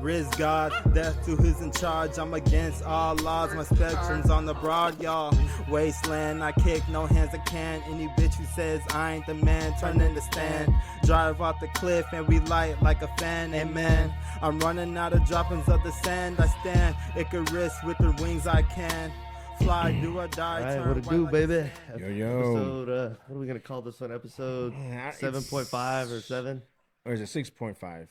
Riz God, death to who's in charge. I'm against all laws, my spectrum's on the broad, y'all. Wasteland, I kick, no hands I can. Any bitch who says I ain't the man, turn in the stand. Drive off the cliff and we light like a fan, amen. I'm running out of droppings of the sand. I stand Icarus with the wings I can. Fly, do or die. All right, turn what it white do, like baby? sand. Yo. Episode, what are we going to call this one? Episode 7.5 or 7? Or is it 6.5?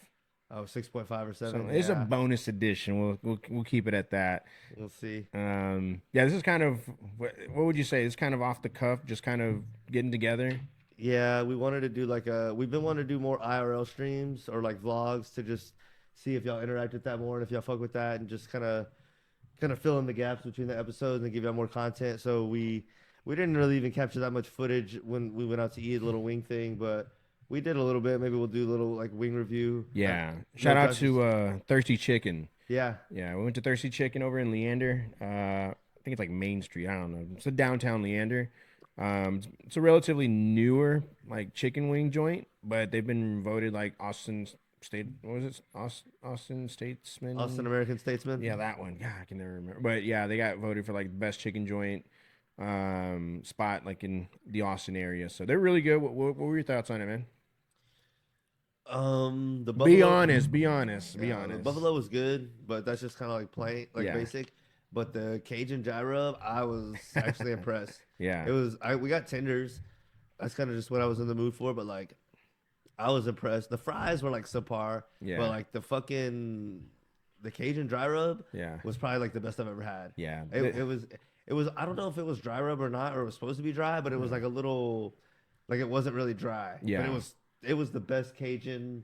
Oh, 6.5 or 7. It's a bonus edition. We'll keep it at that. We'll see. Yeah, this is kind of what would you say? It's kind of off the cuff, just kind of getting together. Yeah, we wanted to do we've been wanting to do more IRL streams or like vlogs to just see if y'all interact with that more and if y'all fuck with that and just kind of fill in the gaps between the episodes and give y'all more content. So we didn't really even capture that much footage when we went out to eat a little wing thing, but we did a little bit. Maybe we'll do a little like wing review. Yeah. Shout out to Thirsty Chicken. Yeah. Yeah, we went to Thirsty Chicken over in Leander. I think it's like Main Street. I don't know. It's a downtown Leander. It's a relatively newer like chicken wing joint, but they've been voted like Austin Statesman? Austin American Statesman? Yeah, that one. Yeah, I can never remember. But yeah, they got voted for like best chicken joint spot like in the Austin area. So they're really good. What were your thoughts on it, man? The Buffalo, be honest. The Buffalo was good, but that's just kind of like plain, like basic. But the Cajun gyro, I was actually impressed. Yeah, it was. We got tenders. That's kind of just what I was in the mood for. But like, I was impressed. The fries were like subpar. Yeah. But like the Cajun dry rub. Yeah. Was probably like the best I've ever had. Yeah. It was. I don't know if it was dry rub or not, or it was supposed to be dry, but it was like a little, like it wasn't really dry. Yeah. But it was the best Cajun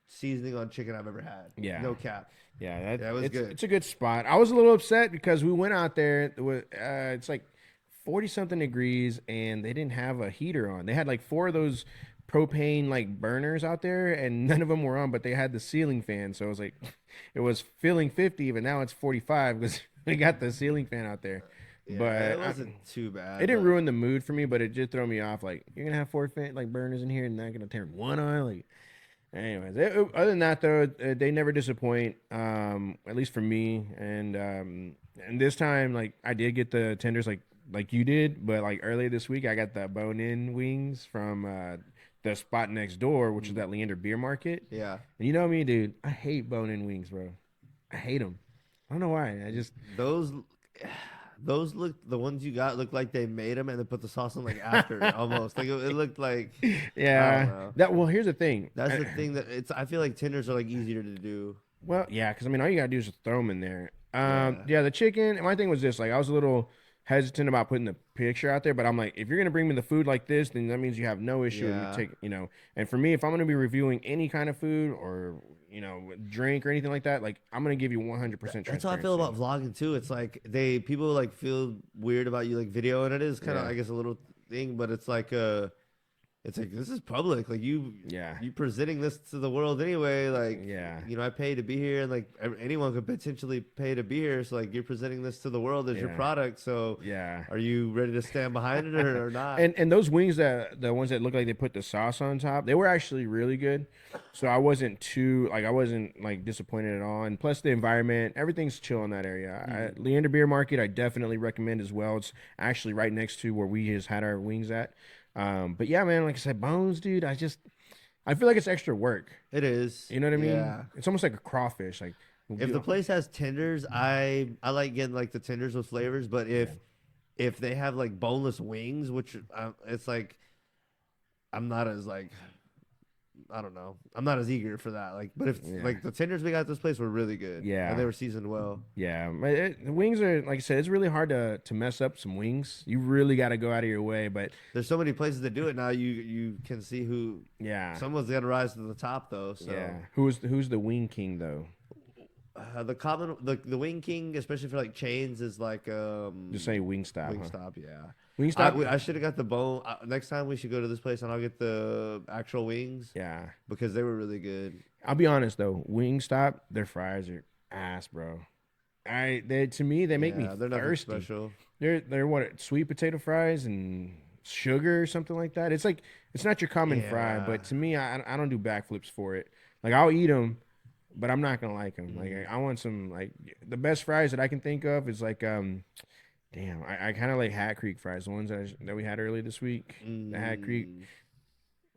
seasoning on chicken I've ever had. Yeah. No cap. Yeah, it was good. It's a good spot. I was a little upset because we went out there. It's like 40-something degrees, and they didn't have a heater on. They had like 4 of those propane like burners out there, and none of them were on, but they had the ceiling fan. So it was like, it was feeling 50, but now it's 45 because we got the ceiling fan out there. Yeah, but it wasn't too bad. It didn't ruin the mood for me, but it did throw me off. Like, you're gonna have 4 like burners in here, and not gonna turn one on. Like, anyways, other than that though, they never disappoint. At least for me. And this time, like, I did get the tenders like you did, but like earlier this week, I got the bone-in wings from the spot next door, which is that Leander Beer Market. Yeah. And you know me, dude. I hate bone-in wings, bro. I hate them. I don't know why. I just those the ones you got look like they made them and then put the sauce on like after almost like it looked like well, here's the thing. That's the thing that I feel like tenders are like easier to do. Well, yeah, because I mean all you gotta do is just throw them in there. The chicken. My thing was this: like I was a little hesitant about putting the picture out there, but I'm like, if you're gonna bring me the food like this, then that means you have no issue with take, And for me, if I'm gonna be reviewing any kind of food or drink or anything like that, like I'm gonna give you 100% transparency. That's how I feel about vlogging too. It's like people like feel weird about you like video, and it is kind of I guess a little thing, but it's like this is public. Like you presenting this to the world anyway. Like I pay to be here, and like anyone could potentially pay to be here. So like you're presenting this to the world as your product. So are you ready to stand behind it or not? And those wings, the ones that look like they put the sauce on top, they were actually really good. So I wasn't disappointed at all. And plus the environment, everything's chill in that area. Leander Beer Market, I definitely recommend as well. It's actually right next to where we just had our wings at. But yeah, man, like I said, bones, dude, I feel like it's extra work. It is. You know what I mean? Yeah. It's almost like a crawfish. Like if the place has tenders, I like getting like the tenders with flavors. But if they have like boneless wings, which it's like, I'm not as like, I don't know. I'm not as eager for that. Like, but if like the tenders we got at this place were really good. Yeah. And they were seasoned well. Yeah. The wings are, like I said, it's really hard to mess up some wings. You really got to go out of your way. But there's so many places that do it now. You can see who. Yeah. Someone's got to rise to the top though. So. Yeah. Who's the wing king though? The Wing King, especially for like chains, is like just say Wingstop. Wingstop, yeah. Wingstop. I should have got the bone. Next time we should go to this place and I'll get the actual wings. Yeah, because they were really good. I'll be honest though, Wingstop, their fries are ass, bro. To me they make me they're thirsty. Special. They're what, sweet potato fries and sugar or something like that. It's like it's not your common fry, but to me I don't do backflips for it. Like I'll eat them. but I'm not gonna like them. Like I want some like the best fries that I can think of is like damn, I kind of like Hat Creek fries, the ones that we had earlier this week. The Hat Creek.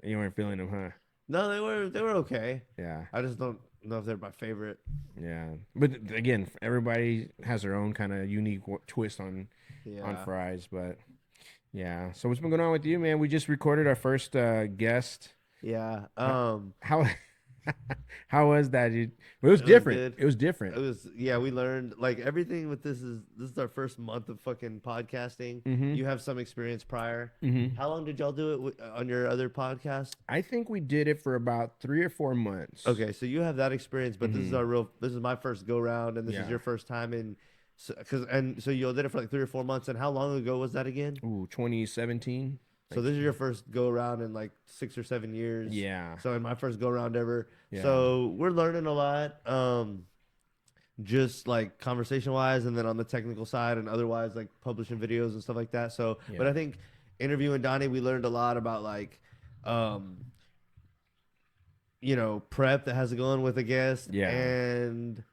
You weren't feeling them, huh? No, they were okay. Yeah. I just don't know if they're my favorite. Yeah, but again, everybody has their own kind of unique twist on fries. But yeah, so what's been going on with you, man? We just recorded our first guest. Yeah. How was that, dude? It was different. It was different. It was, yeah, we learned like everything with this is our first month of fucking podcasting. You have some experience prior. How long did y'all do it on your other podcast? I think we did it for about 3 or 4 months. Okay, so you have that experience, but this is my first go round, and this is your first time in. So you did it for like 3 or 4 months, and how long ago was that again? Ooh, 2017. So this is your first go around in like 6 or 7 years. Yeah. So in my first go around ever. Yeah. So we're learning a lot, just like conversation wise, and then on the technical side, and otherwise like publishing videos and stuff like that. So, but I think interviewing Donny, we learned a lot about like, prep that has to go on with a guest. Yeah. And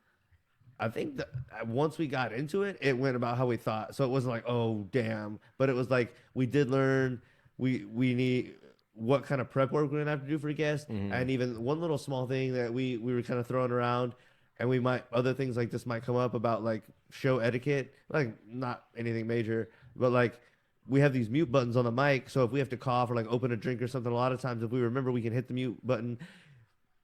I think that once we got into it, it went about how we thought. So it wasn't like, oh damn, but it was like we did learn. We need what kind of prep work we're gonna have to do for a guest, and even one little small thing that we were kind of throwing around, and we might other things like this might come up about like show etiquette, like not anything major, but like we have these mute buttons on the mic, so if we have to cough or like open a drink or something, a lot of times if we remember, we can hit the mute button,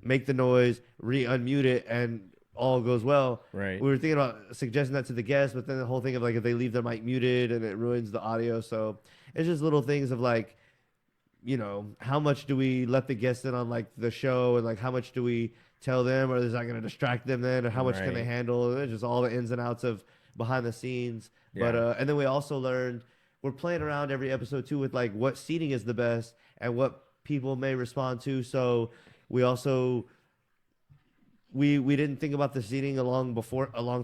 make the noise, unmute it, and all goes well. Right. We were thinking about suggesting that to the guests, but then the whole thing of like if they leave their mic muted and it ruins the audio. So it's just little things of like, how much do we let the guests in on like the show, and like how much do we tell them, or is that going to distract them then, or how much can they handle? It's just all the ins and outs of behind the scenes. Yeah. But and then we also learned we're playing around every episode too with like what seating is the best and what people may respond to. So we also. We didn't think about the seating a long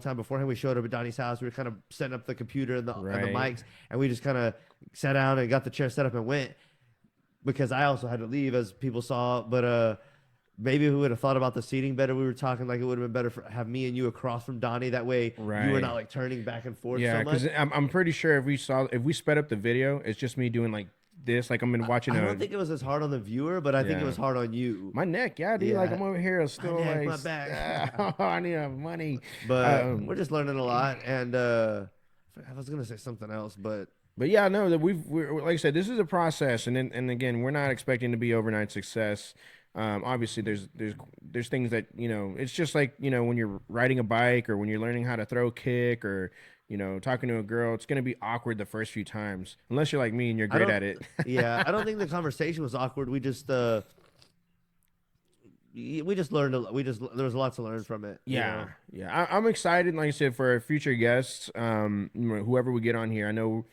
time beforehand. We showed up at Donny's house. We were kind of setting up the computer and the mics, and we just kind of sat down and got the chair set up and went, because I also had to leave, as people saw. But maybe we would have thought about the seating better. We were talking like it would have been better have me and you across from Donny. That way you were not like turning back and forth. Yeah, because I'm pretty sure if we sped up the video, it's just me doing like this, like I'm been watching. I don't think it was as hard on the viewer, but I think it was hard on you. My neck, dude. Like I'm over here still my neck, like my back. I need money. But we're just learning a lot, and I was gonna say something else, but yeah, no, that we're like I said, this is a process, and again, we're not expecting to be overnight success. Obviously, there's things that it's just like when you're riding a bike or when you're learning how to throw kick or. Talking to a girl, it's going to be awkward the first few times. Unless you're like me and you're great at it. Yeah, I don't think the conversation was awkward. We just learned. There was a lot to learn from it. Yeah, yeah. I'm excited, like I said, for our future guests. Whoever we get on here, I know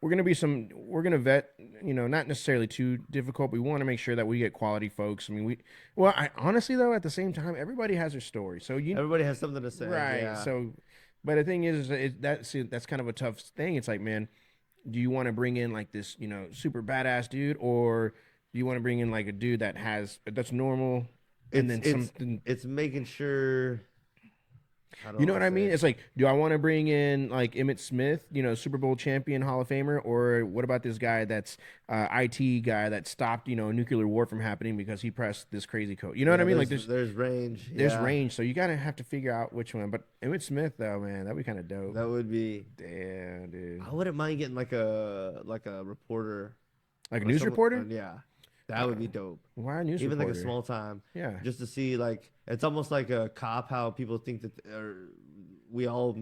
we're gonna vet. Not necessarily too difficult. We want to make sure that we get quality folks. I mean, honestly though, at the same time, everybody has their story. So everybody has something to say, right? Yeah. So. But the thing is, that's kind of a tough thing. It's like, man, do you want to bring in like this, super badass dude, or do you want to bring in like a dude that's normal, and then something? It's making sure. You know what I mean? It's like, do I want to bring in like Emmitt Smith, Super Bowl champion, Hall of Famer, or what about this guy that's IT guy that stopped, nuclear war from happening because he pressed this crazy code? You know what I mean? Like there's range. There's range, so you gotta have to figure out which one. But Emmitt Smith, though, man, that'd be kind of dope. That would be. Damn, dude. I wouldn't mind getting like a reporter, like a news reporter. Yeah. That would be dope. Why a news Even reporter? Like a small time. Yeah. Just to see, like, it's almost like a cop, how people think that, we all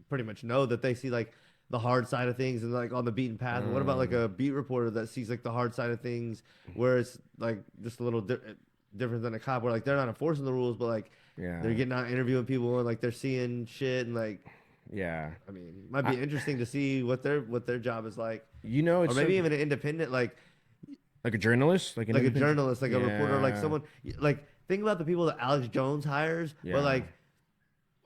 pretty much know that they see, like, the hard side of things and, like, on the beaten path. And what about, like, a beat reporter that sees, like, the hard side of things where it's, like, just a little different than a cop where, like, they're not enforcing the rules, but, like, they're getting out interviewing people and, like, they're seeing shit and, like, yeah. I mean, it might be interesting to see what their job is like. It's or maybe even an independent, like a journalist, like a journalist, like a reporter, like someone, like think about the people that Alex Jones hires, but like,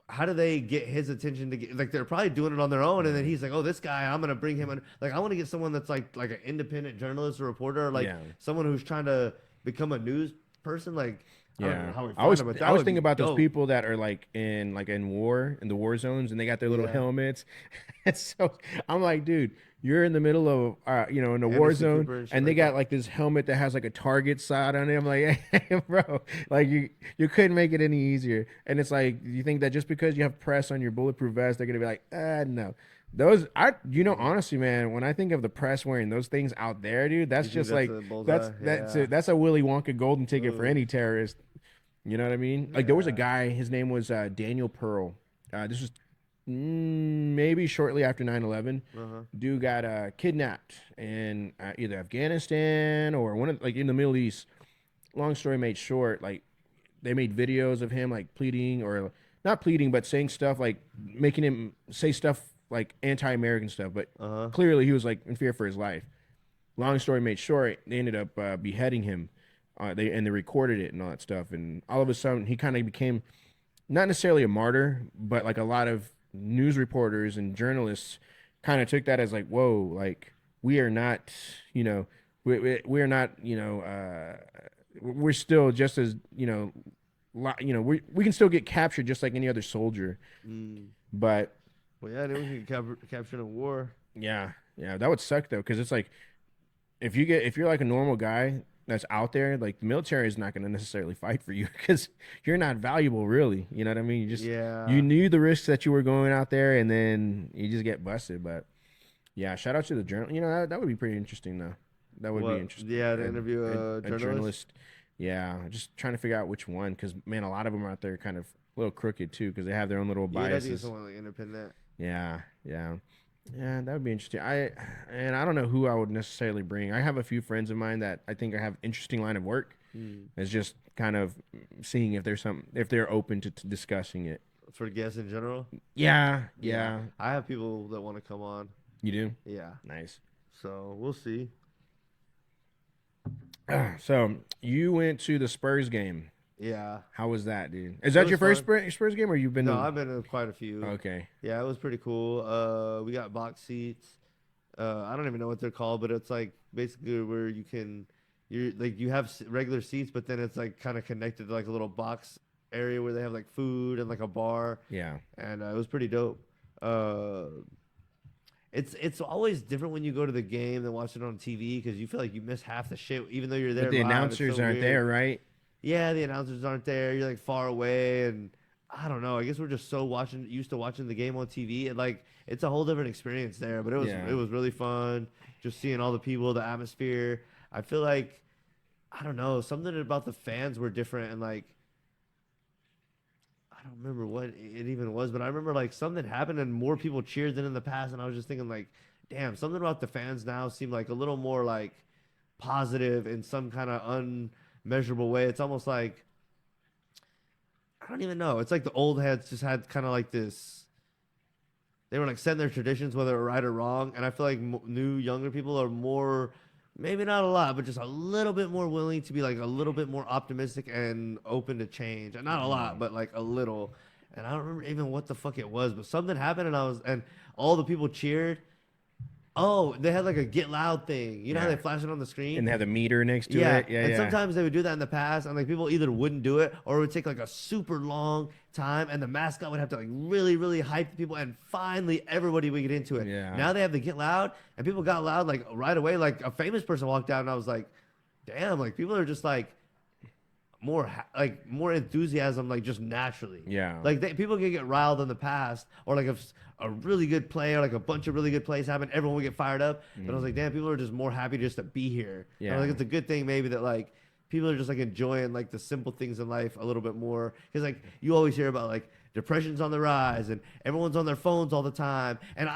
how do they get his attention to get, like, they're probably doing it on their own, and then he's like, oh, this guy, I'm gonna bring him in. Like, I want to get someone that's like an independent journalist or reporter, or like someone who's trying to become a news person. Like, Yeah, I was thinking about those people that are like in the war zones, and they got their little helmets. And so I'm like, dude, you're in the middle of in the war zone, and they got like this helmet that has like a target sight on it. I'm like, hey, bro, like you couldn't make it any easier. And it's like, you think that just because you have press on your bulletproof vest, they're gonna be like, no. Those honestly, man, when I think of the press wearing those things out there, dude, that's just like that's a Willy Wonka golden ticket for any terrorist. You know what I mean? Like there was a guy, his name was Daniel Pearl. This was maybe shortly after 9/11. Dude got kidnapped in either Afghanistan or in the Middle East. Long story made short, like they made videos of him like pleading, or not pleading, but saying stuff like making him say stuff like anti-American stuff, but clearly he was like in fear for his life. Long story made short, they ended up beheading him. They recorded it and all that stuff, and all of a sudden he kind of became not necessarily a martyr, but like a lot of news reporters and journalists kind of took that as like, whoa, like we are not, we are not, we're still just as, we can still get captured just like any other soldier, but. Well, yeah, they can capture in a war. Yeah, that would suck though, because it's like if you're like a normal guy that's out there, like the military is not going to necessarily fight for you because you're not valuable, really. You know what I mean? You knew the risks that you were going out there, and then you just get busted. But yeah, shout out to the journal. That would be pretty interesting though. That would be interesting. Yeah, to interview a journalist. Yeah, just trying to figure out which one, because man, a lot of them are out there kind of a little crooked too, because they have their own little biases. Yeah, someone like independent. Yeah, that would be interesting. I don't know who I would necessarily bring. I have a few friends of mine that I think I have interesting line of work. It's just kind of seeing if they're open to discussing it. For guests in general? Yeah. I have people that want to come on. You do? Yeah. Nice. So we'll see. So you went to the Spurs game. Yeah. How was that, dude? Is that your first Spurs game, or you've been? No, I've been to quite a few. Okay. Yeah, it was pretty cool. We got box seats. I don't even know what they're called, but it's like basically where you have regular seats, but then it's like kind of connected to like a little box area where they have like food and like a bar. Yeah. And it was pretty dope. It's always different when you go to the game than watch it on TV, because you feel like you miss half the shit, even though you're there. But the announcers aren't there, right? Yeah, the announcers aren't there. You're like far away, and I don't know. I guess we're just so used to watching the game on TV, and like it's a whole different experience there. But it was really fun, just seeing all the people, the atmosphere. I feel like, I don't know, something about the fans were different, and like I don't remember what it even was, but I remember like something happened and more people cheered than in the past, and I was just thinking like, damn, something about the fans now seem like a little more like positive in some kind of unmeasurable way. It's almost like, I don't even know. It's like the old heads just had kind of like this, they were like setting their traditions, whether they're right or wrong. And I feel like new, younger people are more, maybe not a lot, but just a little bit more willing to be like a little bit more optimistic and open to change. And not a lot, but like a little. And I don't remember even what the fuck it was, but something happened, and all the people cheered. Oh, they had like a get loud thing. You know how they flash it on the screen? And they have the meter next to it? Yeah, and sometimes they would do that in the past, and like people either wouldn't do it, or it would take like a super long time, and the mascot would have to like really, really hype the people, and finally everybody would get into it. Yeah. Now they have the get loud, and people got loud like right away. Like a famous person walked out, and I was like, damn, like people are just like more enthusiasm, like just naturally. Yeah. Like people can get riled in the past, or like if a really good play or like a bunch of really good plays happen, everyone would get fired up. But I was like, damn, people are just more happy just to be here. Yeah. And I think it's a good thing maybe that like people are just like enjoying like the simple things in life a little bit more. Because like you always hear about like depression's on the rise and everyone's on their phones all the time. And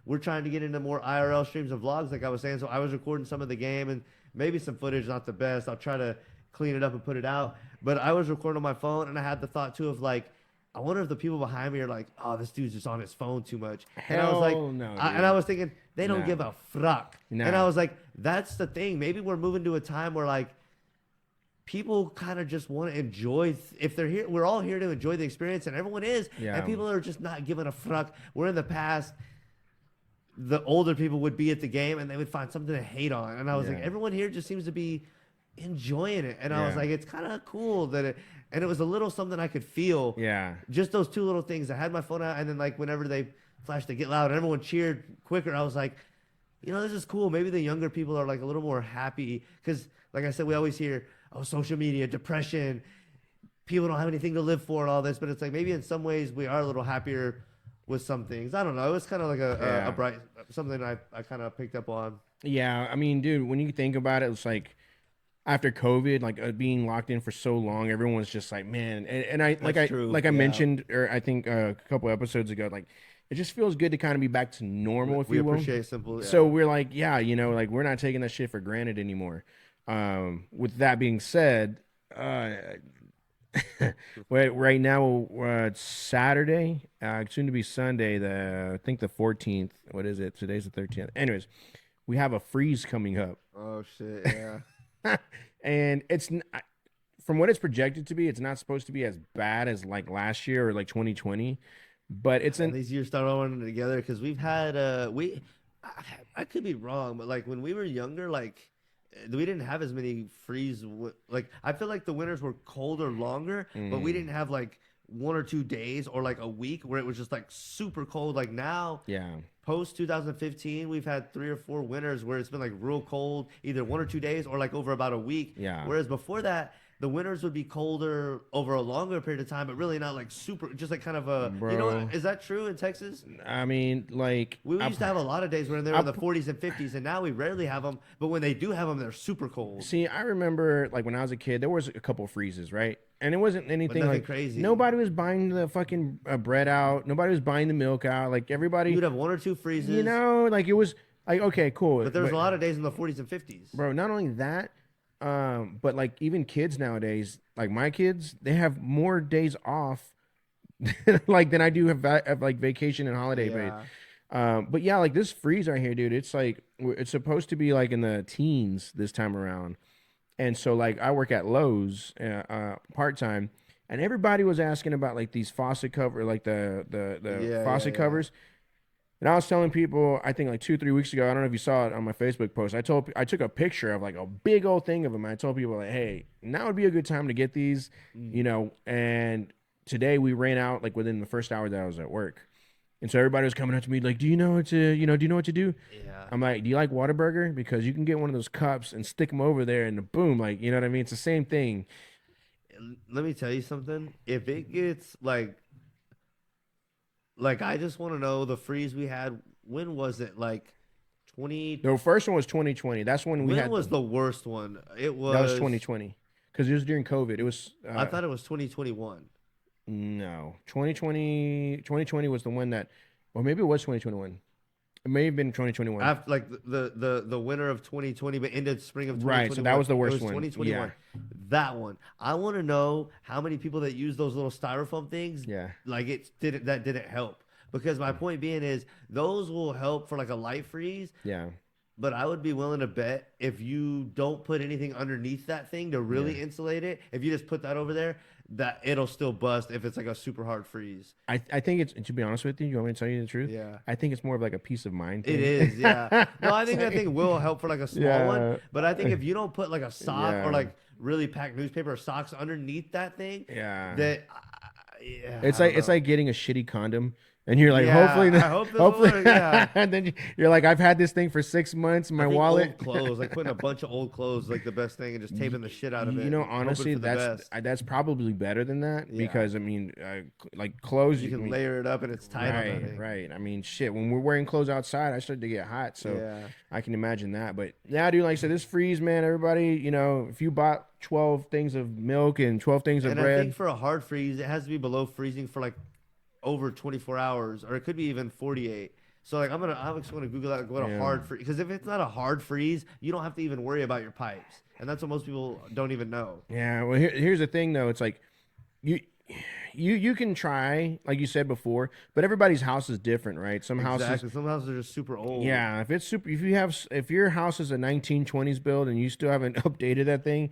we're trying to get into more IRL streams and vlogs, like I was saying. So I was recording some of the game, and maybe some footage, not the best. I'll try to clean it up and put it out. But I was recording on my phone, and I had the thought too of like, I wonder if the people behind me are like, oh, this dude's just on his phone too much. And I was like, no, and I was thinking, they don't give a fuck. No. And I was like, that's the thing. Maybe we're moving to a time where like people kind of just want to enjoy. If they're here, we're all here to enjoy the experience, and everyone is. Yeah. And people are just not giving a fuck. We're in the past. The older people would be at the game, and they would find something to hate on. And I was like, everyone here just seems to be enjoying it. And I was like, it's kind of cool that and it was a little something I could feel. Yeah. Just those two little things. I had my phone out, and then like whenever they flashed the Get Loud and everyone cheered quicker, I was like, you know, this is cool. Maybe the younger people are like a little more happy. Because like I said, we always hear, oh, social media, depression, people don't have anything to live for and all this. But it's like maybe in some ways we are a little happier with some things. I don't know. It was kind of like a bright, something I kind of picked up on. Yeah. I mean, dude, when you think about it, it's like after COVID, like being locked in for so long, everyone was just like, man. And I, I mentioned, or I think a couple episodes ago, like, it just feels good to kind of be back to normal, if you will. We appreciate simple. Yeah. So we're like, yeah, you know, like we're not taking that shit for granted anymore. With that being said, right now it's Saturday, soon to be Sunday. I think the 14th. What is it? Today's the 13th. Anyways, we have a freeze coming up. Oh shit! Yeah. And it's from what it's projected to be, it's not supposed to be as bad as like last year or like 2020. But it's in these years start running together because we've had I could be wrong, but like when we were younger, like we didn't have as many freeze. Like I feel like the winters were colder longer, but we didn't have like 1 or 2 days or like a week where it was just like super cold. Like now, post 2015, we've had 3 or 4 winters where it's been like real cold, either 1 or 2 days or like over about a week. Yeah. Whereas before that, the winters would be colder over a longer period of time, but really not like super, just like kind of a, Bro. you know, is that true in Texas? I mean, like we used to have a lot of days when they were in the 40s and 50s, and now we rarely have them. But when they do have them, they're super cold. See, I remember like when I was a kid, there was a couple of freezes, right? And it wasn't anything like crazy. Nobody was buying the fucking bread out. Nobody was buying the milk out. Like everybody, you'd have 1 or 2 freezes. You know, like it was like okay, cool. But there was a lot of days in the 40s and 50s, bro. Not only that. But like even kids nowadays, like my kids, they have more days off like than I do have like vacation and holiday pay. But yeah, like this freeze right here, dude, it's like it's supposed to be like in the teens this time around. And so like I work at Lowe's part-time, and everybody was asking about like these faucet cover, like the faucet covers. And I was telling people, I think like 2-3 weeks ago, I don't know if you saw it on my Facebook post. I took a picture of like a big old thing of them. And I told people like, hey, now would be a good time to get these, you know. And today we ran out like within the first hour that I was at work. And so everybody was coming up to me like, do you know what to do? Yeah. I'm like, do you like Whataburger? Because you can get one of those cups and stick them over there and boom, like, you know what I mean? It's the same thing. Let me tell you something. If it gets like I just want to know the freeze we had. When was it? Like 20? The first one was 2020. That's when we had. When was the worst one? It was. That was 2020 because it was during COVID. It was. I thought it was 2021. No, 2020 was the one that, or maybe it was 2021. It may have been 2021. After like the winter of 2020, but ended spring of 2021. Right, so that was the worst one. 2021. Yeah. That one. I want to know how many people that use those little styrofoam things. Yeah. Like that didn't help, because my point being is those will help for like a light freeze. Yeah. But I would be willing to bet if you don't put anything underneath that thing to really insulate it, if you just put that over there, that it'll still bust if it's like a super hard freeze. I think it's, to be honest with you want me to tell you the truth? Yeah. I think it's more of like a peace of mind thing. It is, yeah. No, I think that thing will help for like a small one. But I think if you don't put like a sock or like really packed newspaper or socks underneath that thing, it's like getting a shitty condom. And you're like, hopefully, and then you're like, I've had this thing for 6 months. My wallet, old clothes, like putting a bunch of old clothes, like the best thing, and just taping the shit out of it. You know, honestly, that's probably better than that because I mean, like clothes, you can layer it up and it's tight. Right. I mean, shit. When we're wearing clothes outside, I start to get hot, so I can imagine that. But yeah, dude, like I said, this freeze, man. Everybody, you know, if you bought 12 things of milk and 12 things of bread, I think for a hard freeze, it has to be below freezing for like over 24 hours, or it could be even 48. So like I'm just gonna Google that, what a hard freeze, because if it's not a hard freeze, you don't have to even worry about your pipes, and that's what most people don't even know. Yeah, well here's the thing though, it's like you can try, like you said before, but everybody's house is different, right? Some houses are just super old. Yeah, if your house is a 1920s build and you still haven't updated that thing,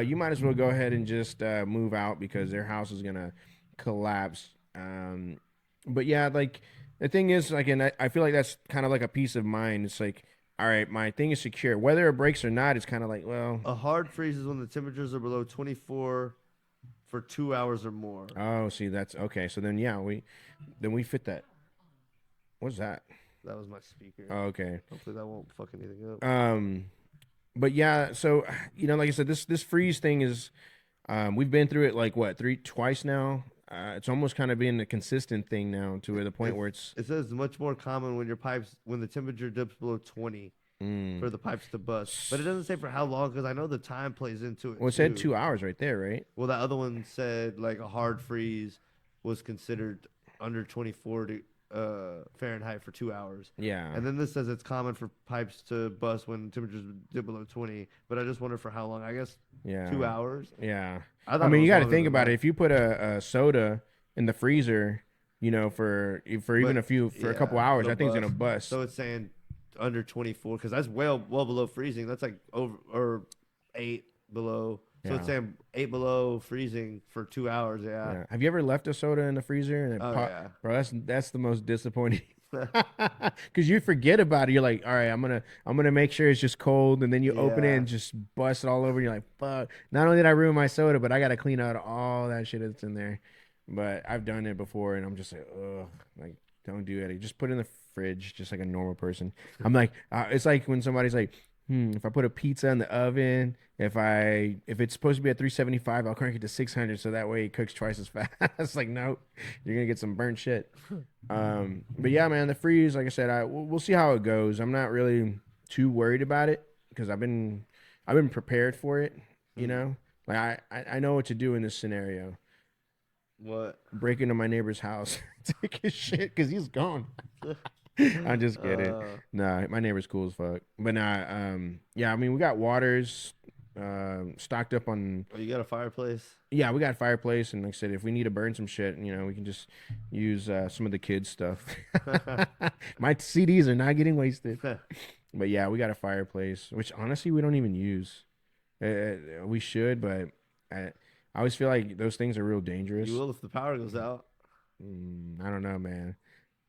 you might as well go ahead and just move out, because their house is gonna collapse. But yeah, like the thing is, like, and I feel like that's kind of like a peace of mind. It's like all right, my thing is secure. Whether it breaks or not, it's kind of like, well. A hard freeze is when the temperatures are below 24 for 2 hours or more. Oh, see, that's okay. So then, yeah, we fit that. What's that? That was my speaker. Oh, okay. Hopefully that won't fuck anything up. But yeah, so like I said, this freeze thing is, we've been through it like what twice now. It's almost kind of being a consistent thing now to the point where it's. It says much more common when the temperature dips below 20 for the pipes to bust. But it doesn't say for how long because I know the time plays into it. Well, it said 2 hours right there, right? Well, that other one said like a hard freeze was considered under 24 Fahrenheit for 2 hours. Yeah. And then this says it's common for pipes to bust when temperatures dip below 20. But I just wonder for how long. I guess 2 hours. Yeah. I mean, you got to think about it. If you put a soda in the freezer, for a couple hours, I think it's gonna bust. So it's saying under 24 because that's well below freezing. That's like over or 8 below. So it's saying 8 below freezing for 2 hours. Yeah. Have you ever left a soda in the freezer and it yeah. Bro, that's the most disappointing. Because you forget about it. You're like, all right, I'm gonna make sure it's just cold, and then you open it and just bust it all over. And you're like, fuck. Not only did I ruin my soda, but I gotta clean out all that shit that's in there. But I've done it before, and I'm just like, ugh, like don't do it. Just put it in the fridge, just like a normal person. I'm like, it's like when somebody's like, if I put a pizza in the oven, if it's supposed to be at 375, I'll crank it to 600 so that way it cooks twice as fast. It's like, no, you're gonna get some burnt shit. But yeah, man, the freeze, like I said, we'll see how it goes. I'm not really too worried about it because I've been prepared for it. Like I know what to do in this scenario. What? Break into my neighbor's house, take his shit because he's gone. I'm just kidding. Nah, my neighbor's cool as fuck. But nah, yeah, I mean, we got waters stocked up on. Oh, you got a fireplace? Yeah, we got a fireplace, and like I said, if we need to burn some shit, we can just use some of the kids' stuff. My CDs are not getting wasted. But yeah, we got a fireplace, which honestly we don't even use. We should, but I always feel like those things are real dangerous. You will if the power goes out. I don't know, man.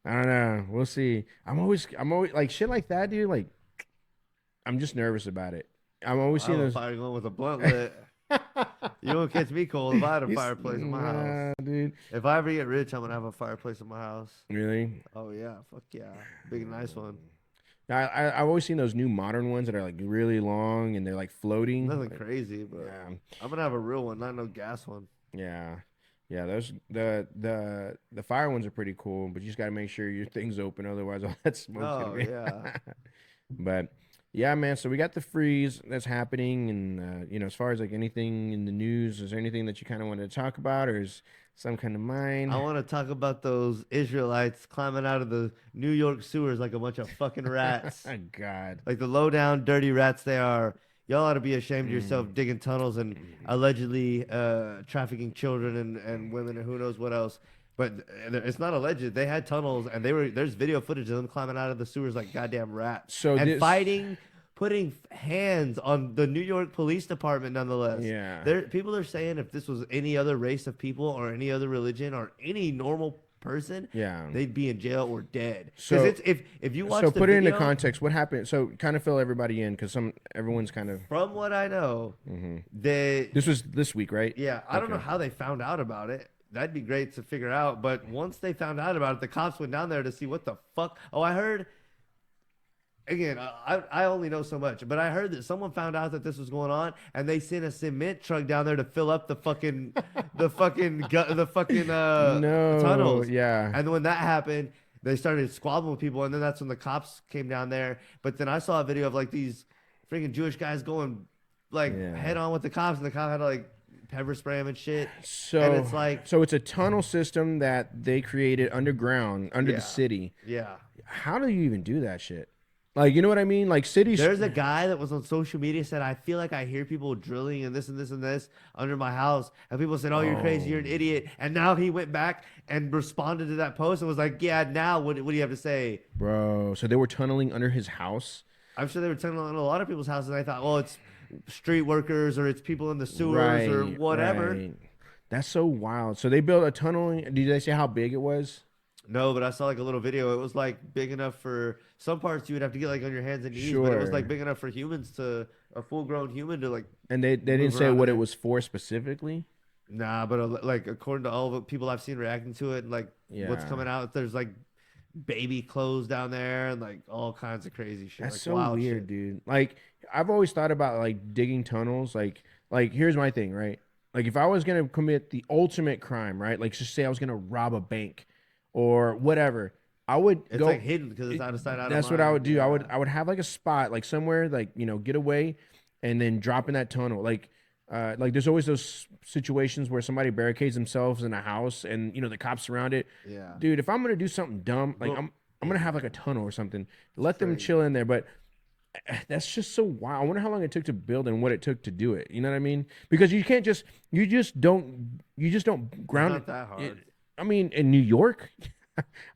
I don't know. We'll see. I'm always like shit like that, dude. Like, I'm just nervous about it. I'm always seeing those. Fire going with a blunt lit. You won't catch me cold if I had a fireplace in my house, dude. If I ever get rich, I'm gonna have a fireplace in my house. Really? Oh yeah, fuck yeah, big and nice one. I've always seen those new modern ones that are like really long and they're like floating. Nothing crazy, but yeah. I'm gonna have a real one, not no gas one. Yeah. Yeah, those the fire ones are pretty cool, but you just got to make sure your thing's open, otherwise all that smoke's gonna be. Yeah. But yeah, man. So we got the freeze that's happening, and as far as like anything in the news, is there anything that you kind of wanted to talk about, or is some kind of mine? I want to talk about those Israelites climbing out of the New York sewers like a bunch of fucking rats. Oh, God, like the low down, dirty rats they are. Y'all ought to be ashamed of yourself digging tunnels and allegedly trafficking children and women and who knows what else. But it's not alleged. They had tunnels and there's video footage of them climbing out of the sewers like goddamn rats. Fighting, putting hands on the New York Police Department nonetheless. Yeah. People are saying if this was any other race of people or any other religion or any normal person, they'd be in jail or dead. So if you watch, so put it into context. What happened? So kind of fill everybody in because everyone's kind of. From what I know, this was this week, right? Yeah, I don't know how they found out about it. That'd be great to figure out. But once they found out about it, the cops went down there to see what the fuck. Oh, I heard. Again, I only know so much, but I heard that someone found out that this was going on, and they sent a cement truck down there to fill up the fucking tunnels. Yeah. And when that happened, they started squabbling with people, and then that's when the cops came down there. But then I saw a video of like these freaking Jewish guys going like head on with the cops, and the cop had to like pepper spray them and shit. So and it's like it's a tunnel system that they created underground under the city. Yeah. How do you even do that shit? Like, you know what I mean? Like cities. There's a guy that was on social media said, I feel like I hear people drilling and this and this and this under my house. And people said, oh, you're crazy. You're an idiot. And now he went back and responded to that post and was like, yeah, now what do you have to say? Bro, so they were tunneling under his house? I'm sure they were tunneling under a lot of people's houses. And I thought, well, it's street workers or it's people in the sewers or whatever. Right. That's so wild. So they built a tunnel. Did they say how big it was? No, but I saw like a little video. It was like big enough for some parts you would have to get like on your hands and knees, but it was like big enough for humans to a full grown human to like. And they didn't say what it was for specifically. Nah, but like according to all the people I've seen reacting to it, like what's coming out, there's like baby clothes down there and like all kinds of crazy shit. That's like, so wild weird, shit. dude. Like I've always thought about like digging tunnels. Like here's my thing, right? Like if I was gonna commit the ultimate crime, right? Like just say I was gonna rob a bank or whatever, I would It's go like hidden because it's out of sight, out of mind. That's what I would do. I would have like a spot like somewhere like get away, and then drop in that tunnel. Like there's always those situations where somebody barricades themselves in a house and the cops surround it. Yeah, dude, if I'm gonna do something dumb, like I'm gonna have like a tunnel or something. Let them chill in there, but that's just so wild. I wonder how long it took to build and what it took to do it. You know what I mean? Because you just don't ground it's not that hard. I mean, in New York,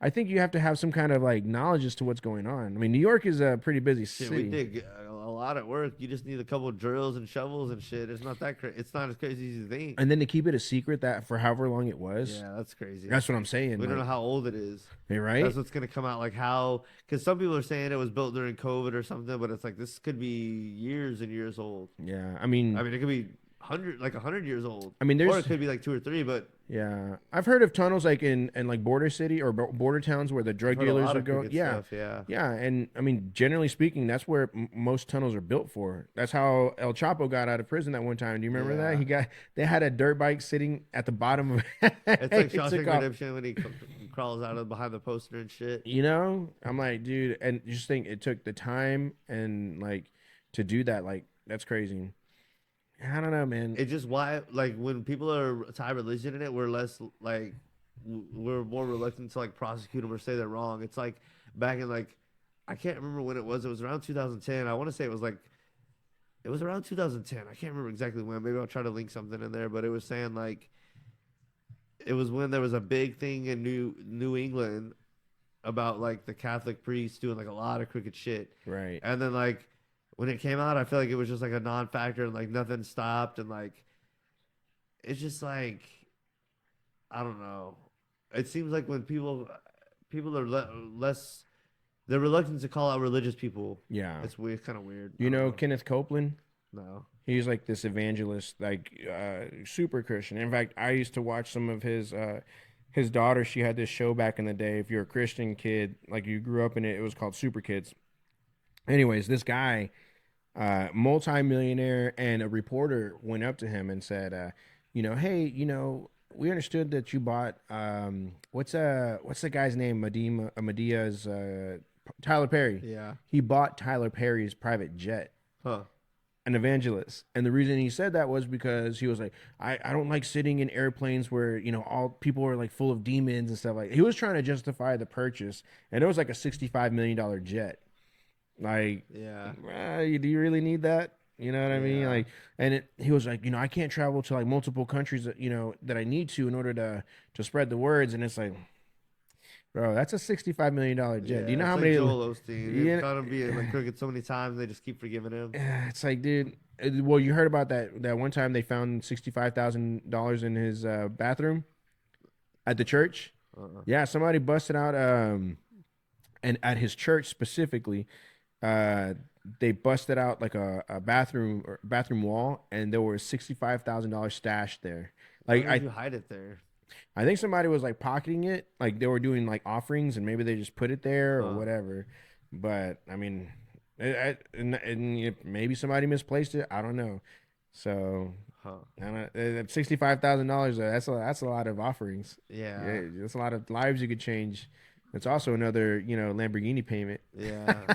I think you have to have some kind of like knowledge as to what's going on. I mean, New York is a pretty busy city. We dig a lot at work. You just need a couple of drills and shovels and shit. It's not that crazy. It's not as crazy as you think. And then to keep it a secret that for however long it was. Yeah, that's crazy. That's what I'm saying. We don't know how old it is. Right? That's what's gonna come out. Like how, because some people are saying it was built during COVID or something, but it's like this could be years and years old. Yeah, I mean, it could be 100 years old. I mean, or it could be like 2 or 3, but. Yeah, I've heard of tunnels like in like border city or border towns where the drug dealers would go. Yeah, stuff, yeah, and I mean, generally speaking, that's where most tunnels are built for. That's how El Chapo got out of prison that one time. Do you remember that? They had a dirt bike sitting at the bottom of. It's like Shawshank Redemption when he crawls out of behind the poster and shit. I'm like, dude, and just think it took the time and like to do that. Like that's crazy. I don't know, man. It's just why, like, when people are tie religion in it, we're less, like, we're more reluctant to, like, prosecute them or say they're wrong. It's like back in, like, I can't remember when it was. It was around 2010. I want to say it was around 2010. I can't remember exactly when. Maybe I'll try to link something in there. But it was saying, like, it was when there was a big thing in New England about, like, the Catholic priests doing, like, a lot of crooked shit. Right. And then, like, when it came out, I feel like it was just like a non-factor and like nothing stopped and like it's just like I don't know. It seems like when people are less, they're reluctant to call out religious people. Yeah, it's weird, kind of weird. You know Kenneth Copeland? No, he's like this evangelist, like super Christian. In fact, I used to watch some of his daughter. She had this show back in the day. If you're a Christian kid, like you grew up in it, it was called Super Kids. Anyways, this guy. Multi-millionaire, and a reporter went up to him and said, hey, we understood that you bought what's the guy's name? Medea's Tyler Perry. Yeah. He bought Tyler Perry's private jet. Huh. An evangelist. And the reason he said that was because he was like, I don't like sitting in airplanes where, all people are like full of demons and stuff like that. He was trying to justify the purchase, and it was like a $65 million jet. Like, yeah, do you really need that? You know what I mean? Like, and he was like, I can't travel to like multiple countries that, that I need to in order to spread the words. And it's like, bro, that's a $65 million jet. Yeah, do you know how like many? Joel Osteen. You've got him being like crooked so many times, they just keep forgiving him. It's like, dude. Well, you heard about that one time they found $65,000 in his bathroom at the church. Yeah, somebody busted out, and at his church specifically. They busted out like a bathroom wall, and there was $65,000 stashed there. Like, why did you hide it there? I think somebody was like pocketing it, like they were doing like offerings, and maybe they just put it there or whatever. But I mean, maybe somebody misplaced it. I don't know. So, $65,000. That's a lot of offerings. Yeah, that's a lot of lives you could change. It's also another, Lamborghini payment. Yeah.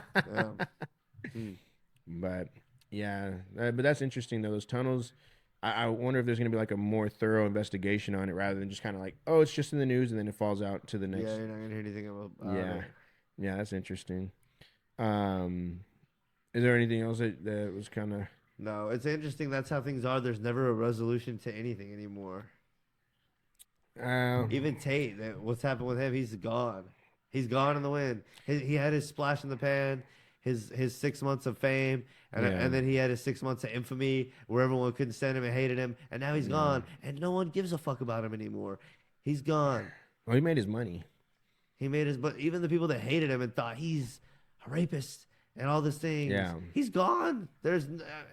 But yeah, but that's interesting though. Those tunnels, I wonder if there's going to be like a more thorough investigation on it rather than just kind of like, oh, it's just in the news and then it falls out to the next. Yeah, you're not going to hear anything about it. Yeah, that's interesting. Is there anything else that was kind of? No, it's interesting. That's how things are. There's never a resolution to anything anymore. Even Tate, what's happened with him? He's gone. He's gone in the wind. He had his splash in the pan, his 6 months of fame, and then he had his 6 months of infamy where everyone couldn't stand him and hated him, and now he's gone, and no one gives a fuck about him anymore. He's gone. Well, he made his money. He made his, but even the people that hated him and thought he's a rapist and all these things, he's gone.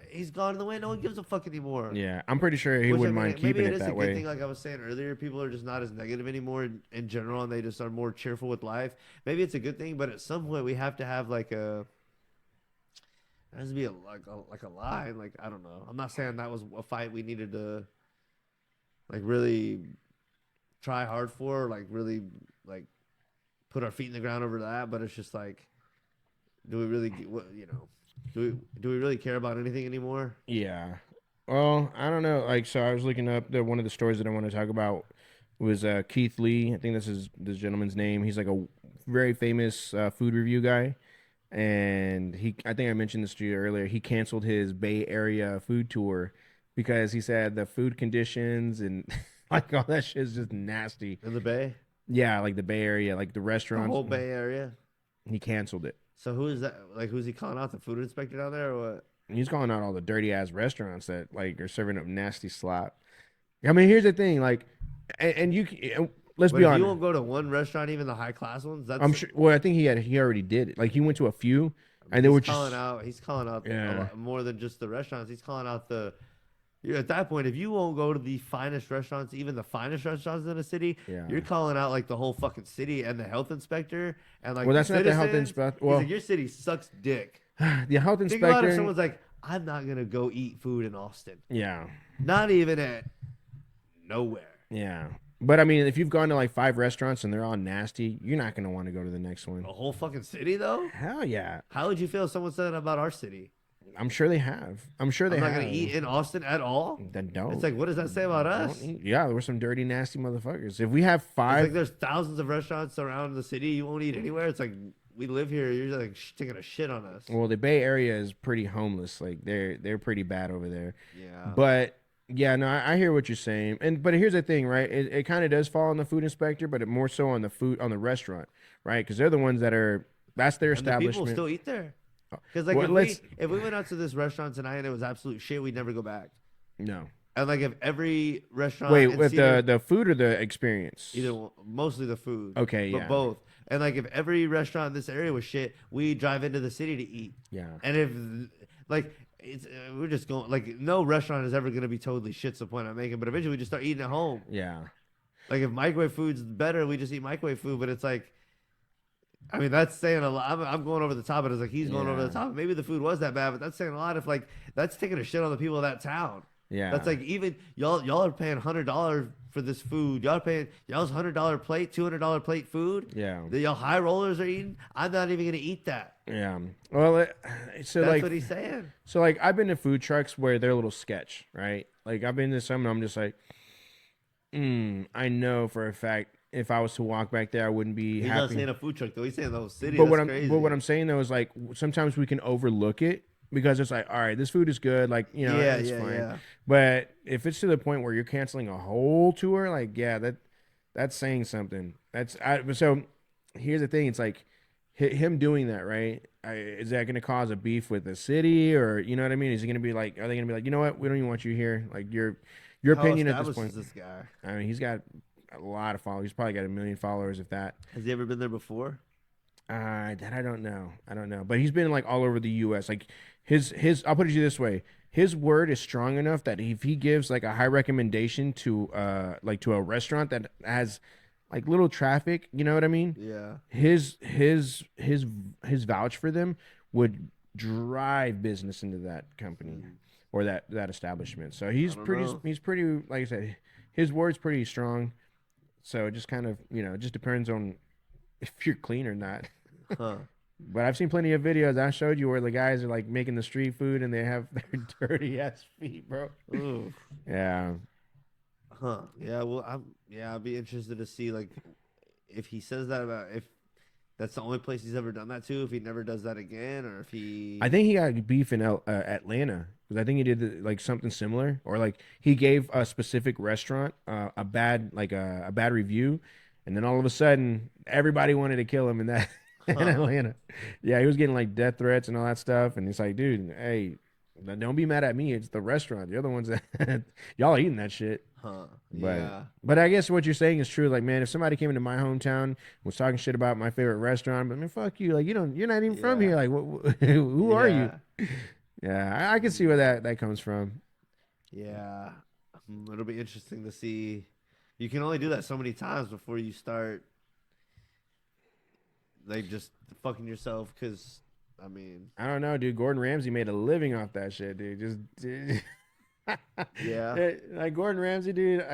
He's gone in the way. No one gives a fuck anymore. Yeah, I'm pretty sure he wouldn't mind keeping it that way. Maybe it is a good thing, like I was saying earlier. People are just not as negative anymore in general, and they just are more cheerful with life. Maybe it's a good thing, but at some point we have to have like a. There has to be like a line. Like, I don't know. I'm not saying that was a fight we needed to like really try hard for, like really like put our feet in the ground over that. But it's just like, do we really, do we really care about anything anymore? Yeah. Well, I don't know. Like, so I was looking up one of the stories that I want to talk about was Keith Lee. I think this gentleman's name. He's like a very famous food review guy. And I think I mentioned this to you earlier. He canceled his Bay Area food tour because he said the food conditions and like all that shit is just nasty. In the Bay? Yeah, like the Bay Area, like the restaurants. The whole Bay Area? He canceled it. So who is that? Like, who's he calling out? The food inspector down there or what? He's calling out all the dirty ass restaurants that like are serving up nasty slop. I mean, here's the thing, like, and let's be honest. You won't go to one restaurant, even the high class ones. I'm sure. Well, I think he already did it. Like he went to a few, and they were just He's calling out a lot more than just the restaurants. He's calling out at that point, if you won't go to the finest restaurants, even the finest restaurants in a city, you're calling out like the whole fucking city and the health inspector and like. Well, that's not the health inspector. Well, like, your city sucks dick. The health inspector. Think about if someone's like, I'm not gonna go eat food in Austin. Yeah. Not even at nowhere. Yeah. But I mean, if you've gone to like 5 restaurants and they're all nasty, you're not gonna want to go to the next one. The whole fucking city, though. Hell yeah. How would you feel if someone said that about our city? I'm sure they have. I'm not gonna eat in Austin at all. Then don't. It's like, what does that say about us? Yeah, there were some dirty, nasty motherfuckers. If we have 5, it's like there's thousands of restaurants around the city. You won't eat anywhere. It's like we live here. You're like taking a shit on us. Well, the Bay Area is pretty homeless. Like they're pretty bad over there. Yeah. But. Yeah, no, I hear what you're saying, but here's the thing, right? It kind of does fall on the food inspector, but more so on the restaurant, right? Because they're the ones that's their establishment. People still eat there. Because like if we went out to this restaurant tonight and it was absolute shit, we'd never go back. No. And like if every restaurant, with the food or the experience, mostly the food. Okay, but both. And like if every restaurant in this area was shit, we drive into the city to eat. Yeah. And if like. We're just going like no restaurant is ever going to be totally shit's the point I'm making, but eventually we just start eating at home. Yeah. Like if microwave food's better, we just eat microwave food. But it's like, I mean, that's saying a lot. I'm going over the top, but it's like he's going over the top. Maybe the food was that bad, but that's saying a lot. If like that's taking a shit on the people of that town. Yeah. That's like even y'all are paying $100 for this food. Y'all's $100 plate, $200 plate food. Yeah. That y'all high rollers are eating. I'm not even gonna eat that. Yeah. Well, so that's what he's saying. So like I've been to food trucks where they're a little sketch, right? Like I've been to some and I'm just like, I know for a fact if I was to walk back there, I wouldn't be happy. He's not saying a food truck though. He's saying the whole city. But what I'm saying though is like sometimes we can overlook it. Because it's like, all right, this food is good, like it's fine. Yeah. But if it's to the point where you're canceling a whole tour, like, that's saying something. So here's the thing: it's like him doing that, right? Is that going to cause a beef with the city, or you know what I mean? Is he going to be like, are they going to be like, you know what, we don't even want you here? Like your opinion at this point. This guy? I mean, he's got a lot of followers. He's probably got 1 million followers, if that. Has he ever been there before? That I don't know. But he's been like all over the U.S. Like his I'll put it to you this way: his word is strong enough that if he gives like a high recommendation to a restaurant that has like little traffic, you know what I mean? Yeah. His vouch for them would drive business into that company or that establishment. So he's pretty like I said, his word's pretty strong. So it just kind of it just depends on if you're clean or not. Huh. But I've seen plenty of videos I showed you where the guys are like making the street food and they have their dirty ass feet, bro. Ooh. Yeah. Huh. Yeah. Well, I'd be interested to see like if he says that about if that's the only place he's ever done that to. If he never does that again, or if he. I think he got beef in Atlanta because I think he did like something similar, or like he gave a specific restaurant a bad review, and then all of a sudden everybody wanted to kill him in that. In Atlanta. Yeah, he was getting like death threats and all that stuff. And he's like, dude, hey, Don't be mad at me. It's the restaurant. The other ones that y'all eating that shit. Huh. But, but I guess what you're saying is true. Like, man, if somebody came into my hometown, was talking shit about my favorite restaurant, but man, fuck you. Like, you're not even from here. Like, who are you? Yeah, I can see where that comes from. Yeah. It'll be interesting to see. You can only do that so many times before you start, like, just fucking yourself. Because, I mean, I don't know, dude. Gordon Ramsay made a living off that shit, dude. yeah. Like Gordon Ramsay, dude.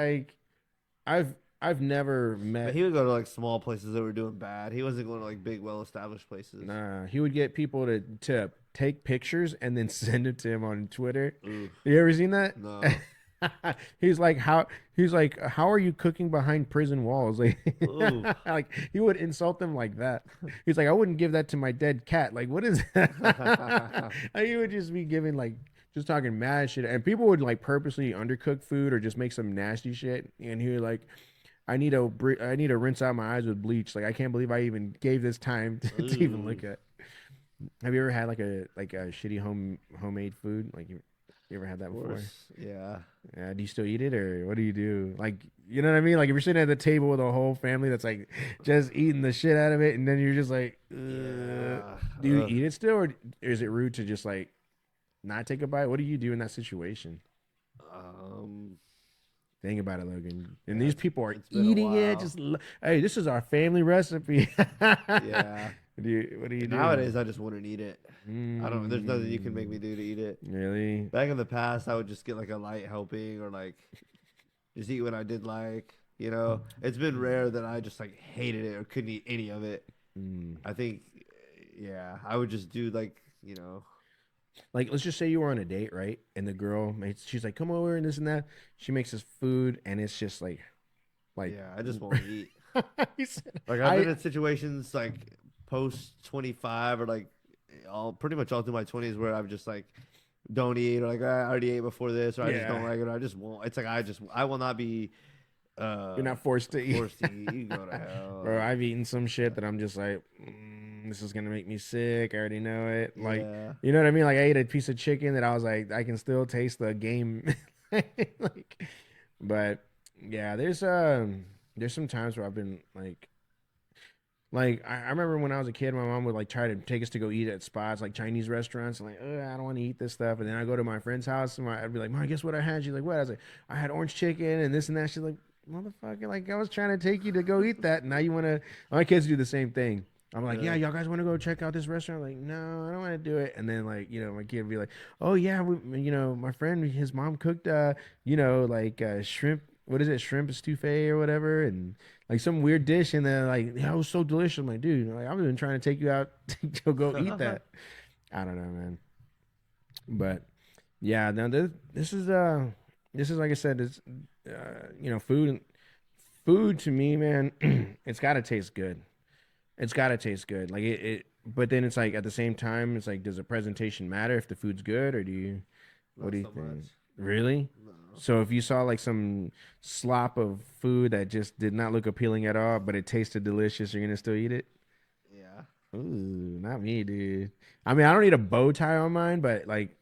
I've never met. But he would go to like small places that were doing bad. He wasn't going to like big, well-established places. Nah, he would get people to take pictures and then send it to him on Twitter. Oof. You ever seen that? No. He's like, how are you cooking behind prison walls? Like, like he would insult them like that. He's like, I wouldn't give that to my dead cat. Like, what is that? He would just be giving like, just talking mad shit, and people would like purposely undercook food or just make some nasty shit. And he would like, I need to rinse out my eyes with bleach. Like, I can't believe I even gave this time to even look at. Have you ever had like a shitty homemade food? Like you ever had that before? Yeah. Yeah. Do you still eat it, or what do you do? Like, you know what I mean? Like if you're sitting at the table with a whole family that's like just eating the shit out of it, and then you're just like, do you eat it still, or is it rude to just like not take a bite? What do you do in that situation? Think about it, Logan. And these people are eating it. Just hey, this is our family recipe. Yeah. What do you do? Nowadays, I just wouldn't eat it. I don't. There's nothing you can make me do to eat it. Really? Back in the past, I would just get like a light helping or like just eat what I did like. You know, it's been rare that I just like hated it or couldn't eat any of it. I think, yeah, I would just do like, you know. Like, let's just say you were on a date, right? And the girl, she's like, come over and this and that. She makes this food, and it's just like. Yeah, I just won't eat. Said, like, I've been in situations like post 25 or like pretty much all through my 20s where I've just like don't eat, or like I already ate before this, or I just don't like it, or I just won't. It's like I will not be. You're not forced to eat. Forced to eat. You go to hell. Bro, I've eaten some shit that I'm just like. This is gonna make me sick. I already know it. Like, you know what I mean? Like, I ate a piece of chicken that I was like, I can still taste the game. Like, but yeah, there's some times where I've been like I remember when I was a kid, my mom would like try to take us to go eat at spots like Chinese restaurants. I'm like, I don't want to eat this stuff. And then I go to my friend's house and I'd be like, Mom, guess what I had? She's like, what? I was like, I had orange chicken and this and that. She's like, motherfucker, like I was trying to take you to go eat that. And now you want to? My kids do the same thing. I'm like, yeah, y'all guys want to go check out this restaurant? I'm like, no, I don't want to do it. And then my kid would be like, oh yeah, my friend, his mom cooked, shrimp. What is it? Shrimp estouffee or whatever, and like some weird dish. And then like, yeah, it was so delicious. I'm like, dude, like I've been trying to take you out to go eat that. I don't know, man. But yeah, now this is like I said, it's food to me, man. It's got to taste good. It's got to taste good. Like it, but then it's like at the same time, it's like, does the presentation matter if the food's good, or what do you think? Much. Really? No. So if you saw like some slop of food that just did not look appealing at all, but it tasted delicious, you're going to still eat it? Yeah. Ooh, not me, dude. I mean, I don't need a bow tie on mine, but like,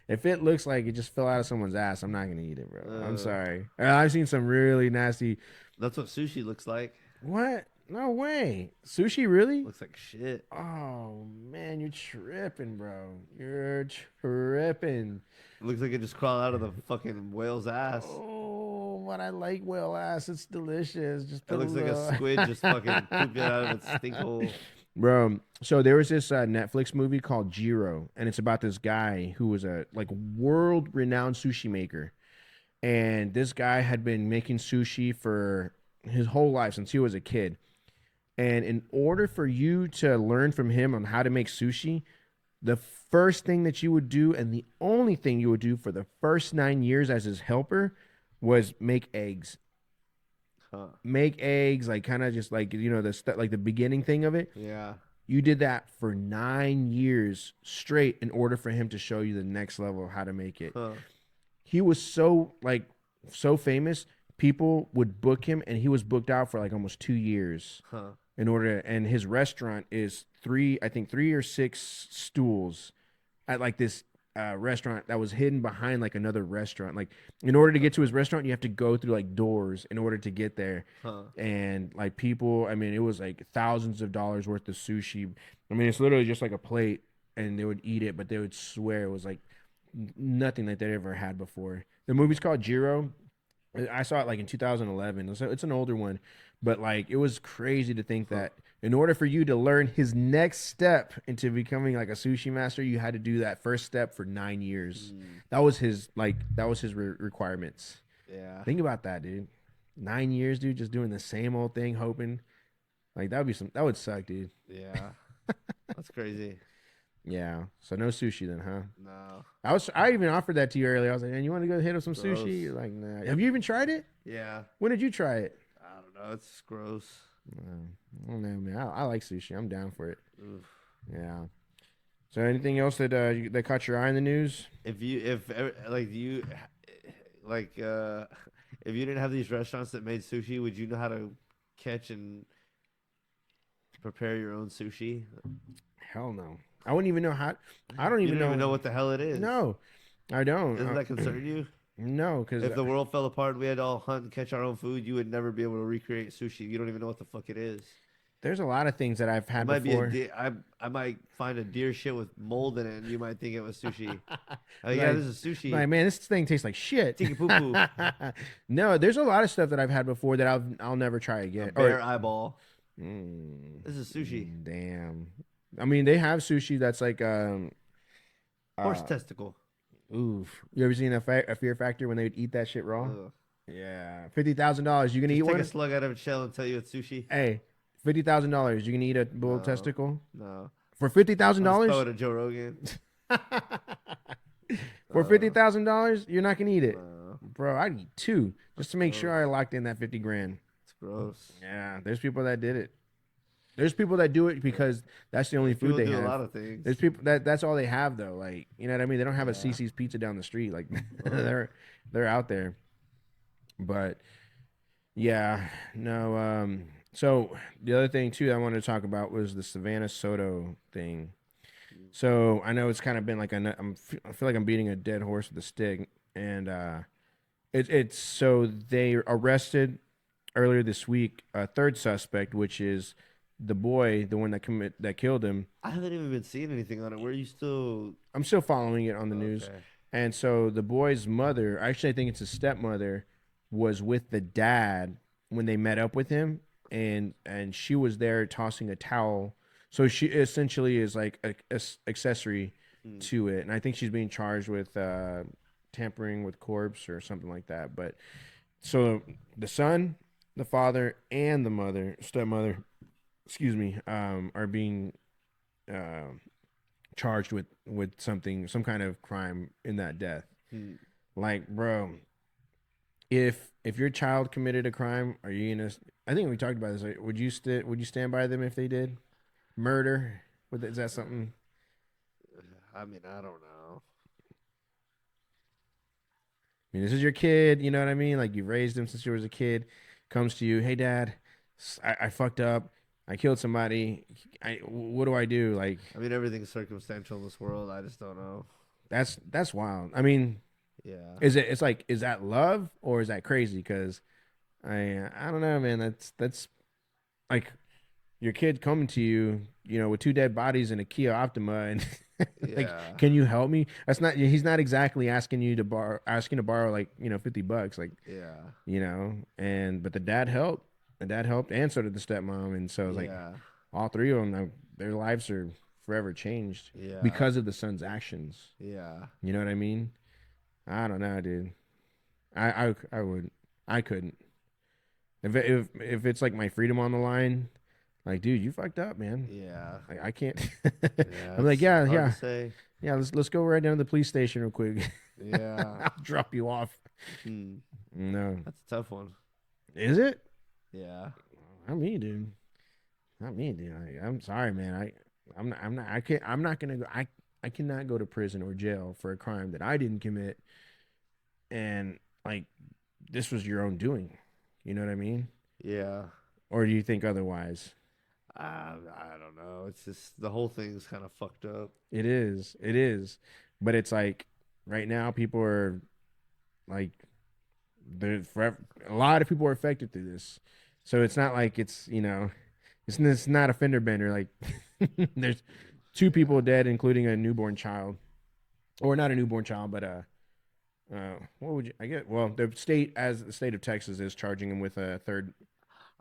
if it looks like it just fell out of someone's ass, I'm not going to eat it, bro. I'm sorry. I've seen some really nasty. That's what sushi looks like. What? No way. Sushi, really? Looks like shit. Oh, man, you're tripping, bro. You're tripping. It looks like it just crawled out of the fucking whale's ass. Oh, but I like whale ass. It's delicious. Just it looks like a squid just fucking pooped it out of its stink hole. Bro, so there was this Netflix movie called Gyro, and it's about this guy who was a like world-renowned sushi maker. And this guy had been making sushi for his whole life since he was a kid. And in order for you to learn from him on how to make sushi, the first thing that you would do, and the only thing you would do for the first 9 years as his helper, was make eggs. Make eggs, like kind of just like, like the beginning thing of it. Yeah. You did that for 9 years straight in order for him to show you the next level of how to make it. He was so famous, people would book him, and he was booked out for like almost 2 years. In order and his restaurant is 3 or 6 stools at like this restaurant that was hidden behind like another restaurant. Like in order to get to his restaurant, you have to go through like doors in order to get there. And like people, I mean, it was like thousands of dollars worth of sushi. I mean, it's literally just like a plate, and they would eat it, but they would swear it was like nothing that they'd ever had before. The movie's called Gyro. I saw it like in 2011. So it's an older one, but like it was crazy to think that in order for you to learn his next step into becoming like a sushi master, you had to do that first step for 9 years. That was his requirements. Yeah. Think about that, dude. 9 years, dude, just doing the same old thing, hoping. Like that would suck, dude. Yeah. That's crazy. Yeah. So no sushi then, huh? No. I even offered that to you earlier. I was like, man, you want to go hit up some sushi? You're like, nah. Have you even tried it? Yeah. When did you try it? I don't know. It's gross. I don't know, man. I like sushi. I'm down for it. Oof. Yeah. So anything else that caught your eye in the news? If you didn't have these restaurants that made sushi, would you know how to catch and prepare your own sushi? Hell no. I wouldn't even know how. I don't even know what the hell it is. No, I don't. Doesn't that concern you? No, because if the world fell apart and we had to all hunt and catch our own food, you would never be able to recreate sushi. You don't even know what the fuck it is. There's a lot of things that I've had before. I might find a deer shit with mold in it, and you might think it was sushi. Yeah, this is sushi. Like, man, this thing tastes like shit. Tiki poo poo. No, there's a lot of stuff that I've had before that I'll never try again. A bear eyeball. This is sushi. Damn. I mean, they have sushi that's like horse testicle. Oof. You ever seen a Fear Factor when they would eat that shit raw? Ugh. Yeah. $50,000. You gonna eat one? Take a slug out of a shell and tell you it's sushi. Hey, $50,000. You gonna eat a bull testicle? No. For $50,000? Throw it to Joe Rogan. For $50,000, you're not gonna eat it, bro. I'd eat two just to make sure I locked in that 50 grand. It's gross. Yeah, there's people that did it. There's people that do it because that's the only food they have. A lot of things. There's people that's all they have though. Like, you know what I mean? They don't have a CC's Pizza down the street. Like they're out there. But yeah, no. So the other thing too I wanted to talk about was the Savannah Soto thing. So I know it's kind of been like I feel like I'm beating a dead horse with a stick, and it's so they arrested earlier this week a third suspect, which is the boy, the one that killed him. I haven't even been seeing anything on it. Where are you still? I'm still following it on the news. And so the boy's mother, actually I think it's his stepmother, was with the dad when they met up with him, and she was there tossing a towel. So she essentially is like a accessory to it, and I think she's being charged with tampering with corpse or something like that. But so the son, the father, and the stepmother, are being charged with some kind of crime in that death. Like, bro, if your child committed a crime, are you gonna? I think we talked about this. Would you stand by them if they did murder? Is that something? I mean, I don't know. I mean, this is your kid. You know what I mean? Like, you raised him since you was a kid. Comes to you, hey, Dad, I fucked up. I killed somebody. What do I do? Like, I mean, everything's circumstantial in this world. I just don't know. That's wild. I mean, yeah. Is that love or is that crazy? Because I don't know, man. That's like your kid coming to you, with two dead bodies in a Kia Optima, and like, can you help me? That's not. He's not exactly asking to borrow like $50, like, but the dad helped. The dad helped, and so did the stepmom, and so like all three of them, their lives are forever changed because of the son's actions. Yeah, you know what I mean? I don't know, dude. I couldn't. If it's like my freedom on the line, like, dude, you fucked up, man. Yeah, like, I can't. I'm like, yeah. Let's go right down to the police station real quick. Yeah, I'll drop you off. No, that's a tough one. Is it? Yeah. Not me, dude. Like, I'm sorry, man. I'm not gonna go. I cannot go to prison or jail for a crime that I didn't commit. And like, this was your own doing. You know what I mean? Yeah. Or do you think otherwise? I don't know. It's just the whole thing's kind of fucked up. It is. But it's like right now people are like a lot of people are affected through this. So it's not like it's, it's not a fender bender. Like there's 2 people dead, including a newborn child, or not a newborn child, but what would you? I get. Well, the state of Texas is charging him with a third.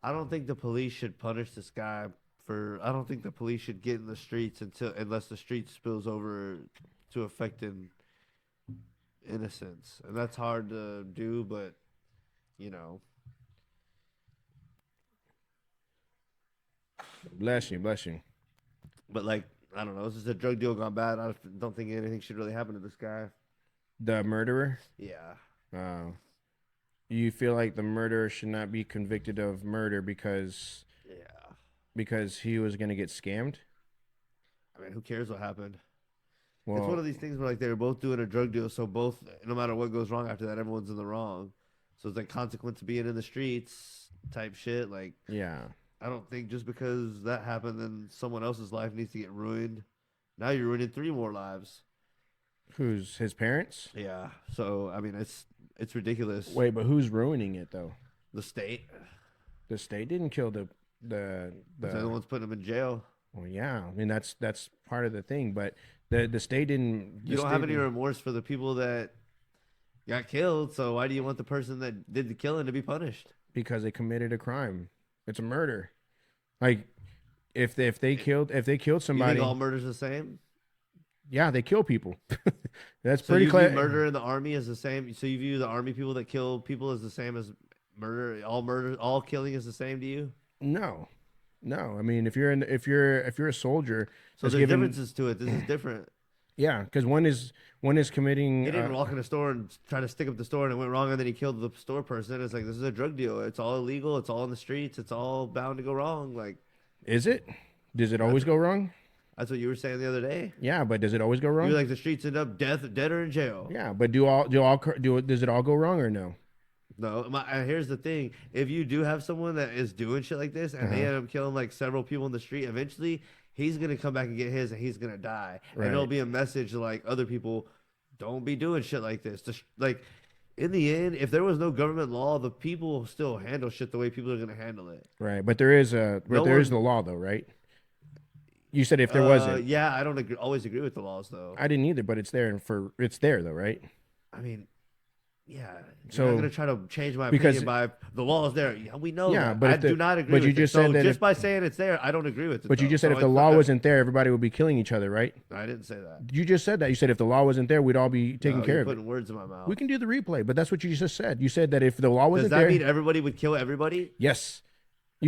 I don't think the police should punish this guy I don't think the police should get in the streets unless the street spills over to affecting innocence, and that's hard to do, but Bless you. But like, I don't know, this is a drug deal gone bad. I don't think anything should really happen to this guy. The murderer. Yeah. You feel like the murderer should not be convicted of murder because he was gonna get scammed? I mean, who cares what happened? Well, it's one of these things where like they were both doing a drug deal, so both, no matter what goes wrong after that, everyone's in the wrong. So it's like consequence of being in the streets type shit. Like, yeah. I don't think just because that happened, then someone else's life needs to get ruined. Now you're ruining 3 more lives. Who's his parents? Yeah. So I mean, it's ridiculous. Wait, but who's ruining it though? The state. The state didn't kill the one's putting him in jail. Well, yeah. I mean, that's part of the thing, but the state didn't. You don't have any remorse for the people that got killed. So why do you want the person that did the killing to be punished? Because they committed a crime. It's a murder. Like if they killed somebody. You think all murder's the same? Yeah, they kill people. That's so pretty clear. clear. Murder in the army is the same. So you view the army people that kill people as the same as murder? All killing is the same to you? No. I mean, if you're a soldier, so there's differences to it. This is different. Yeah, because one is committing. He didn't walk in a store and try to stick up the store and it went wrong, and then he killed the store person. It's like, this is a drug deal. It's all illegal. It's all in the streets. It's all bound to go wrong. Like, is it? Does it always go wrong? That's what you were saying the other day. Yeah, but does it always go wrong? You're like, the streets end up dead or in jail. Yeah, but does it all go wrong or no? No. Here's the thing: if you do have someone that is doing shit like this and they end up killing like several people in the street, eventually he's gonna come back and get his, and he's gonna die. Right. And it'll be a message to like other people: don't be doing shit like this. Like, in the end, if there was no government law, the people still handle shit the way people are gonna handle it. Right, but there is the law though, right? You said if there wasn't. Yeah, I don't always agree with the laws though. I didn't either, but it's there it's there though, right? I mean, yeah. So I'm not gonna try to change my opinion by the law is there. Yeah, we know. Yeah, that. But I do not agree. But you just said that just by saying it's there, I don't agree with it. But you just said if the law wasn't there, everybody would be killing each other, right? I didn't say that. You just said that. You said if the law wasn't there, we'd all be taking care of it. You're putting words in my mouth. We can do the replay, but that's what you just said. You said that if the law wasn't there, does that mean everybody would kill everybody? Yes.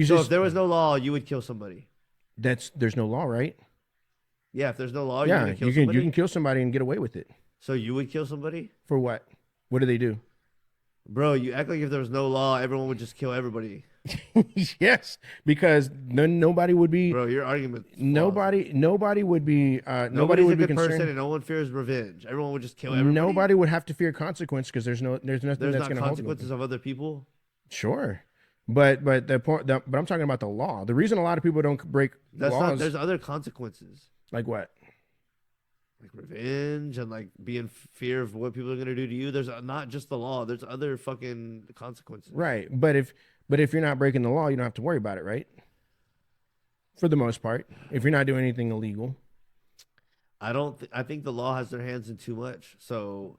So if there was no law, you would kill somebody. There's no law, right? Yeah, if there's no law, you're gonna kill somebody? You can kill somebody and get away with it. So you would kill somebody? For what? What do they do? Bro, you act like if there was no law, everyone would just kill everybody. Yes, because nobody would be. Bro, your argument. Nobody would be. Nobody's a good person, and no one fears revenge. Everyone would just kill everybody. Nobody would have to fear consequence because there's nothing that's going to hold them. There's not consequences of other people. Sure, but the point. But I'm talking about the law. The reason a lot of people don't break laws. There's other consequences. Like what? Like revenge and like being fear of what people are gonna do to you. There's not just the law. There's other fucking consequences. Right, but if you're not breaking the law, you don't have to worry about it, right? For the most part, if you're not doing anything illegal. I think the law has their hands in too much. So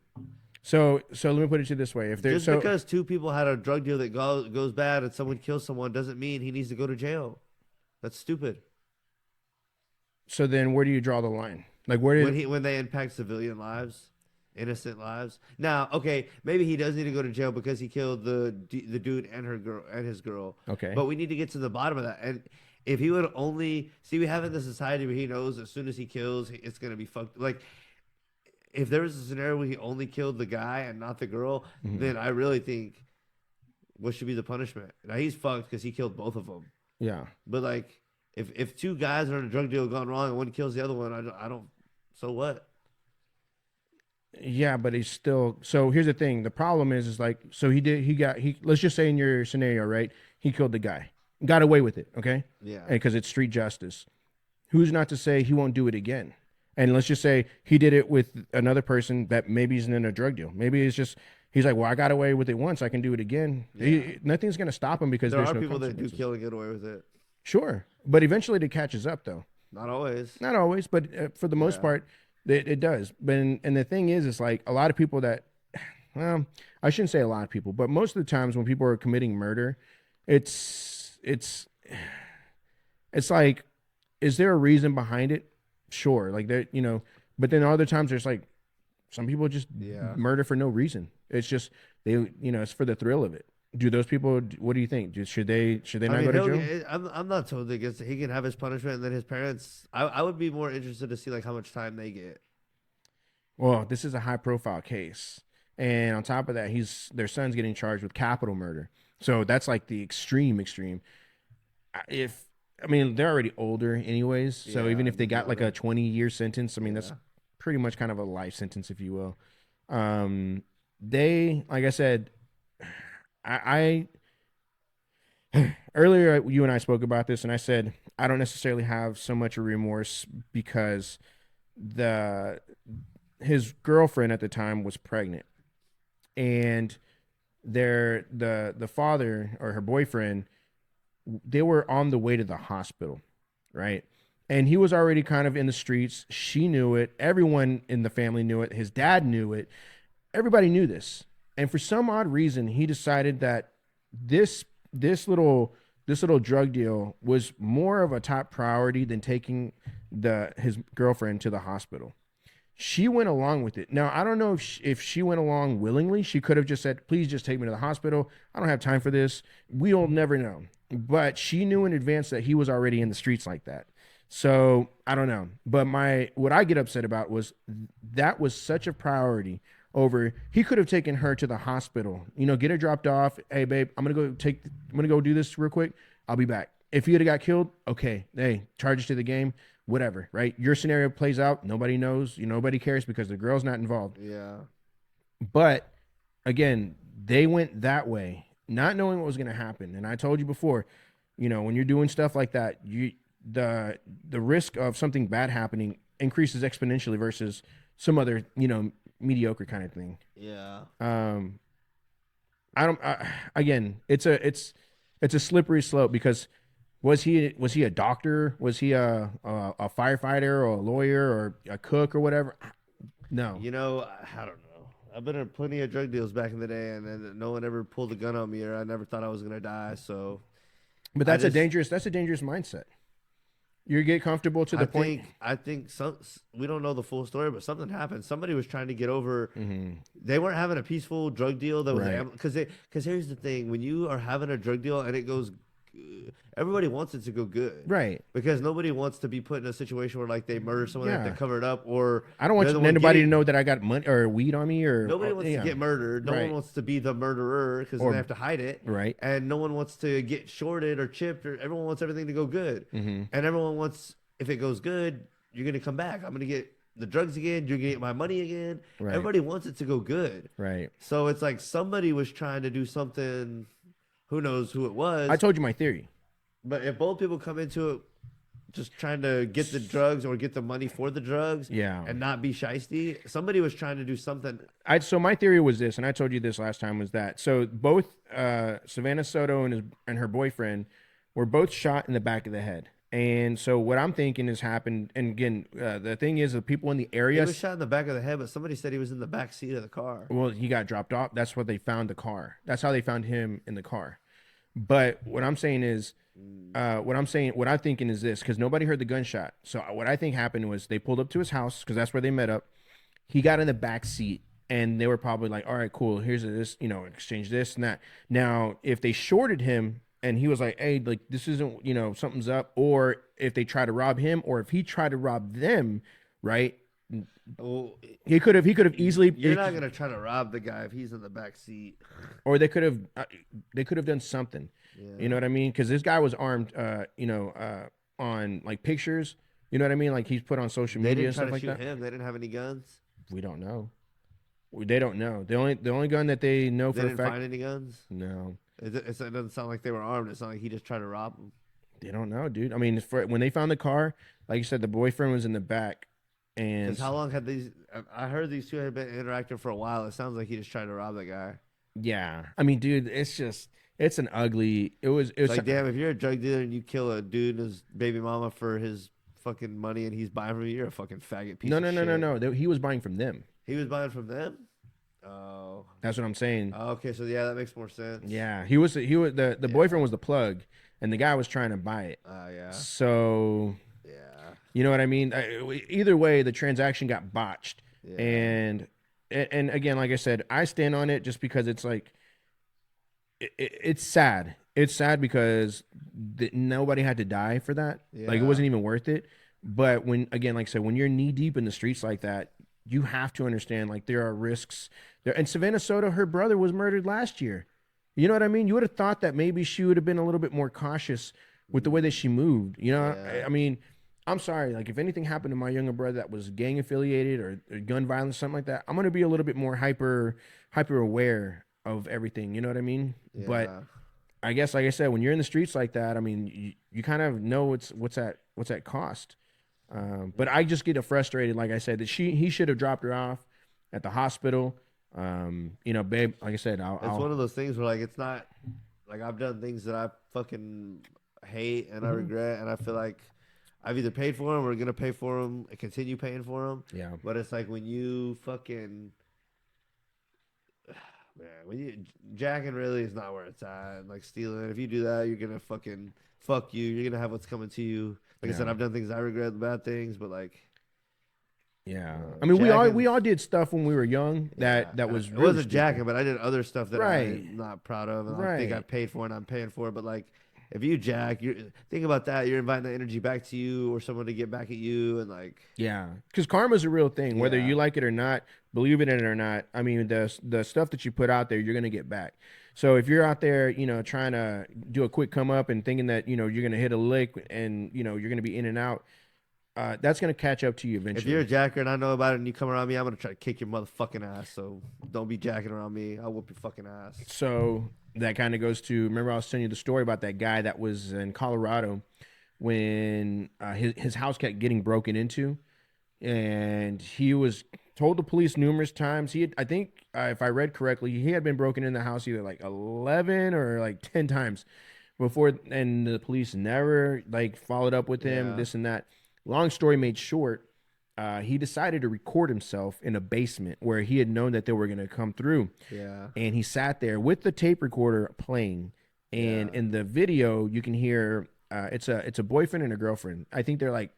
let me put it to you this way: because 2 people had a drug deal that goes bad and someone kills someone doesn't mean he needs to go to jail. That's stupid. So then, where do you draw the line? Like when they impact civilian lives, innocent lives. Now, okay, maybe he does need to go to jail because he killed the dude and his girl. Okay, but we need to get to the bottom of that. And if he would only see, we have in the society where he knows as soon as he kills, it's gonna be fucked. Like, if there was a scenario where he only killed the guy and not the girl, then I really think what should be the punishment? Now he's fucked because he killed both of them. Yeah, but like. If 2 guys are in a drug deal gone wrong and one kills the other one, I don't. So what? Yeah, but he's still. So here's the thing. The problem is like, so let's just say in your scenario, right? He killed the guy, got away with it. Okay. Yeah. Because it's street justice. Who's not to say he won't do it again? And let's just say he did it with another person that maybe isn't in a drug deal. Maybe it's just he's like, well, I got away with it once, I can do it again. Nothing's gonna stop him because there there's are no people that do consequences. kill and get away with it. Sure, but eventually it catches up, though. Not always. Not always, but for the most part, it does. But and the thing is, it's like a lot of people that, well, I shouldn't say a lot of people, but most of the times when people are committing murder, it's like, is there a reason behind it? Sure, like there, but then other times there's like some people just murder for no reason. It's just it's for the thrill of it. Do those people? What do you think? Should they not go to jail? I'm not totally against it. He can have his punishment, and then his parents. I would be more interested to see like how much time they get. Well, this is a high profile case, and on top of that, their son's getting charged with capital murder. So that's like the extreme. They're already older anyways. So even if they got like a 20-year sentence, that's pretty much kind of a life sentence, if you will. They, like I said, I earlier you and I spoke about this, and I said I don't necessarily have so much remorse because his girlfriend at the time was pregnant, and the father or her boyfriend, they were on the way to the hospital, right? And he was already kind of in the streets. She knew it. Everyone in the family knew it. His dad knew it. Everybody knew this. And for some odd reason, he decided that this little drug deal was more of a top priority than taking his girlfriend to the hospital. She went along with it. Now, I don't know if she went along willingly. She could have just said, please just take me to the hospital. I don't have time for this. We'll never know. But she knew in advance that he was already in the streets like that. So I don't know. But what I get upset about was that was such a priority over. He could have taken her to the hospital, get her dropped off. Hey, babe, I'm going to go do this real quick. I'll be back. If he had got killed, okay, hey, charges to the game, whatever, right? Your scenario plays out. Nobody knows. Nobody cares because the girl's not involved. Yeah. But again, they went that way, not knowing what was going to happen. And I told you before, when you're doing stuff like that, the risk of something bad happening increases exponentially versus some other, mediocre kind of thing. Yeah. Again, it's a slippery slope because was he a doctor? Was he a firefighter or a lawyer or a cook or whatever? No. I don't know. I've been in plenty of drug deals back in the day, and then no one ever pulled a gun on me, or I never thought I was gonna die. So, but that's a dangerous mindset. You get comfortable to the point. I think we don't know the full story, but something happened. Somebody was trying to get over. Mm-hmm. They weren't having a peaceful drug deal. That was because here's the thing: when you are having a drug deal and it goes, everybody wants it to go good, right? Because nobody wants to be put in a situation where like they murder someone, they have to cover it up, or I don't want anybody to know that I got money or weed on me, or nobody wants to get murdered. No one wants to be the murderer because they have to hide it, right? And no one wants to get shorted or chipped, or everyone wants everything to go good, and everyone wants, if it goes good, you're gonna come back. I'm gonna get the drugs again. You're gonna get my money again. Right. Everybody wants it to go good, right? So it's like somebody was trying to do something. Who knows who it was? I told you my theory. But if both people come into it just trying to get the drugs or get the money for the drugs, and not be shiesty, somebody was trying to do something. So my theory was this, and I told you this last time, was that so both Savannah Soto and her boyfriend were both shot in the back of the head. And so what I'm thinking has happened, and again, the thing is, the people in the area. He was shot in the back of the head, but somebody said he was in the back seat of the car. Well, he got dropped off. That's what they found the car. That's how they found him in the car. But what I'm saying is, what I'm thinking is this, because nobody heard the gunshot. So what I think happened was they pulled up to his house because that's where they met up. He got in the back seat, and they were probably like, all right, cool. Here's this, exchange this and that. Now, if they shorted him and he was like, hey, like this isn't, something's up, or if they try to rob him, or if he tried to rob them, right? Well, he could have easily. You're not gonna try to rob the guy if he's in the back seat. Or they could have done something. Yeah. You know what I mean? Because this guy was armed. On like pictures. You know what I mean? Like he's put on social media and stuff like that. They didn't try to shoot him. They didn't have any guns. We don't know. They don't know. The only gun that they know for a fact. They didn't find any guns. No. It doesn't sound like they were armed. It sounded like he just tried to rob them. They don't know, dude. I mean, when they found the car, like you said, the boyfriend was in the back. And Because how long had these? I heard these two had been interacting for a while. It sounds like he just tried to rob that guy. yeah, I mean, dude, it's an ugly. It was Like, damn, if you're a drug dealer and you kill a dude and his baby mama for his fucking money and he's buying from you, you're a fucking faggot piece of shit. No. He was buying from them. He was buying from them? Oh. That's what I'm saying. Oh, okay, so yeah, that makes more sense. Yeah, he was the boyfriend was the plug, and the guy was trying to buy it. Yeah. So Yeah. you know what I mean? Either way, the transaction got botched. Yeah. And again, like I said, I stand on it just because it's like, it's sad. It's sad because nobody had to die for that. Yeah. Like, it wasn't even worth it. But when, again, like I said, when you're knee deep in the streets like that, you have to understand, like, there are risks there. And Savannah Soto, her brother was murdered last year. You know what I mean? You would have thought that maybe she would have been a little bit more cautious with the way that she moved. You know, Yeah. I mean, I'm sorry. Like, if anything happened to my younger brother that was gang affiliated or gun violence, something like that, I'm gonna be a little bit more hyper aware of everything. You know what I mean? Yeah. But I guess, like I said, when you're in the streets like that, I mean, you kind of know what's at cost. But I just get frustrated, like I said, that he should have dropped her off at the hospital. You know, babe, like I said, it's one of those things where, like, it's not like I've done things that I fucking hate and I regret, and I feel like I've either paid for them or gonna pay for them and continue paying for them. Yeah. But it's like when you fucking man, when you jacking really is not where it's at. Like stealing, if you do that, you're gonna fucking fuck you. You're gonna have what's coming to you. Like I said, I've done things I regret, the bad things, but like. Yeah, I mean, we all did stuff when we were young that was it really wasn't jacking, but I did other stuff that I'm not proud of, and I think I paid for and I'm paying for it. But like, if you jack, you think about that. You're inviting the energy back to you or someone to get back at you, and like, yeah, because karma's a real thing, whether you like it or not, believe it or not. I mean, the stuff that you put out there, you're gonna get back. So if you're out there, you know, trying to do a quick come up and thinking that, you know, you're gonna hit a lick and, you know, you're gonna be in and out, that's gonna catch up to you eventually. If you're a jacker and I know about it and you come around me, I'm gonna try to kick your motherfucking ass. So don't be jacking around me. I'll whoop your fucking ass. So that kind of goes to, remember I was telling you the story about that guy that was in Colorado when his house kept getting broken into, and he was told the police numerous times. He had, I think, if I read correctly, he had been broken in the house either like 11 or like 10 times before, and the police never like followed up with him, this and that. Long story made short, he decided to record himself in a basement where he had known that they were going to come through. Yeah. And he sat there with the tape recorder playing. And in the video, you can hear it's a boyfriend and a girlfriend. I think they're like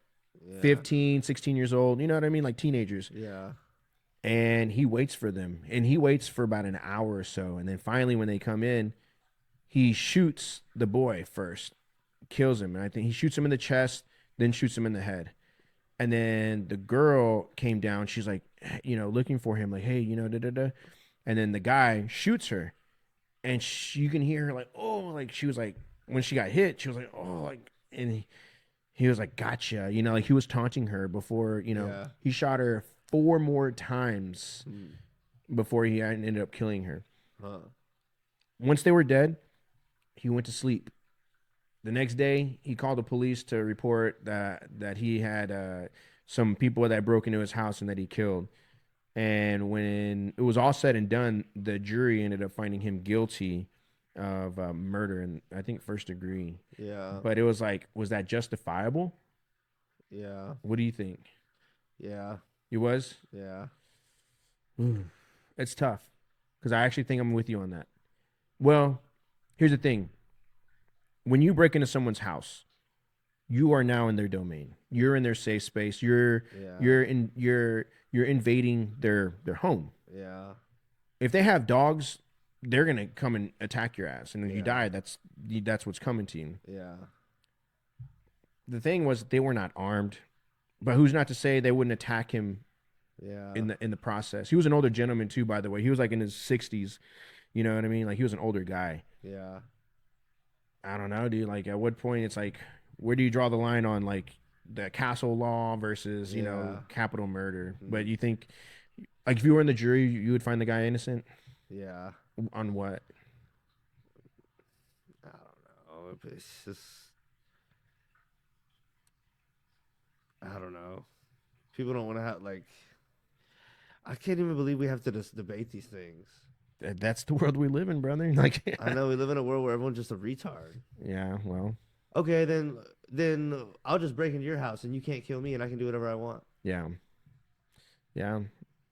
15, 16 years old. You know what I mean? Like teenagers. Yeah. And he waits for them. And he waits for about an hour or so. And then finally, when they come in, he shoots the boy first, kills him. And I think he shoots him in the chest, then shoots him in the head. And then the girl came down. She's like, you know, looking for him, like, hey, you know, da-da-da. And then the guy shoots her. And you can hear her like, oh, like she was like, when she got hit, she was like, oh, like, and he was like, gotcha. You know, like he was taunting her before, you know, he shot her 4 more times before he ended up killing her. Once they were dead, he went to sleep. The next day, he called the police to report that he had some people that broke into his house and that he killed. And when it was all said and done, the jury ended up finding him guilty of murder and I think first degree. Yeah. But it was like, was that justifiable? Yeah. What do you think? Yeah. It was? Yeah. It's tough because I actually think I'm with you on that. Well, here's the thing. When you break into someone's house, you are now in their domain. You're in their safe space. You're invading their home. Yeah. If they have dogs, they're gonna come and attack your ass, and if you die, that's what's coming to you. Yeah. The thing was, they were not armed, but who's not to say they wouldn't attack him? Yeah. In the process, he was an older gentleman too, by the way. He was like in his 60s. You know what I mean? Like he was an older guy. Yeah. I don't know, dude. Like at what point it's like, where do you draw the line on like the castle law versus you know capital murder? But you think, like if you were in the jury, you would find the guy innocent? Yeah. On what? I don't know. It's just, I don't know. People don't want to have like. I can't even believe we have to just debate these things. That's the world we live in, brother. Like, I know we live in a world where everyone's just a retard. Yeah, well. Okay, then I'll just break into your house and you can't kill me and I can do whatever I want. Yeah. Yeah.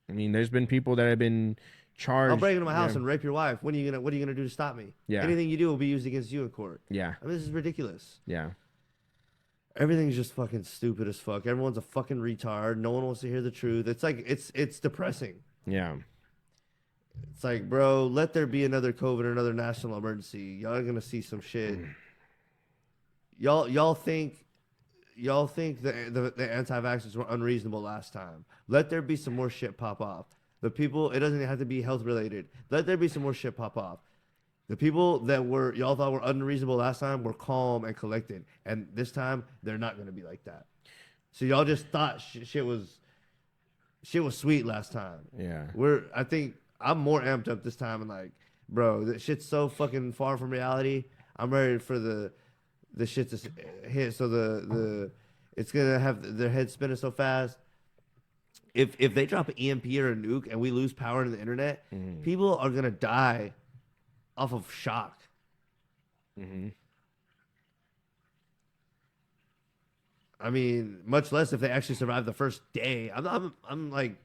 I mean, there's been people that have been charged. I'll break into my house and rape your wife. What are you gonna do to stop me? Yeah. Anything you do will be used against you in court. Yeah. I mean, this is ridiculous. Yeah. Everything's just fucking stupid as fuck. Everyone's a fucking retard. No one wants to hear the truth. It's like it's depressing. Yeah. It's like, bro, let there be another COVID or another national emergency. Y'all are gonna see some shit. Y'all think the anti-vaxxers were unreasonable last time. Let there be some more shit pop off. The people, it doesn't have to be health related. Let there be some more shit pop off. The people that y'all thought were unreasonable last time were calm and collected, and this time they're not gonna be like that. So y'all just thought shit was sweet last time. Yeah. I think I'm more amped up this time, and like, bro, that shit's so fucking far from reality. I'm ready for the shit to hit. So it's gonna have their head spinning so fast. If they drop an EMP or a nuke and we lose power to the internet, people are gonna die off of shock. I mean, much less if they actually survive the first day. I'm like,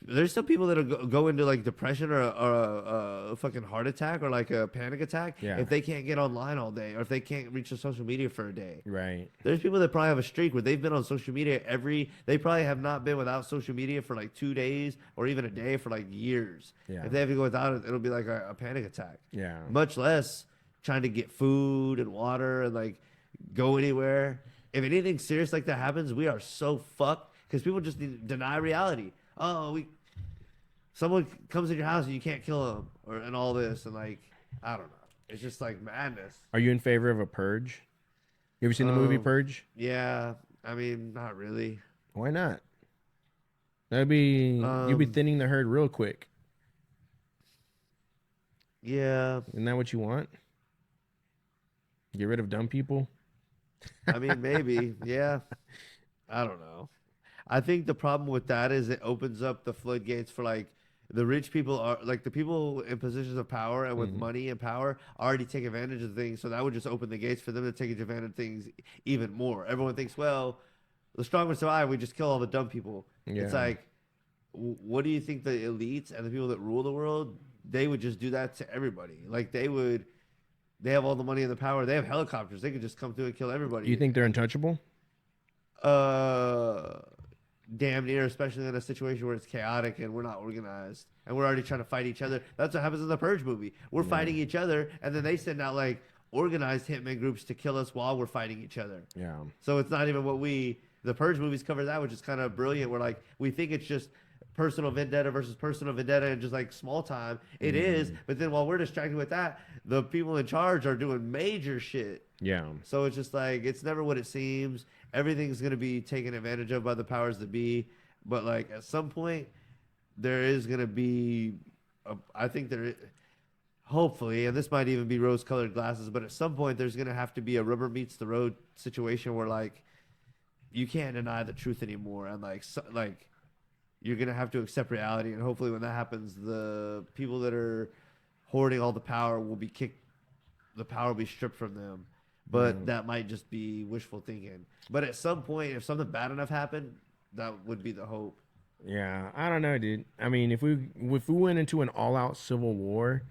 there's some people that go into like depression or a fucking heart attack or like a panic attack if they can't get online all day or if they can't reach their social media for a day. Right. There's people that probably have a streak where they've been on social media they probably have not been without social media for like 2 days or even a day for like years. Yeah. If they have to go without it, it'll be like a panic attack. Yeah. Much less trying to get food and water and like go anywhere. If anything serious like that happens, we are so fucked because people just deny reality. Oh, someone comes in your house and you can't kill them and all this and like, I don't know. It's just like madness. Are you in favor of a purge? You ever seen the movie Purge? Yeah. I mean, not really. Why not? That'd be you'd be thinning the herd real quick. Yeah. Isn't that what you want? Get rid of dumb people? I mean, maybe. Yeah. I don't know. I think the problem with that is it opens up the floodgates for like the rich people are like the people in positions of power and with money and power already take advantage of things. So that would just open the gates for them to take advantage of things even more. Everyone thinks, well, the strong will survive. We just kill all the dumb people. Yeah. It's like, what do you think the elites and the people that rule the world, they would just do that to everybody? Like they have all the money and the power. They have helicopters. They could just come through and kill everybody. You think they're untouchable? Damn near, especially in a situation where it's chaotic and we're not organized and we're already trying to fight each other. That's what happens in the Purge movie. We're fighting each other, and then they send out like organized hitman groups to kill us while we're fighting each other. Yeah. So it's not even the Purge movies cover that, which is kind of brilliant. We're like, we think it's just personal vendetta versus personal vendetta and just like small time. It is, but then while we're distracted with that, the people in charge are doing major shit. Yeah. So it's just like, it's never what it seems. Everything's going to be taken advantage of by the powers that be. But like at some point, there is going to be, I think there is, hopefully, and this might even be rose-colored glasses, but at some point there's going to have to be a rubber meets the road situation where like, you can't deny the truth anymore. And like you're going to have to accept reality. And hopefully when that happens, the people that are hoarding all the power will be the power will be stripped from them. But that might just be wishful thinking. But at some point, if something bad enough happened, that would be the hope. Yeah, I don't know, dude. I mean, if we went into an all-out civil war,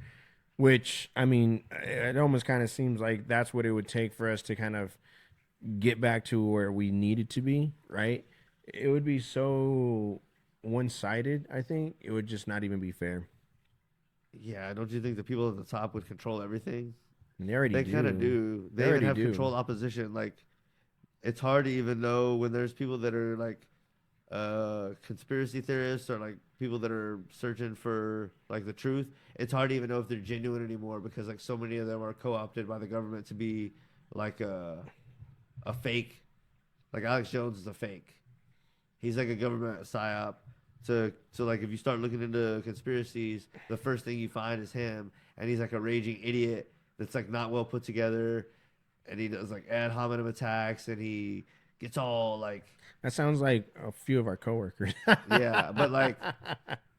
which, I mean, it almost kind of seems like that's what it would take for us to kind of get back to where we needed to be, right? It would be so one-sided, I think. It would just not even be fair. Yeah, don't you think the people at the top would control everything? They already do. They kind of do. They even have controlled opposition. Like, it's hard to even know when there's people that are like conspiracy theorists or like people that are searching for like the truth. It's hard to even know if they're genuine anymore because like so many of them are co-opted by the government to be like a fake. Like Alex Jones is a fake. He's like a government psyop. So like if you start looking into conspiracies, the first thing you find is him, and he's like a raging idiot that's like not well put together, and he does like ad hominem attacks, and he gets all like. That sounds like a few of our coworkers. Yeah, but like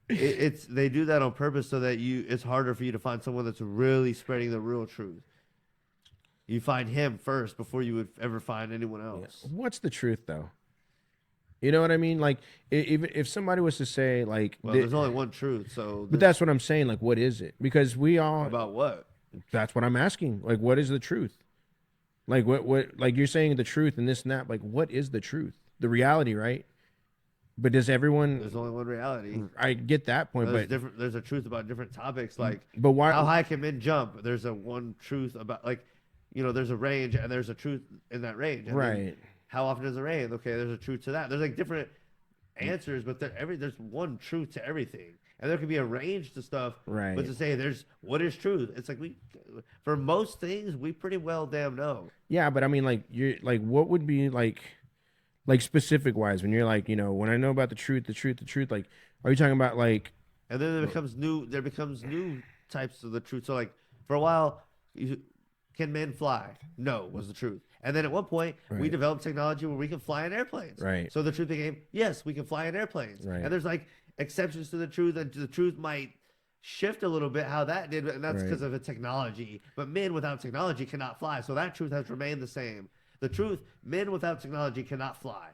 it's they do that on purpose so that it's harder for you to find someone that's really spreading the real truth. You find him first before you would ever find anyone else. Yeah. What's the truth, though? You know what I mean? Like, if somebody was to say, like, well, there's only one truth, so. But that's what I'm saying. Like, what is it? Because we all about what? That's what I'm asking. Like, what is the truth? Like, what? Like, you're saying the truth and this and that. Like, what is the truth? The reality, right? But does everyone? There's only one reality. I get that point, but there's a truth about different topics. Like, but why? How high can men jump? There's a one truth about like. There's a range, and there's a truth in that range. And right. How often does it rain? Okay, there's a truth to that. There's like different answers, but there's one truth to everything, and there can be a range to stuff. Right. But to say what is truth? It's like for most things, we pretty well damn know. Yeah, but I mean, like what would be like specific wise when you're like, when I know about the truth, like, are you talking about like? And then there becomes new types of the truth. So like for a while, can men fly? No, was the truth. And then at one point, we developed technology where we can fly in airplanes. Right. So the truth became, yes, we can fly in airplanes. Right. And there's like exceptions to the truth, and the truth might shift a little bit how that did, and that's because of the technology. But men without technology cannot fly. So that truth has remained the same. The truth, men without technology cannot fly.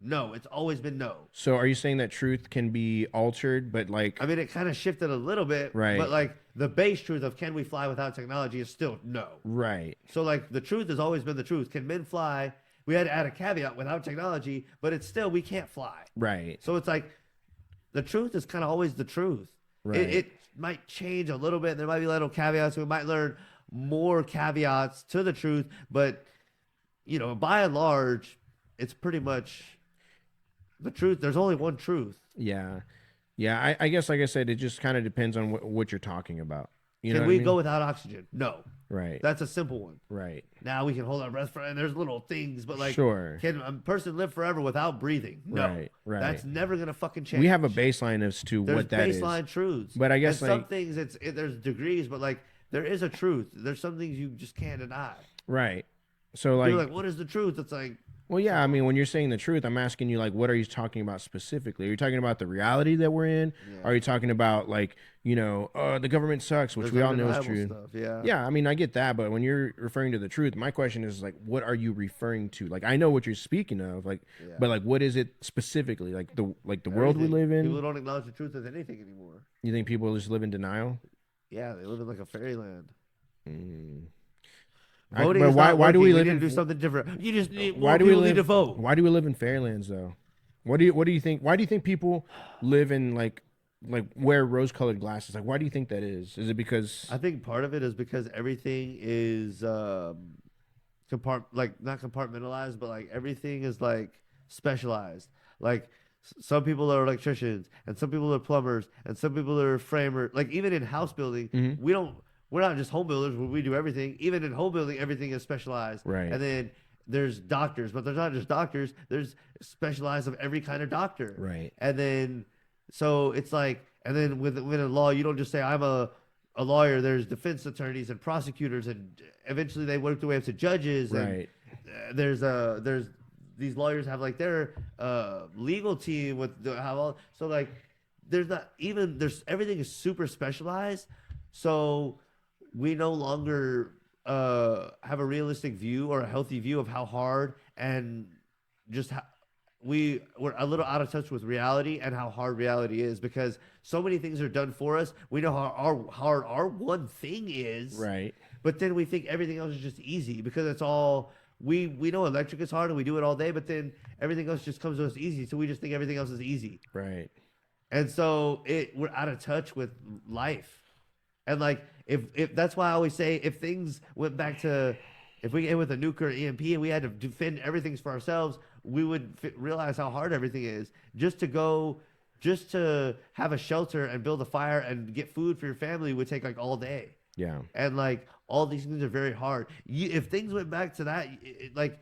No, it's always been no. So are you saying that truth can be altered, but like... I mean, it kind of shifted a little bit, right? But like the base truth of can we fly without technology is still no. Right. So like the truth has always been the truth. Can men fly? We had to add a caveat without technology, but it's still, we can't fly. Right. So it's like the truth is kind of always the truth. Right. It might change a little bit. There might be little caveats. We might learn more caveats to the truth, but by and large, it's pretty much the truth. There's only one truth. Yeah. I guess, like I said, it just kind of depends on what you're talking about. Can we go without oxygen? No. Right. That's a simple one. Right. Now we can hold our breath and there's little things, but like, sure. Can a person live forever without breathing? No. Right. That's never gonna fucking change. We have a baseline as to what that is. There's baseline truths. But I guess some things there's degrees, but like there is a truth. There's some things you just can't deny. Right. So like, you're like, what is the truth? It's like, well, yeah, I mean, when you're saying the truth, I'm asking you, like, what are you talking about specifically? Are you talking about the reality that we're in? Yeah. Are you talking about, like, the government sucks, which we all know is true? Stuff, yeah. Yeah, I mean, I get that, but when you're referring to the truth, my question is, like, what are you referring to? Like, I know what you're speaking of, like, but, like, what is it specifically? Like, the world we live in? People don't acknowledge the truth as anything anymore. You think people just live in denial? Yeah, they live in, like, a fairyland. Voting why do we live in? Do something different. You just need why do we need to vote. Why do we live in fairylands though? What do you think? Why do you think people live in like wear rose-colored glasses? Like, why do you think that is? Is it because? I think part of it is because everything is not compartmentalized, but like everything is like specialized. Like some people are electricians, and some people are plumbers, and some people are framers. Like even in house building, we're not just home builders where we do everything. Even in home building, everything is specialized. Right. And then there's doctors, but there's not just doctors. There's specialized of every kind of doctor. Right. And then, so it's like, and then with a law, you don't just say, I'm a lawyer. There's defense attorneys and prosecutors, and eventually they work their way up to judges. Right. And there's these lawyers have like their legal team so like everything is super specialized. So we no longer have a realistic view or a healthy view of how hard and just we're a little out of touch with reality and how hard reality is, because so many things are done for us. We know how hard our one thing is, right? But then we think everything else is just easy because it's all we know electric is hard and we do it all day, but then everything else just comes to us easy, so we just think everything else is easy, right? And so we're out of touch with life. And like if that's why I always say if things went back to if we get hit with a nuke or EMP and we had to defend everything for ourselves, we would realize how hard everything is. Just to have a shelter and build a fire and get food for your family would take like all day. Yeah. And like all these things are very hard. If things went back to that, like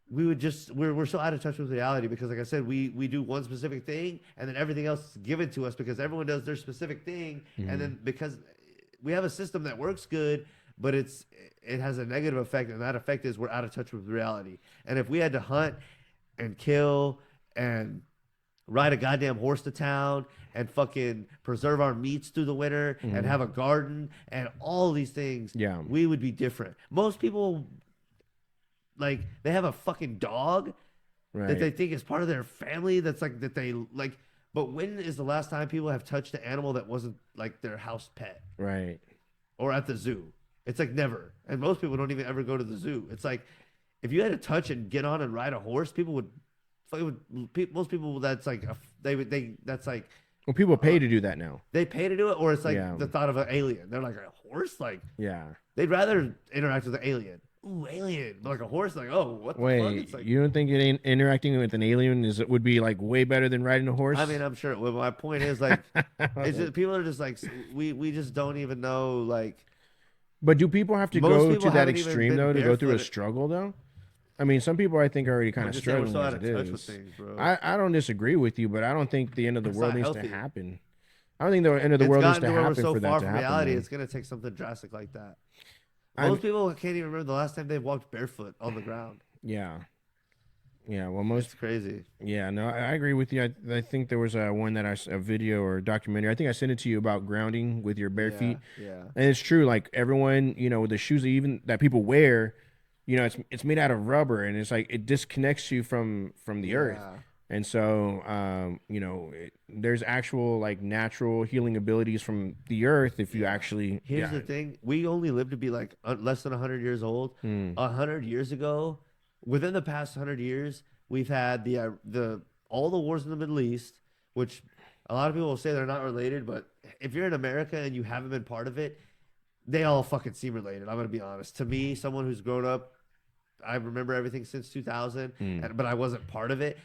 we would we're so out of touch with reality because, like I said, we do one specific thing and then everything else is given to us because everyone does their specific thing. And then because we have a system that works good, but it has a negative effect, and that effect is we're out of touch with reality. And if we had to hunt and kill and ride a goddamn horse to town and fucking preserve our meats through the winter and have a garden and all these things, we would be different. Most people, like, they have a fucking dog that they think is part of their family. That's like that they like. But when is the last time people have touched an animal that wasn't like their house pet, right? Or at the zoo? It's like never. And most people don't even ever go to the zoo. It's like if you had to touch and get on and ride a horse, people would. Most people, that's like that's like. Well, people pay to do that now. They pay to do it, or it's like the thought of an alien. They're like a horse, like they'd rather interact with an alien. Ooh, alien, like a horse, like what the fuck? It's like, you don't think interacting with an alien would be like way better than riding a horse? I mean, I'm sure. Well, my point is like, it's just, people are just like we just don't even know like. But do people have to go to that extreme though to go through a struggle though? I mean, some people I think are already kind of struggling so as out it of touch is. with things, bro. I don't disagree with you, but I don't think the end of the world needs healthy. to happen. I don't think the end of the world needs to happen so for that far to from happen. reality, it's gonna take something drastic like that. Most people can't even remember the last time they walked barefoot on the ground. Yeah. Well, most crazy. Yeah, no, I agree with you. I think there was a video or a documentary. I think I sent it to you about grounding with your bare feet. Yeah. And it's true. Like everyone, with the shoes that people wear, it's made out of rubber, and it's like it disconnects you from the earth. And so, there's actual like natural healing abilities from the earth if you actually. Here's the thing: we only live to be like less than 100 years old. 100 years ago, within the past 100 years, we've had all the wars in the Middle East, which a lot of people will say they're not related, but if you're in America and you haven't been part of it, they all fucking seem related. I'm gonna be honest. To me, someone who's grown up, I remember everything since 2000, but I wasn't part of it.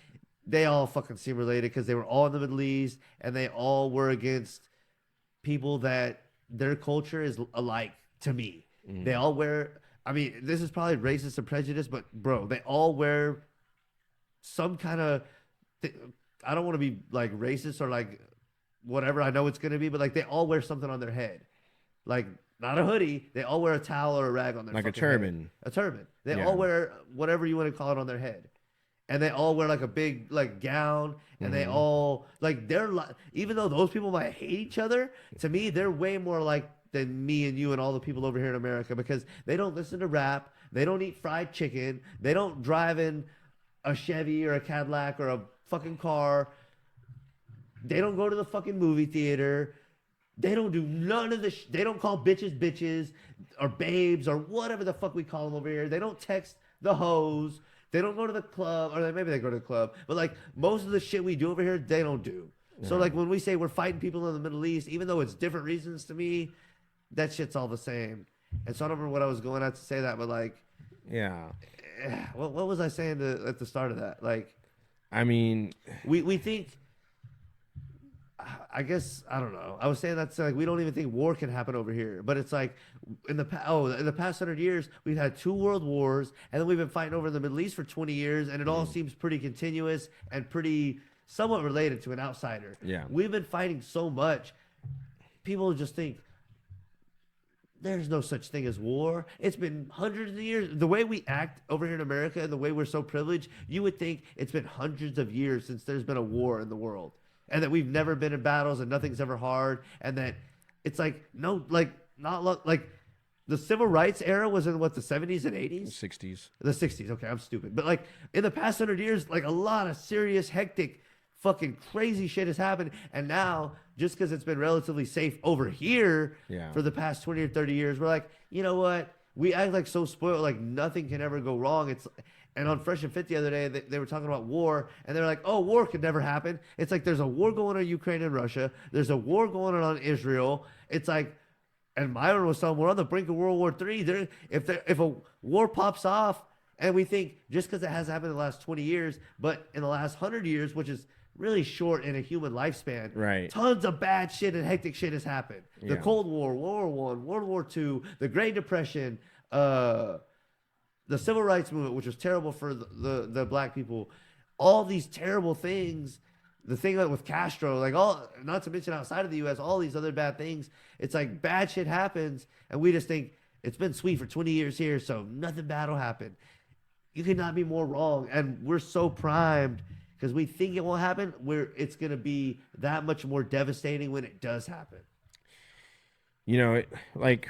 They all fucking seem related because they were all in the Middle East and they all were against people that their culture is alike to me. They all wear, I mean, this is probably racist and prejudice, but bro, they all wear some kind of, I don't want to be like racist or like whatever I know it's going to be, but like they all wear something on their head. Like not a hoodie. They all wear a towel or a rag on their head. Like a turban. Head. A turban. They all wear whatever you want to call it on their head. And they all wear like a big like gown, and they all like even though those people might hate each other, to me they're way more like than me and you and all the people over here in America because they don't listen to rap, they don't eat fried chicken, they don't drive in a Chevy or a Cadillac or a fucking car, they don't go to the fucking movie theater, they don't do none of the they don't call bitches or babes or whatever the fuck we call them over here. They don't text the hoes. They don't go to the club, or maybe they go to the club, but like most of the shit we do over here, they don't do. So like when we say we're fighting people in the Middle East, even though it's different reasons to me, that shit's all the same. And so I don't remember what I was going at to say that, but like, what was I saying at the start of that? Like, I mean, we think. I guess I don't know. I was saying that's like we don't even think war can happen over here, but it's like in the past 100 years we've had 2 world wars, and then we've been fighting over the Middle East for 20 years, and it all seems pretty continuous and pretty somewhat related to an outsider. Yeah, we've been fighting so much, people just think there's no such thing as war. It's been hundreds of years. The way we act over here in America and the way we're so privileged, you would think it's been hundreds of years since there's been a war in the world. And that we've never been in battles and nothing's ever hard. And that it's like, no, like, not like the civil rights era was in what, the 70s and 80s? 60s. The 60s. Okay, I'm stupid. But like in the past 100 years, like a lot of serious, hectic, fucking crazy shit has happened. And now, just because it's been relatively safe over here for the past 20 or 30 years, we're like, you know what? We act like so spoiled, like nothing can ever go wrong. And on Fresh and Fit the other day, they were talking about war, and they're like, oh, war could never happen. It's like there's a war going on in Ukraine and Russia. There's a war going on in Israel. It's like, and Myron was saying, we're on the brink of World War III. If a war pops off, and we think just because it hasn't happened in the last 20 years, but in the last 100 years, which is really short in a human lifespan, right? Tons of bad shit and hectic shit has happened. The Cold War, World War I, World War II, the Great Depression, the Civil Rights Movement, which was terrible for the black people, all these terrible things, the thing with Castro, like not to mention outside of the U.S., all these other bad things, it's like bad shit happens, and we just think it's been sweet for 20 years here, so nothing bad will happen. You could not be more wrong. And we're so primed because we think it won't happen, where it's going to be that much more devastating when it does happen. You know,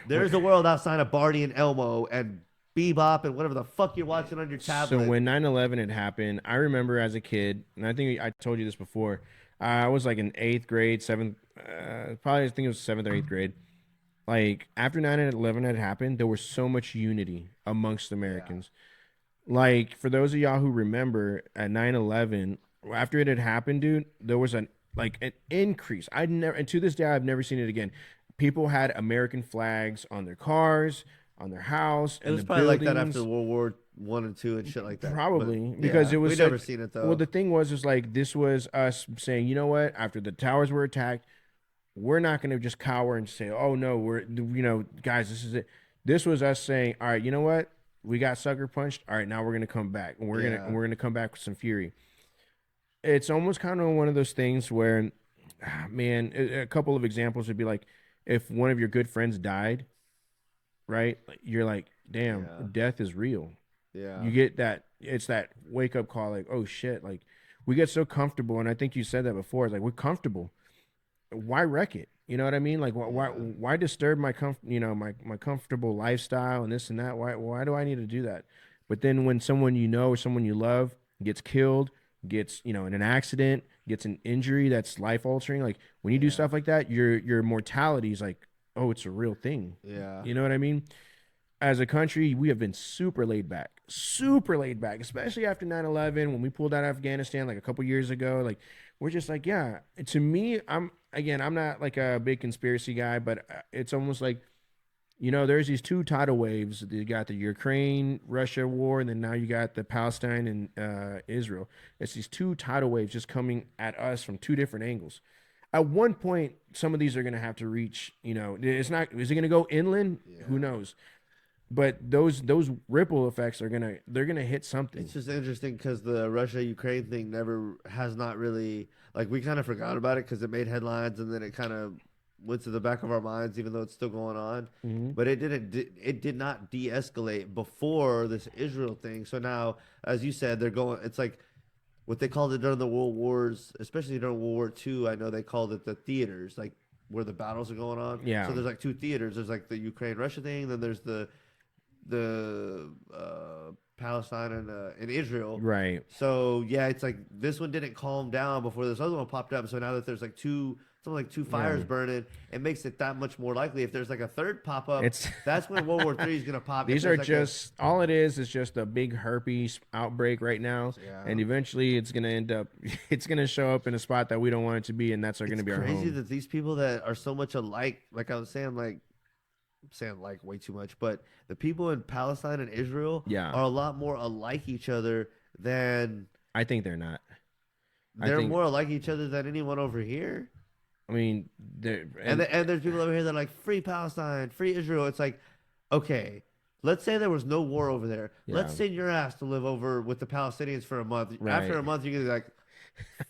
there's a world outside of Barney and Elmo and Bebop and whatever the fuck you're watching on your tablet. So when 9/11 had happened, I remember as a kid, and I think I told you this before, I was like in 8th grade, 7th, probably I think it was 7th or 8th grade. Like after 9/11 had happened, there was so much unity amongst Americans. Yeah. Like for those of y'all who remember at 9/11, after it had happened, dude, there was an increase. And to this day, I've never seen it again. People had American flags on their cars, on their house. It was probably like that after World War I and II and shit like that. Probably because it was. We've never seen it though. Well, the thing was like this was us saying, you know what? After the towers were attacked, we're not going to just cower and say, oh no, guys, this is it. This was us saying, all right, you know what? We got sucker punched. All right, now we're going to come back, and we're gonna come back with some fury. It's almost kind of one of those things where, man, a couple of examples would be like, if one of your good friends died, right? You're like, damn, death is real. Yeah. You get that. It's that wake up call. Like, oh shit. Like we get so comfortable. And I think you said that before. It's like, we're comfortable. Why wreck it? You know what I mean? Like why disturb my comfortable lifestyle and this and that? Why do I need to do that? But then when someone you know or someone you love gets killed, gets, in an accident, gets an injury that's life altering, like when you do stuff like that, your mortality is like, oh, it's a real thing. Yeah. You know what I mean? As a country, we have been super laid back, especially after 9/11 when we pulled out of Afghanistan like a couple years ago. Like we're just like, yeah. To me, I'm not like a big conspiracy guy, but it's almost like, there's these two tidal waves. You got the Ukraine-Russia war, and then now you got the Palestine and Israel. It's these two tidal waves just coming at us from two different angles. At one point, some of these are going to have to reach, it's not, is it going to go inland? Yeah. Who knows? But those ripple effects they're gonna hit something. It's just interesting because the Russia-Ukraine thing has not really, like, we kind of forgot about it because it made headlines and then it kind of went to the back of our minds, even though it's still going on. Mm-hmm. But it did not de-escalate before this Israel thing. So now, as you said, it's like what they called it during the World Wars, especially during World War II. I know they called it the theaters, like where the battles are going on. Yeah. So there's like two theaters. There's like the Ukraine-Russia thing, then there's the Palestine and Israel. Right. So yeah, it's like this one didn't calm down before this other one popped up. So now that there's like two fires burning, it makes it that much more likely. If there's like a third pop up, that's when World War III is gonna pop. These are like just all it is just a big herpes outbreak right now, and eventually it's gonna show up in a spot that we don't want it to be, and that's gonna be our home. It's crazy that these people that are so much alike, like I was saying, I'm saying like way too much, but the people in Palestine and Israel are a lot more alike each other than I think they're not. They're more alike each other than anyone over here. I mean, and there's people over here that are like free Palestine, free Israel. It's like, okay, let's say there was no war over there. Yeah. Let's send your ass to live over with the Palestinians for a month. Right. After a month, you're gonna be like,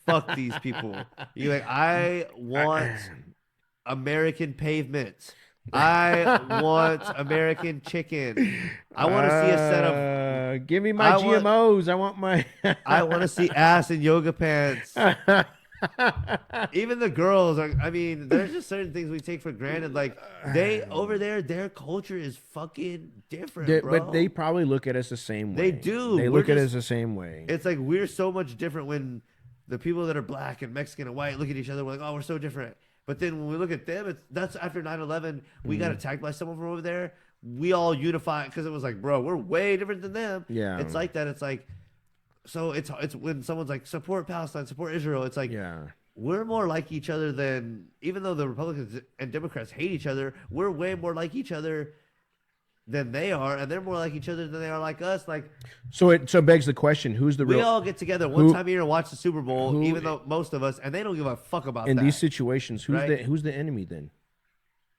fuck these people. You're like, I want American pavement. I want American chicken. I want to see a set of. Give me my GMOs. I want my. I want to see ass in yoga pants. Even the girls are. I mean, there's just certain things we take for granted. Like over there, their culture is fucking different, bro. But they probably look at us the same way. They do. They look at us the same way. It's like we're so much different when the people that are black and Mexican and white look at each other. We're like, oh, we're so different. But then when we look at them, that's after 9/11, we got attacked by someone from over there. We all unified because it was like, bro, we're way different than them. Yeah. It's like that. It's like, so it's when someone's like, support Palestine, support Israel. It's like, we're more like each other than, even though the Republicans and Democrats hate each other, we're way more like each other than they are, and they're more like each other than they are like us. Like, so it begs the question: who's the real? We all get together one time a year and watch the Super Bowl, even though most of us, and they don't give a fuck about in these situations. Who's the enemy then?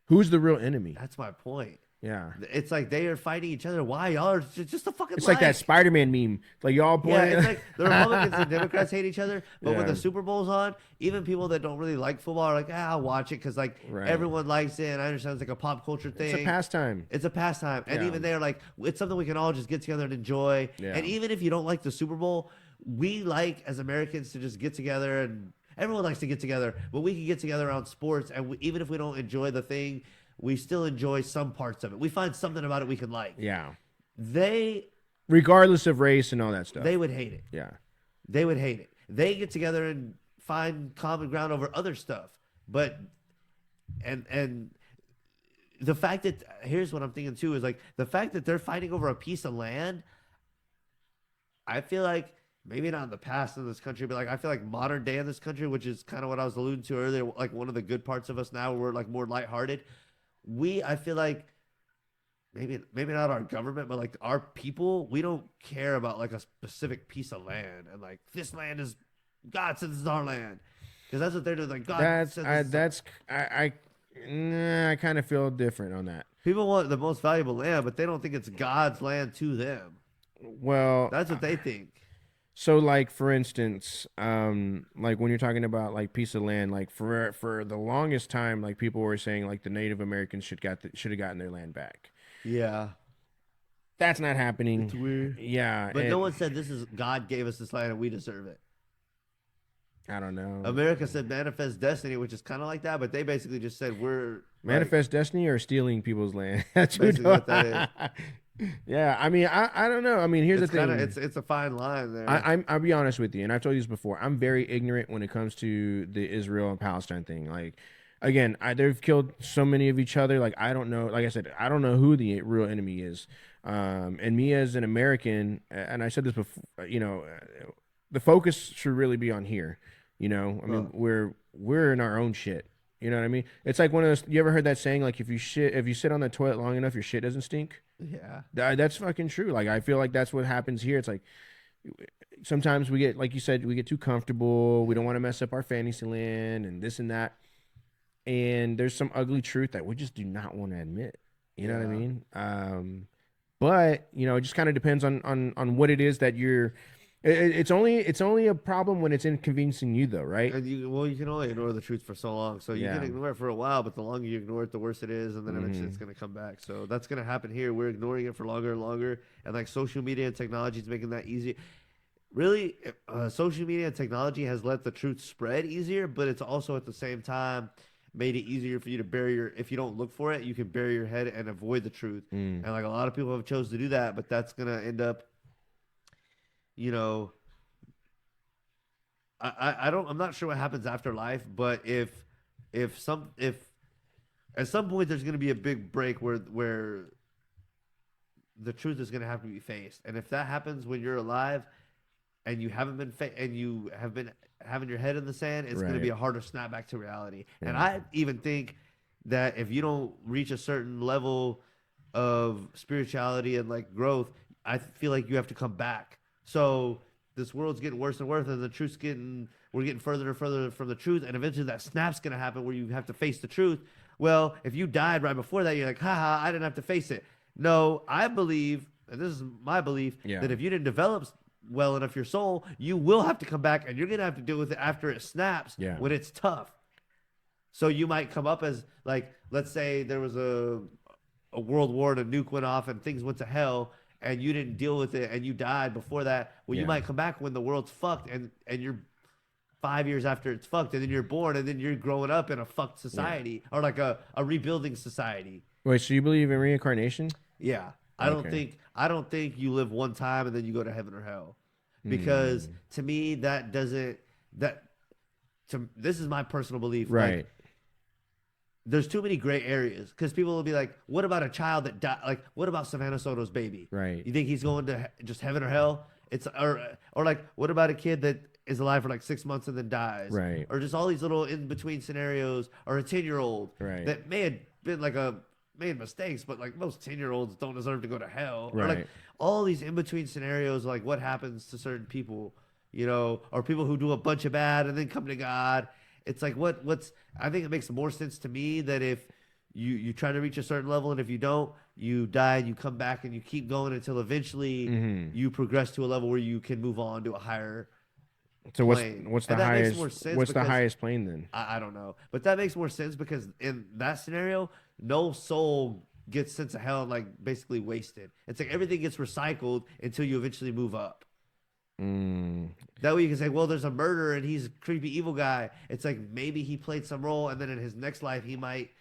Who's the real enemy? That's my point. Yeah. It's like they are fighting each other. Why? Y'all are just a fucking It's like that Spider-Man meme. Like y'all play. Yeah, it's like the Republicans and Democrats hate each other, but when Yeah. the Super Bowl's on, even people that don't really like football are like, I'll watch it because like everyone likes it, and I understand it's like a pop culture thing. It's a pastime. It's a pastime, and even they're like, it's something we can all just get together and enjoy. Yeah. And even if you don't like the Super Bowl, we like as Americans to just get together, and everyone likes to get together, but we can get together around sports, and even if we don't enjoy the thing, we still enjoy some parts of it. We find something about it we can like. Yeah. Regardless of race and all that stuff. They would hate it. Yeah. They would hate it. They get together and find common ground over other stuff. But and the fact that here's what I'm thinking too is like the fact that they're fighting over a piece of land, I feel like maybe not in the past in this country, but like I feel like modern day in this country, which is kind of what I was alluding to earlier, like one of the good parts of us now, we're like more lighthearted. I feel like maybe not our government, but like our people, we don't care about like a specific piece of land and like this land is God says this is our land, because that's what they're doing. Like God says I kind of feel different on that. People want the most valuable land, but they don't think it's God's land to them. Well, that's what they think. So, like for instance, like when you're talking about like piece of land, like for the longest time, like people were saying like the Native Americans should have gotten their land back. Yeah, that's not happening. It's weird. Yeah, but no one said this is God gave us this land and we deserve it. I don't know. America said manifest destiny, which is kind of like that, but they basically just said we're manifest destiny or stealing people's land. That's basically what that is. Yeah, I mean, I don't know. I mean, here's the thing. It's a fine line there. I'll be honest with you, and I've told you this before. I'm very ignorant when it comes to the Israel and Palestine thing. Like, again, they've killed so many of each other. Like, I don't know. Like I said, I don't know who the real enemy is. And me as an American, and I said this before, the focus should really be on here. I mean, we're in our own shit. You know what I mean? It's like one of those. You ever heard that saying? Like, if you sit on the toilet long enough, your shit doesn't stink. Yeah, that's fucking true. Like, I feel like that's what happens here. It's like sometimes we get, like you said, we get too comfortable. We don't want to mess up our fantasy land and this and that. And there's some ugly truth that we just do not want to admit. You know what I mean? But it just kind of depends on what it is that you're. It's only a problem when it's inconveniencing you, though, right? And you can only ignore the truth for so long. So you can ignore it for a while, but the longer you ignore it, the worse it is, and then eventually it's going to come back. So that's going to happen here. We're ignoring it for longer and longer, and like social media and technology is making that easy. Really, social media and technology has let the truth spread easier, but it's also at the same time made it easier for you to if you don't look for it, you can bury your head and avoid the truth. And like a lot of people have chosen to do that, but that's going to end up. I'm not sure what happens after life, but if at some point there's going to be a big break where the truth is going to have to be faced, and if that happens when you're alive and you haven't been and you have been having your head in the sand, it's going to be a harder snap back to reality. And I even think that if you don't reach a certain level of spirituality and like growth, I feel like you have to come back. So this world's getting worse and worse, and the truth's we're getting further and further from the truth, and eventually that snap's gonna happen where you have to face the truth. Well, if you died right before that, you're like, haha, I didn't have to face it. No, I believe, and this is my belief, that if you didn't develop well enough your soul, you will have to come back, and you're gonna have to deal with it after it snaps when it's tough. So you might come up as like, let's say there was a world war and a nuke went off and things went to hell, and you didn't deal with it and you died before that. Well, you might come back when the world's fucked and you're 5 years after it's fucked, and then you're born, and then you're growing up in a fucked society or like a rebuilding society. Wait, so you believe in reincarnation? Yeah. I don't think you live one time and then you go to heaven or hell. Because to me this is my personal belief. Right. Like, there's too many gray areas, because people will be like, what about a child that died? Like, what about Savannah Soto's baby? Right. You think he's going to just heaven or hell? Or like, what about a kid that is alive for like 6 months and then dies? Right. Or just all these little in-between scenarios, or a 10-year-old that may have been like made mistakes, but like most 10-year-olds don't deserve to go to hell. Right. Or like all these in-between scenarios, like what happens to certain people, or people who do a bunch of bad and then come to God. It's like I think it makes more sense to me that if you try to reach a certain level, and if you don't, you die and you come back and you keep going until eventually you progress to a level where you can move on to a higher So plane. what's the And that highest? makes more sense What's the because highest plane then? I don't know, but that makes more sense because in that scenario, no soul gets sent to hell and like basically wasted. It's like everything gets recycled until you eventually move up. That way you can say, well, there's a murderer and he's a creepy evil guy. It's like maybe he played some role and then in his next life he might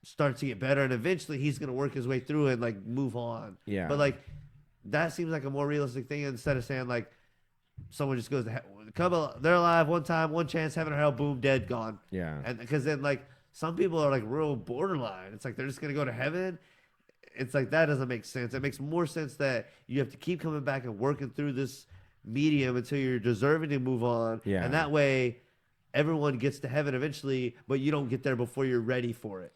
start to get better and eventually he's gonna work his way through it and like move on. Yeah. But like that seems like a more realistic thing instead of saying like someone just goes to they're alive one time, one chance, heaven or hell, boom, dead, gone. Yeah. And because then like some people are like real borderline. It's like they're just gonna go to heaven. It's like that doesn't make sense. It makes more sense that you have to keep coming back and working through this medium until you're deserving to move on. Yeah. And that way everyone gets to heaven eventually, but you don't get there before you're ready for it.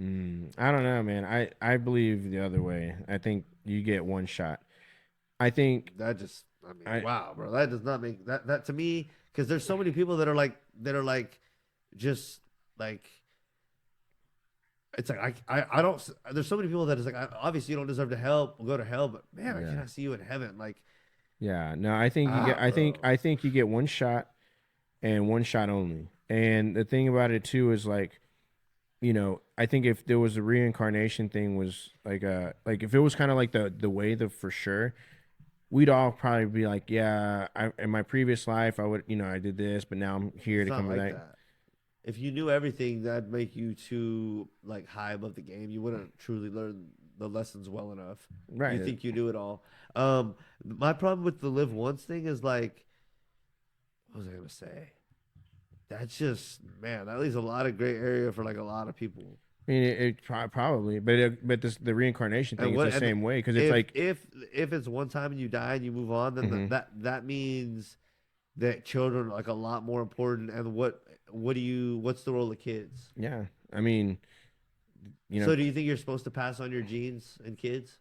I don't know, man. I believe the other way. I think you get one shot. I think that just wow, bro. That does not make that to me, because there's so many people that are like just like it's like I don't. There's so many people that is like obviously you don't deserve to go to hell, but man, I cannot see you in heaven. Like, yeah, no, I think you get. I think you get one shot, and one shot only. And the thing about it too is like, you know, I think if there was a reincarnation thing was like if it was kind of like the way for sure, we'd all probably be like, yeah, in my previous life I would, you know, I did this, but now I'm here to come back. If you knew everything, that'd make you too like high above the game. You wouldn't truly learn the lessons well enough. Right. You think you knew it all. My problem with the live once thing is like, what was I gonna say? That's just, man, that leaves a lot of gray area for like a lot of people. I mean, it probably, but the reincarnation thing is the same way, because it's like if it's one time and you die and you move on, then that means that children are like a lot more important. And what's the role of kids? Yeah, I mean, you know. So do you think you're supposed to pass on your genes and kids?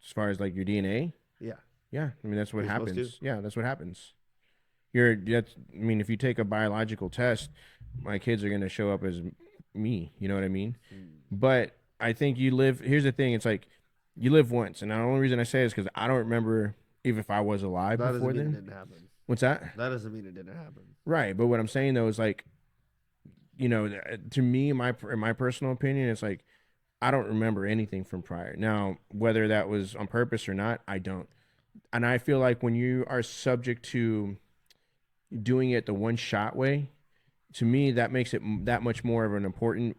As far as like your DNA? Yeah. Yeah, I mean that's what happens. Yeah, that's what happens. I mean, if you take a biological test, my kids are gonna show up as me. You know what I mean? But I think here's the thing. It's like you live once, and the only reason I say it is because I don't remember even if I was alive before then. It didn't happen. What's that? That doesn't mean it didn't happen. Right, but what I'm saying though is like, you know, to me, in my personal opinion, it's like I don't remember anything from prior. Now, whether that was on purpose or not, I don't. And I feel like when you are subject to doing it the one shot way, to me, that makes it that much more of an important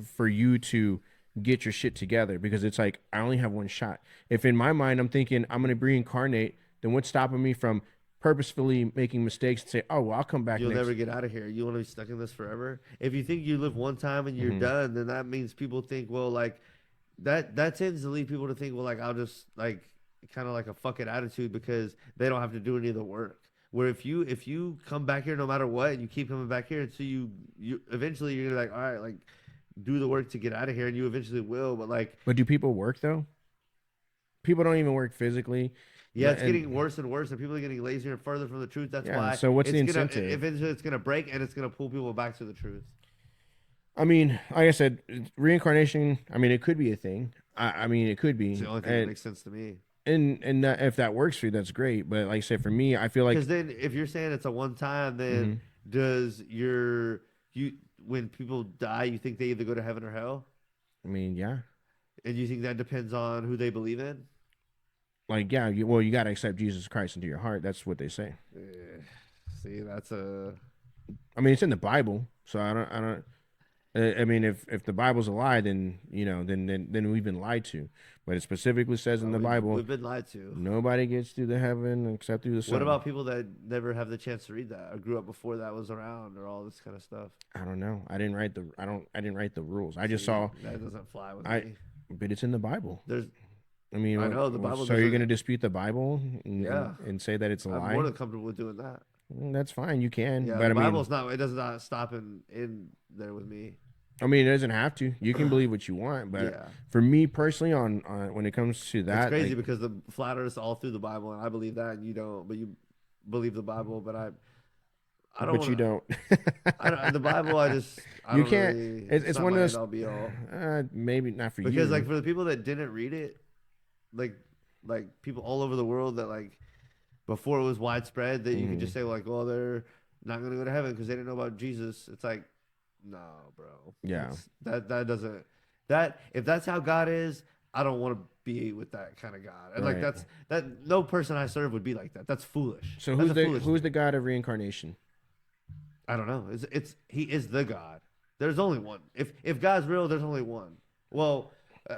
for you to get your shit together, because it's like, I only have one shot. If in my mind, I'm thinking I'm going to reincarnate, then what's stopping me from purposefully making mistakes and say, oh, well, I'll come back You'll never get out of here. You want to be stuck in this forever? If you think you live one time and you're done, then that means people think, well, like that tends to lead people to think, well, like I'll just like kind of like a fuck it attitude because they don't have to do any of the work. Where if you come back here no matter what, and you keep coming back here until you eventually you're like, all right, like do the work to get out of here, and you eventually will. But do people work though? People don't even work physically. Yeah, it's getting worse and worse, and people are getting lazier and further from the truth. That's why. So what's the incentive? Eventually, it's gonna break, and it's gonna pull people back to the truth. I mean, like I said, reincarnation. I mean, it could be a thing. I mean, it could be. It's the only thing that makes sense to me. And if that works for you, that's great. But like I said, for me, I feel like because then if you're saying it's a one time, then does when people die, you think they either go to heaven or hell? I mean, yeah. And you think that depends on who they believe in? Like, yeah, you got to accept Jesus Christ into your heart. That's what they say. See, I mean, it's in the Bible, so I don't. I mean, if the Bible's a lie, then then we've been lied to. But it specifically says in the Bible, we've been lied to. Nobody gets to the heaven except through the Son. What about people that never have the chance to read that, or grew up before that was around, or all this kind of stuff? I don't know. I didn't write the rules. I just saw that doesn't fly with me. But it's in the Bible. I know the Bible. So you're going to dispute the Bible and say that it's a lie? I'm more than comfortable with doing that. That's fine. You can. Yeah, but the Bible's not. It does not stop in there with me. I mean, it doesn't have to. You can believe what you want, but for me personally, on when it comes to that, it's crazy because the flat earth's all through the Bible, and I believe that, and you don't. But you believe the Bible, but But you don't. The Bible, I You don't can't. really, It's one of those. I'll be all. Maybe not for you. Because like for the people that didn't read it, like people all over the world that like before it was widespread that you could just say like, well, they're not gonna go to heaven because they didn't know about Jesus. It's like, no, bro. Yeah. That doesn't if that's how God is, I don't want to be with that kind of God. And like that no person I serve would be like that. That's foolish. So That's who's the God of reincarnation? I don't know. He is the God. There's only one. If God's real, there's only one. Well,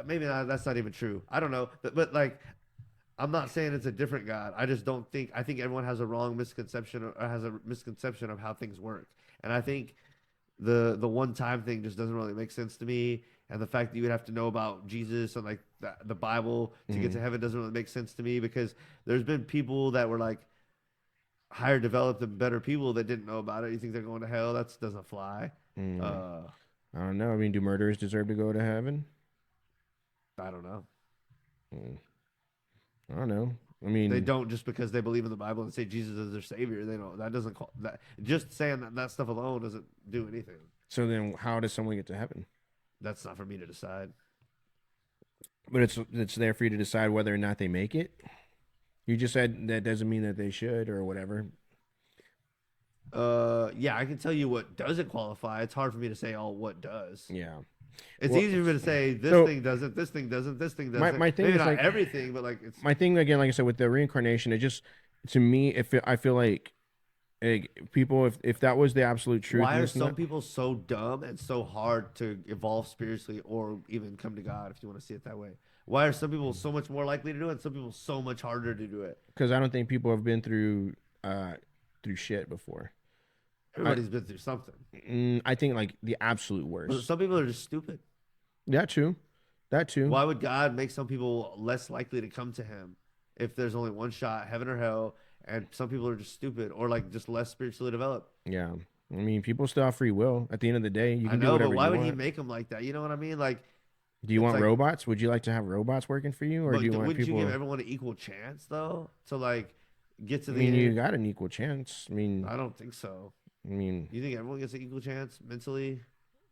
maybe not, that's not even true. I don't know. But like, I'm not saying it's a different God. I just don't think. I think everyone has a misconception of how things work. And I think the one time thing just doesn't really make sense to me. And the fact that you would have to know about Jesus and like the Bible to get to heaven doesn't really make sense to me, because there's been people that were like higher developed and better people that didn't know about it. You think they're going to hell? That doesn't fly. I don't know. I mean, do murderers deserve to go to heaven? I don't know. I don't know. I mean, they don't just because they believe in the Bible and say Jesus is their savior. They don't. That doesn't call that. Just saying that stuff alone doesn't do anything. So then, how does someone get to heaven? That's not for me to decide. But it's there for you to decide whether or not they make it. You just said that doesn't mean that they should or whatever. Yeah, I can tell you what doesn't qualify. It's hard for me to say what does. Yeah. It's easier for me to say this thing doesn't, this thing doesn't, this thing doesn't. My thing Maybe is not like everything, but like it's my thing again. Like I said, with the reincarnation, it just to me, I feel like people, if that was the absolute truth. Why are some people so dumb and so hard to evolve spiritually or even come to God, if you want to see it that way? Why are some people so much more likely to do it and some people so much harder to do it? Because I don't think people have been through shit before. Everybody's been through something. I think like the absolute worst. Some people are just stupid. That too. Why would God make some people less likely to come to him if there's only one shot, heaven or hell, and some people are just stupid or like just less spiritually developed? Yeah. I mean, people still have free will. At the end of the day, you can do whatever you want. But why would he make them like that? You know what I mean? Like, do you want robots? Would you like to have robots working for you, or do you want people? Wouldn't you give everyone an equal chance though to like get to the? I mean, you got an equal chance. I mean, I don't think so. I mean, you think everyone gets an equal chance mentally?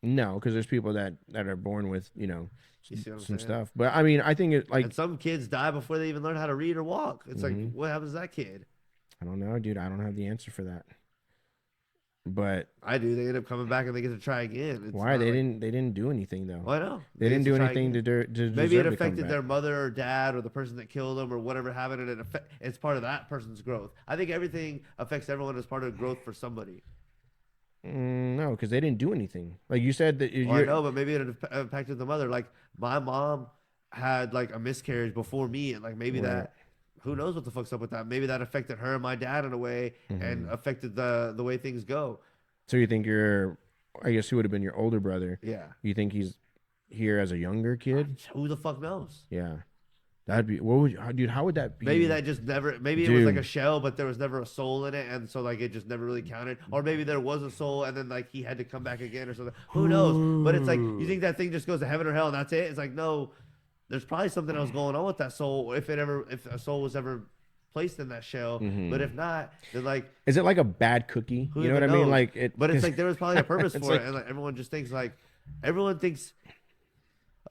No, because there's people that are born with some stuff. But I mean, I think it like and some kids die before they even learn how to read or walk. It's like, what happens to that kid? I don't know, dude. I don't have the answer for that. But I do. They end up coming back and they get to try again. It's why they didn't do anything though? I know they didn't do anything to maybe it affected their mother or dad or the person that killed them or whatever happened, and it's part of that person's growth. I think everything affects everyone as part of growth for somebody. No, because they didn't do anything. Like you said that. I know, but maybe it impacted the mother. Like my mom had like a miscarriage before me, and like maybe that. Who knows what the fuck's up with that? Maybe that affected her and my dad in a way, and affected the way things go. So you think I guess he would have been your older brother. Yeah. You think he's here as a younger kid? Who the fuck knows? Yeah. That'd be dude, how would that be? Maybe that just never. Maybe it was like a shell, but there was never a soul in it, and so like it just never really counted. Or maybe there was a soul, and then like he had to come back again or something. Who knows? But it's like you think that thing just goes to heaven or hell, and that's it. It's like no. There's probably something else going on with that soul if a soul was ever placed in that shell. But if not, then like, is it like a bad cookie? You know what I mean? Like it. But it's like there was probably a purpose for it, and like everyone just thinks everyone thinks.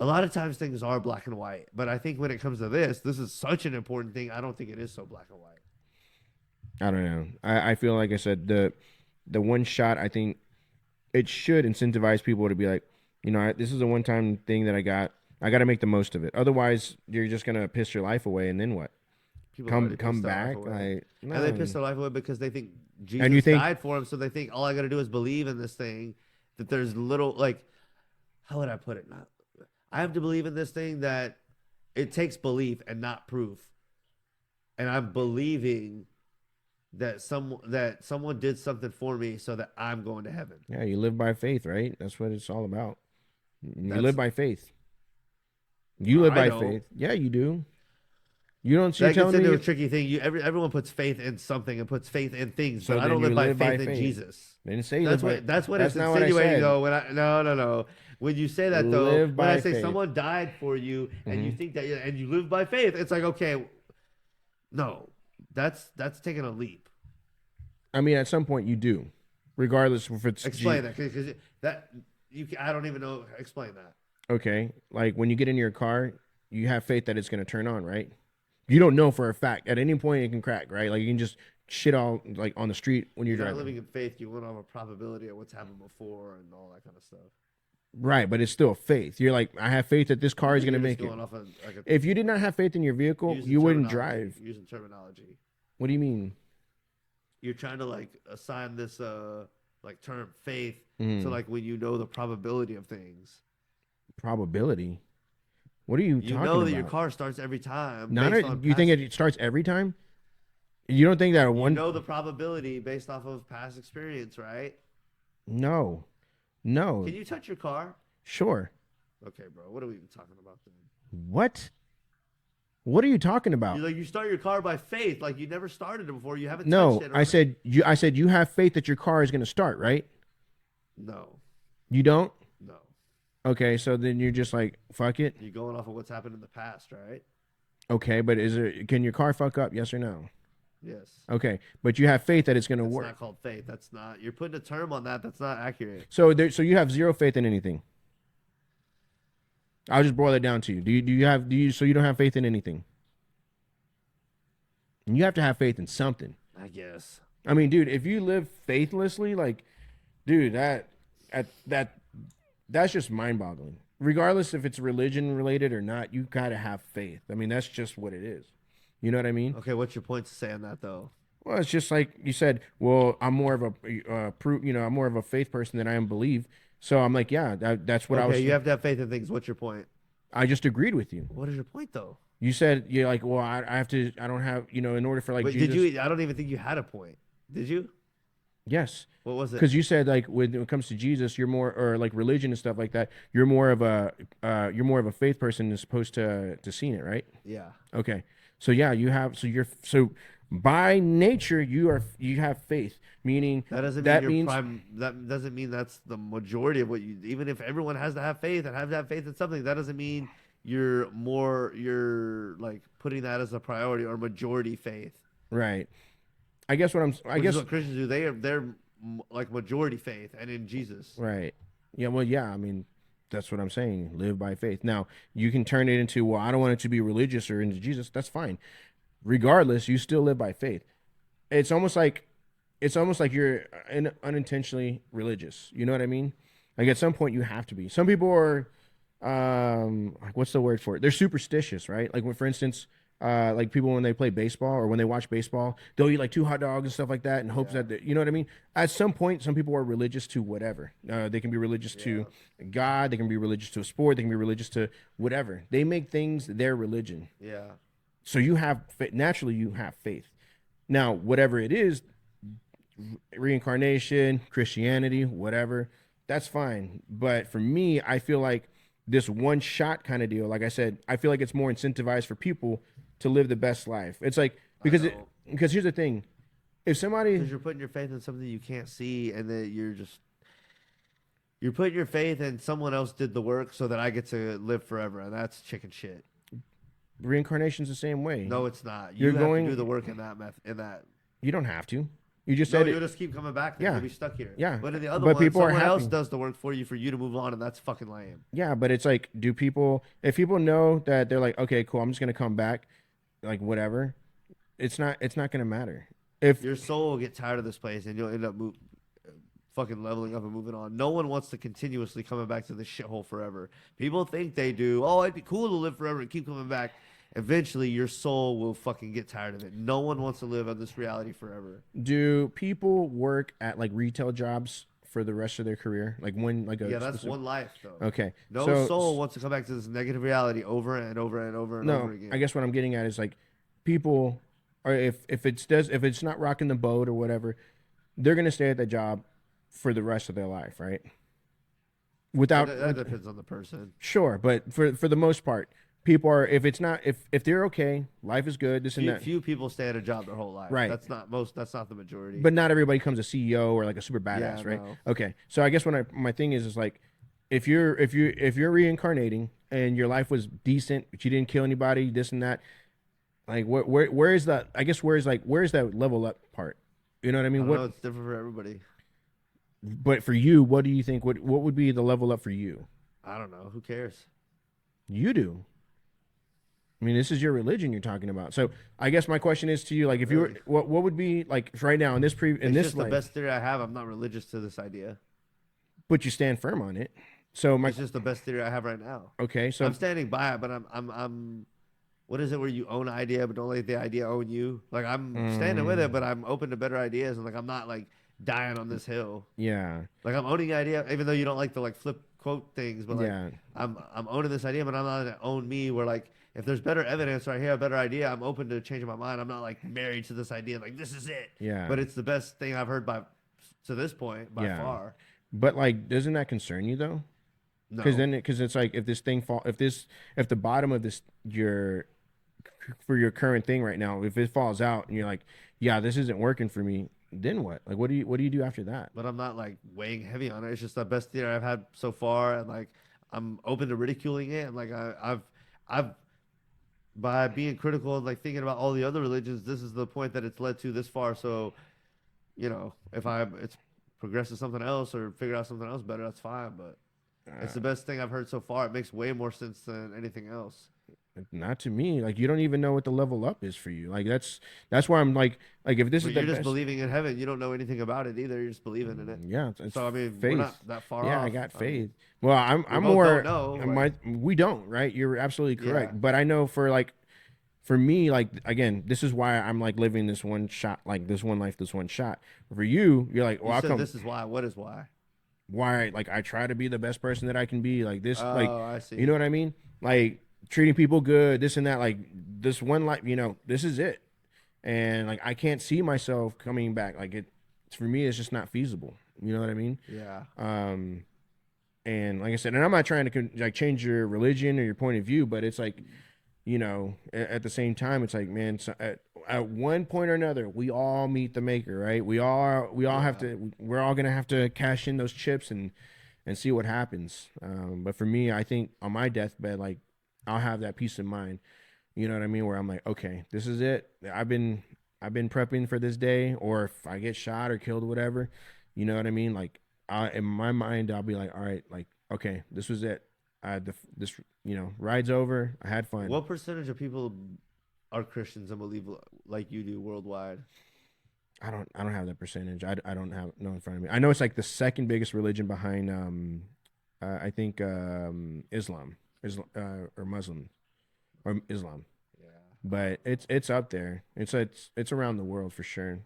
A lot of times things are black and white, but I think when it comes to this is such an important thing. I don't think it is so black and white. I don't know. I feel like I said the one shot. I think it should incentivize people to be like, this is a one-time thing that I got. I got to make the most of it. Otherwise, you're just gonna piss your life away, and then what? People come back. And they piss their life away because they think Jesus died for them, so they think all I got to do is believe in this thing. That there's little like, how would I put it? I have to believe in this thing that it takes belief and not proof, and I'm believing that someone did something for me so that I'm going to heaven. Yeah, you live by faith, right? That's what it's all about. You live by faith. You live by faith. Yeah, you do. You don't. That gets into a tricky thing. Everyone puts faith in something and puts faith in things, but I don't live by faith in Jesus. They didn't say that's what it's insinuating though. No. When you say that though, when I say someone died for you and you think that and you live by faith, it's like okay, no, that's taking a leap. I mean, at some point you do. regardless if it's explain that because I don't even know. Explain that. Okay, like when you get in your car, you have faith that it's going to turn on, right? You don't know for a fact. At any point, it can crack, right? Like you can just shit all like on the street when you're driving. Not living in faith. You went off a probability of what's happened before and all that kind of stuff. Right, but it's still faith. You're like, I have faith that this car is going to make it. If you did not have faith in your vehicle, you wouldn't drive. Using terminology. What do you mean? You're trying to like assign this like term faith to like when you know the probability of things. Probability? What are you talking about? You know that your car starts every time. You think it starts every time? You don't think that you know the probability based off of past experience, right? No. Can you touch your car? Sure. Okay, bro. What are we even talking about then? What? What are you talking about? You start your car by faith, like you never started it before. You haven't touched it. No, I said you have faith that your car is going to start, right? No. You don't? No. Okay, so then you're just like, fuck it. You're going off of what's happened in the past, right? Okay, but can your car fuck up? Yes or no? Yes. Okay, but you have faith that it's going to work. It's not called faith. That's not. You're putting a term on that. That's not accurate. So you have zero faith in anything. I'll just boil it down to you. So you don't have faith in anything. And you have to have faith in something. I guess. I mean, dude, if you live faithlessly, like, dude, that's just mind-boggling. Regardless if it's religion related or not, you gotta have faith. I mean, that's just what it is. You know what I mean? Okay, what's your point to say on that though? Well, it's just like you said. Well, I'm more of I'm more of a faith person than I am believe. So I'm like, yeah, that's what I was. Okay, you have to have faith in things. What's your point? I just agreed with you. What is your point though? You said you're like, well, I have to. I don't have, in order for like. But Jesus, did you? I don't even think you had a point. Did you? Yes. What was it? Because you said like when it comes to Jesus, you're more, or like religion and stuff like that. You're more of a faith person as opposed to seeing it, right? Yeah. Okay. So yeah, so by nature you have faith, meaning that doesn't mean that's the majority of what you. Even if everyone has to have faith and have to have faith in something, that doesn't mean you're like putting that as a priority or majority faith. Right. I guess what Christians do. They're like majority faith and in Jesus. Right. Yeah. Well, yeah. I mean, that's what I'm saying. Live by faith. Now you can turn it into, well, I don't want it to be religious or into Jesus. That's fine. Regardless, you still live by faith. It's almost like you're unintentionally religious. You know what I mean? Like at some point you have to be. Some people are, what's the word for it? They're superstitious, right? Like when, for instance, like people when they play baseball or when they watch baseball, they'll eat like 2 hot dogs and stuff like that in hopes that you know what I mean. At some point, some people are religious to whatever. They can be religious to God. They can be religious to a sport. They can be religious to whatever. They make things their religion. Yeah. So you have naturally you have faith. Now whatever it is, reincarnation, Christianity, whatever, that's fine. But for me, I feel like this one shot kind of deal. Like I said, I feel like it's more incentivized for people to live the best life. It's like because here's the thing, if somebody, because you're putting your faith in something you can't see, and that you're putting your faith in someone else did the work so that I get to live forever, and that's chicken shit. Reincarnation's the same way. No, it's not. You're going to do the work in that. You don't have to. You just said you'll just keep coming back. You'll be stuck here. Yeah. But in the other one, someone else does the work for you to move on, and that's fucking lame. Yeah, but it's like, if people know that they're like, okay, cool, I'm just gonna come back, like whatever, it's not gonna matter. If your soul will get tired of this place and you'll end up fucking leveling up and moving on. No one wants to continuously coming back to this shithole forever. People think they do. Oh, it'd be cool to live forever and keep coming back. Eventually, your soul will fucking get tired of it. No one wants to live on this reality forever. Do people work at like retail jobs for the rest of their career? Like that's one life though. Okay. No soul wants to come back to this negative reality over and over and over and over again. I guess what I'm getting at is like people are if it's not rocking the boat or whatever, they're gonna stay at that job for the rest of their life, right? That depends on the person. Sure, but for the most part, people are if they're okay, life is good. And that. Few people stay at a job their whole life. Right. That's not the majority. But not everybody becomes a CEO or like a super badass, right? No. Okay. So I guess my thing is like if you're reincarnating and your life was decent, but you didn't kill anybody, this and that, like where is that? I guess where's that level up part? You know what I mean? I don't know, it's different for everybody. But for you, what do you think? What would be the level up for you? I don't know. Who cares? You do. I mean, this is your religion you're talking about. So I guess my question is to you, like, if you were, Really? what would be like right now in this It's this just the life, best theory I have. I'm not religious to this idea. but you stand firm on it. So my It's just the best theory I have right now. okay, so I'm standing by it, but I'm. What is it where you own an idea but don't let the idea own you? Like I'm standing with it, but I'm open to better ideas, and like I'm not like dying on this hill. yeah, Like I'm owning the idea, even though you don't like the like flip quote things, but like yeah, I'm owning this idea, but I'm not gonna own me. Where like if there's better evidence or I hear a better idea, I'm open to changing my mind. I'm not like married to this idea, like this is it. yeah, But it's the best thing I've heard by to this point by yeah. far. But like, doesn't that concern you though? No, Because it's like if this thing if the bottom of this for your current thing right now, if it falls out and you're like, yeah, this isn't working for me, then what? Like, what do you do after that? but I'm not like weighing heavy on it. It's just the best theory I've had so far, and like I'm open to ridiculing it. And like I've by being critical and like thinking about all the other religions, this is the point that it's led to this far. So, you know, if it's progress to something else or figure out something else better, that's fine. But it's the best thing I've heard so far. It makes way more sense than anything else. Not to me. Like, you don't even know what the level up is for you. Like, that's why I'm like if this But is you're the just best, believing in heaven. You don't know anything about it either. You're just believing in it. yeah. It's So I mean, faith. we're not that far Yeah, off. I got I mean, faith. Well, I'm both more. don't know, We don't, right? You're absolutely correct. Yeah. But I know for me, like, again, this is why I'm like living this one shot, like this one life, this one shot. For you, you're like, well, you how said come? this is why. What is why? Why, like, I try to be the best person that I can be, like this, like, Oh, I see. you know what I mean? Like treating people good, this and that, like this one life, this is it. And like I can't see myself coming back. Like for me, it's just not feasible. You know what I mean? Yeah. And like I said, and I'm not trying to like change your religion or your point of view, but it's like, at the same time, it's like, man, so at one point or another, we all meet the maker, right? We all have to, we're all gonna have to cash in those chips and see what happens. But for me, I think on my deathbed, like I'll have that peace of mind. You know what I mean? Where I'm like, okay, this is it. I've been prepping for this day, or if I get shot or killed or whatever, you know what I mean? Like, in my mind, I'll be like, all right, like, okay, this was it. This ride's over. I had fun. What percentage of people are Christians and believe like you do worldwide? I don't have that percentage. I don't have no in front of me. I know it's like the second biggest religion behind I think Islam or Muslim or Islam. Yeah. But it's up there. It's around the world for sure.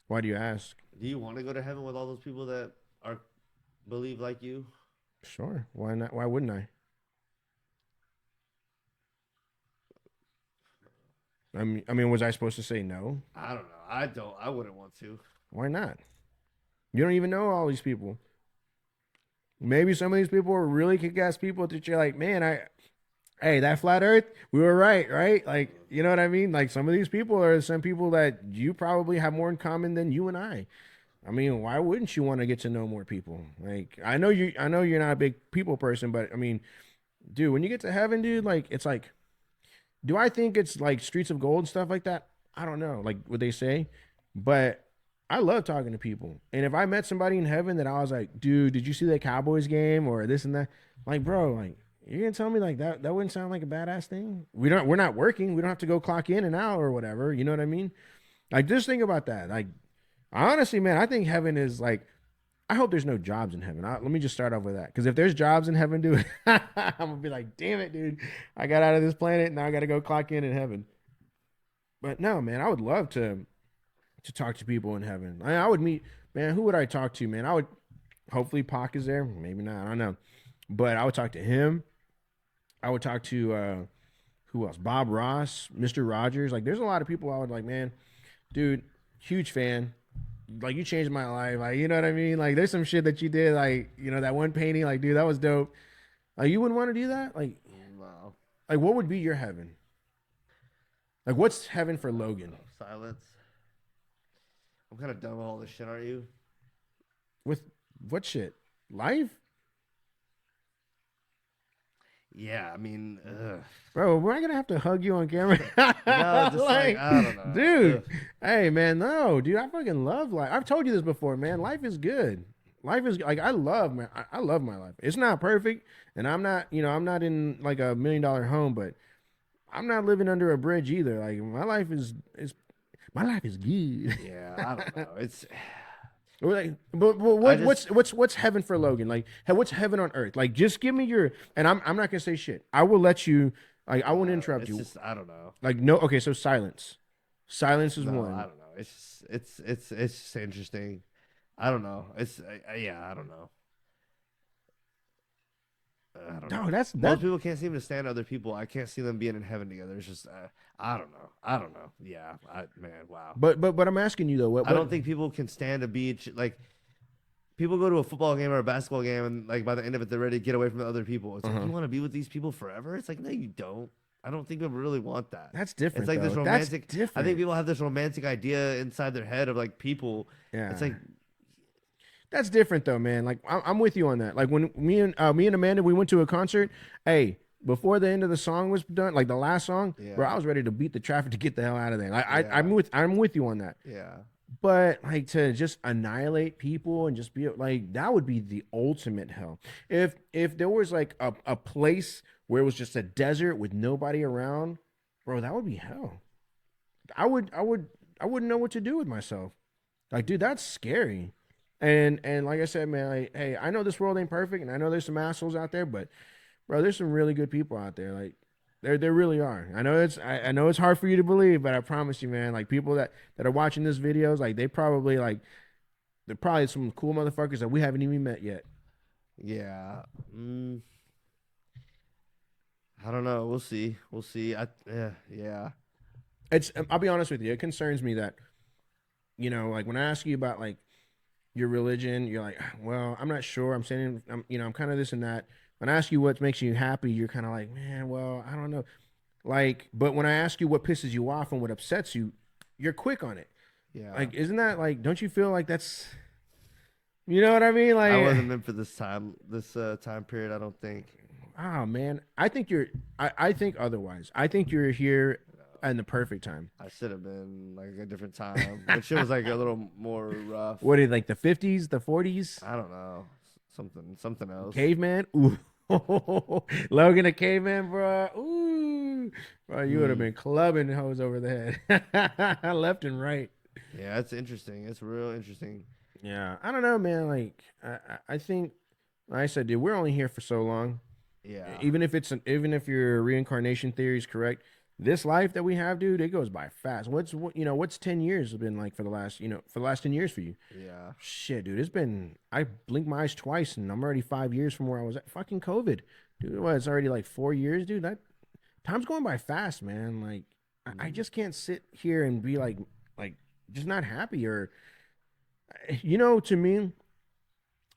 Why do you ask? Do you want to go to heaven with all those people that are believe like you? Sure. Why not? Why wouldn't I? I mean, was I supposed to say no? I don't know. I wouldn't want to. Why not? You don't even know all these people. Maybe some of these people are really kick-ass people that you're like, man, hey, that flat earth, we were right? Like, you know what I mean? Like, some of these people are some people that you probably have more in common than you and I. I mean, why wouldn't you want to get to know more people? Like, I know you're not a big people person, but I mean, dude, when you get to heaven, dude, like, it's like, do I think it's like streets of gold and stuff like that? I don't know, like what they say, but I love talking to people. And if I met somebody in heaven that I was like, dude, did you see that Cowboys game or this and that? Like, bro, like, you're gonna tell me like that wouldn't sound like a badass thing? We're not working. We don't have to go clock in and out or whatever. You know what I mean? Like, just think about that. Like, honestly, man, I think heaven is like, I hope there's no jobs in heaven. Let me just start off with that. Because if there's jobs in heaven, dude, I'm going to be like, damn it, dude. I got out of this planet. Now I got to go clock in heaven. But no, man, I would love to talk to people in heaven. I would meet, man, who would I talk to, man? I would, hopefully Pac is there. Maybe not. I don't know. But I would talk to him. I would talk to, who else? Bob Ross, Mr. Rogers. Like, there's a lot of people I would like, man, dude, huge fan. Like, you changed my life. Like, you know what I mean? Like, there's some shit that you did, like, that one painting, like, dude, that was dope. Like, you wouldn't want to do that? Like, Wow. Like, what would be your heaven? Like, what's heaven for Logan? Silence. I'm kind of done with all this shit, aren't you? With what shit? Life? Yeah, I mean, Bro, we're not gonna have to hug you on camera. no, just like I don't know, dude. Ugh. Hey, man, no, dude. I fucking love life. I've told you this before, man. Life is good. Life is like I love, man. I love my life. It's not perfect, and I'm not, I'm not in like a $1 million home, but I'm not living under a bridge either. Like my life is good. Yeah, I don't know. It's Like, but what's heaven for Logan? Like, what's heaven on earth? Like, just give me your. And I'm not gonna say shit. I will let you. Like, I won't interrupt you. just I don't know. Like, no. Okay, so silence. Silence is one. I don't know. It's just interesting. I don't know. It's yeah, I don't know. I don't know. No, Most people can't seem to stand other people. I can't see them being in heaven together. It's just I don't know. I don't know. Yeah, man, wow. But I'm asking you though. I don't think people can stand to be like people go to a football game or a basketball game and like by the end of it they're ready to get away from the other people. It's like you want to be with these people forever. It's like no, you don't. I don't think people really want that. That's different. It's like this romantic. That's different. I think people have this romantic idea inside their head of like people. Yeah. It's like. That's different though, man. Like I'm with you on that. Like when me and Amanda we went to a concert. Hey, before the end of the song was done, like the last song, bro, I was ready to beat the traffic to get the hell out of there. Like I'm with you on that. Yeah. But like to just annihilate people and just be like that would be the ultimate hell. If there was like a place where it was just a desert with nobody around, bro, that would be hell. I wouldn't know what to do with myself. Like, dude, that's scary. And like I said, man, like, hey, I know this world ain't perfect, and I know there's some assholes out there, but bro, there's some really good people out there. Like, there really are. I know it's hard for you to believe, but I promise you, man, like people that are watching this videos, like they're probably some cool motherfuckers that we haven't even met yet. Yeah. I don't know. We'll see. Yeah. I'll be honest with you. It concerns me that, like when I ask you about like your religion, you're like, well, I'm not sure. I'm saying, I'm kind of this and that. When I ask you what makes you happy, you're kind of like, man, well, I don't know. Like, but when I ask you what pisses you off and what upsets you, you're quick on it. Yeah. Like, isn't that like, don't you feel like that's, you know what I mean? Like, I wasn't meant for this time period, I don't think. Oh man, I think I think otherwise. I think you're here in the perfect time. I should have been like a different time. But shit was like a little more rough. What is like the 50s, the 40s? I don't know. Something else. Caveman? Ooh. Logan a caveman, bro. Ooh. Bro, you would have been clubbing hoes over the head. Left and right. Yeah, it's interesting. It's real interesting. Yeah. I don't know, man. Like I think like I said, dude, we're only here for so long. Yeah. Even if your reincarnation theory is correct, this life that we have, dude, it goes by fast. What's 10 years been like for the last 10 years for you? Yeah. Shit, dude, I blinked my eyes twice and I'm already 5 years from where I was at. Fucking COVID, dude. It's already like 4 years, dude. That time's going by fast, man. Like, I just can't sit here and be like just not happy or, to me,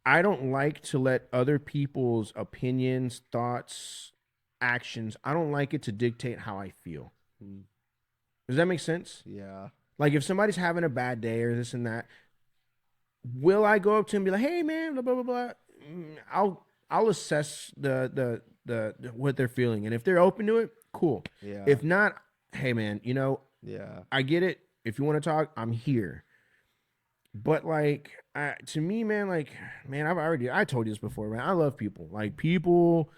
I don't like to let other people's opinions, thoughts, actions, I don't like it to dictate how I feel. Does that make sense? Yeah. Like if somebody's having a bad day or this and that, will I go up to him and be like, "Hey man, blah blah blah blah." I'll assess the what they're feeling, and if they're open to it, cool. Yeah. If not, hey man, yeah, I get it. If you want to talk, I'm here. But like to me, man, I told you this before, man. I love people. Like people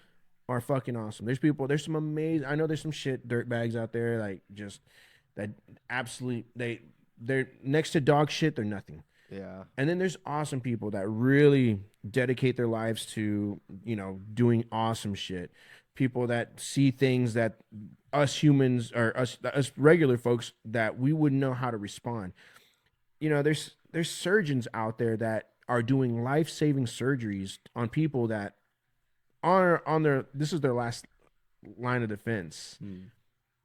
are fucking awesome. There's some amazing. I know there's some shit dirtbags out there, like just that absolutely they're next to dog shit. They're nothing. Yeah. And then there's awesome people that really dedicate their lives to doing awesome shit. People that see things that us humans or us regular folks that we wouldn't know how to respond. There's surgeons out there that are doing life-saving surgeries on people that this is their last line of defense.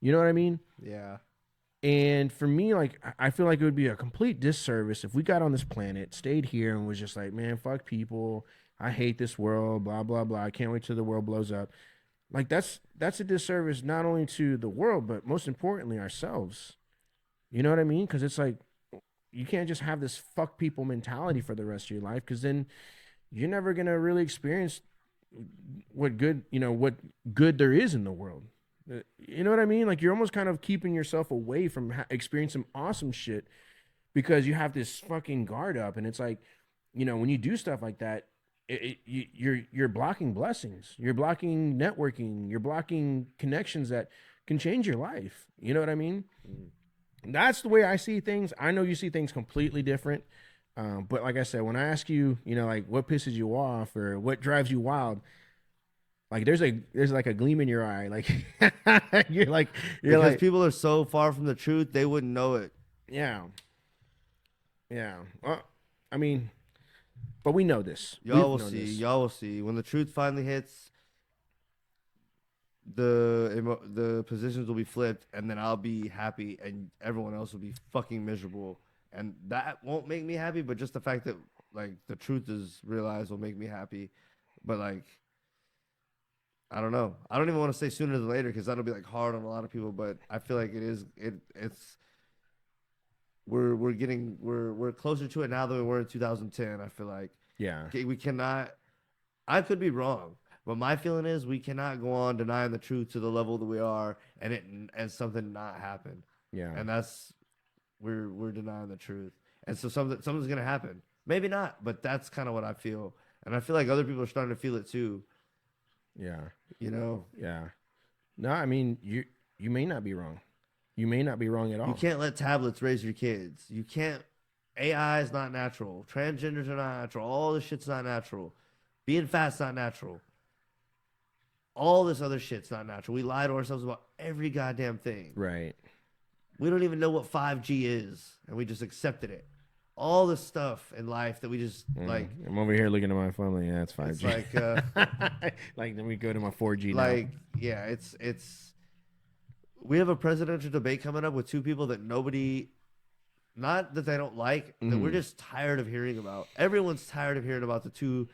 You know what I mean? Yeah. And for me, like, I feel like it would be a complete disservice if we got on this planet, stayed here, and was just like, man, fuck people. I hate this world, blah, blah, blah. I can't wait till the world blows up. Like, that's a disservice not only to the world, but most importantly, ourselves. You know what I mean? Because it's like, you can't just have this fuck people mentality for the rest of your life, because then you're never going to really experience good, what good there is in the world. You know what I mean? Like, you're almost kind of keeping yourself away from experiencing awesome shit because you have this fucking guard up, and it's like, when you do stuff like that, you're blocking blessings, you're blocking networking, you're blocking connections that can change your life. You know what I mean? That's the way I see things. I know you see things completely different. But like I said, when I ask you, like what pisses you off or what drives you wild, like there's like a gleam in your eye. Like because people are so far from the truth, they wouldn't know it. Yeah. Yeah. I mean, but we know this. Y'all will see. Y'all will see. When the truth finally hits, the positions will be flipped, and then I'll be happy, and everyone else will be fucking miserable. And that won't make me happy, but just the fact that like the truth is realized will make me happy. But like, I don't know. I don't even want to say sooner than later because that'll be like hard on a lot of people. But I feel like it's we're closer to it now than we were in 2010. I feel like we cannot. I could be wrong, but my feeling is we cannot go on denying the truth to the level that we are, and something not happen. Yeah, and that's. We're denying the truth, and so something's gonna happen. Maybe not, but that's kind of what I feel, and I feel like other people are starting to feel it too. Yeah, Yeah. No, I mean you may not be wrong. You may not be wrong at all. You can't let tablets raise your kids. You can't. AI is not natural. Transgenders are not natural. All this shit's not natural. Being fat's not natural. All this other shit's not natural. We lie to ourselves about every goddamn thing. Right. We don't even know what 5G is, and we just accepted it. All this stuff in life that we just like. I'm over here looking at my phone. Like, yeah, it's 5G. It's like, like then we go to my 4G. Like, now. Yeah, it's. We have a presidential debate coming up with two people that nobody, not that they don't like, that we're just tired of hearing about. Everyone's tired of hearing about the two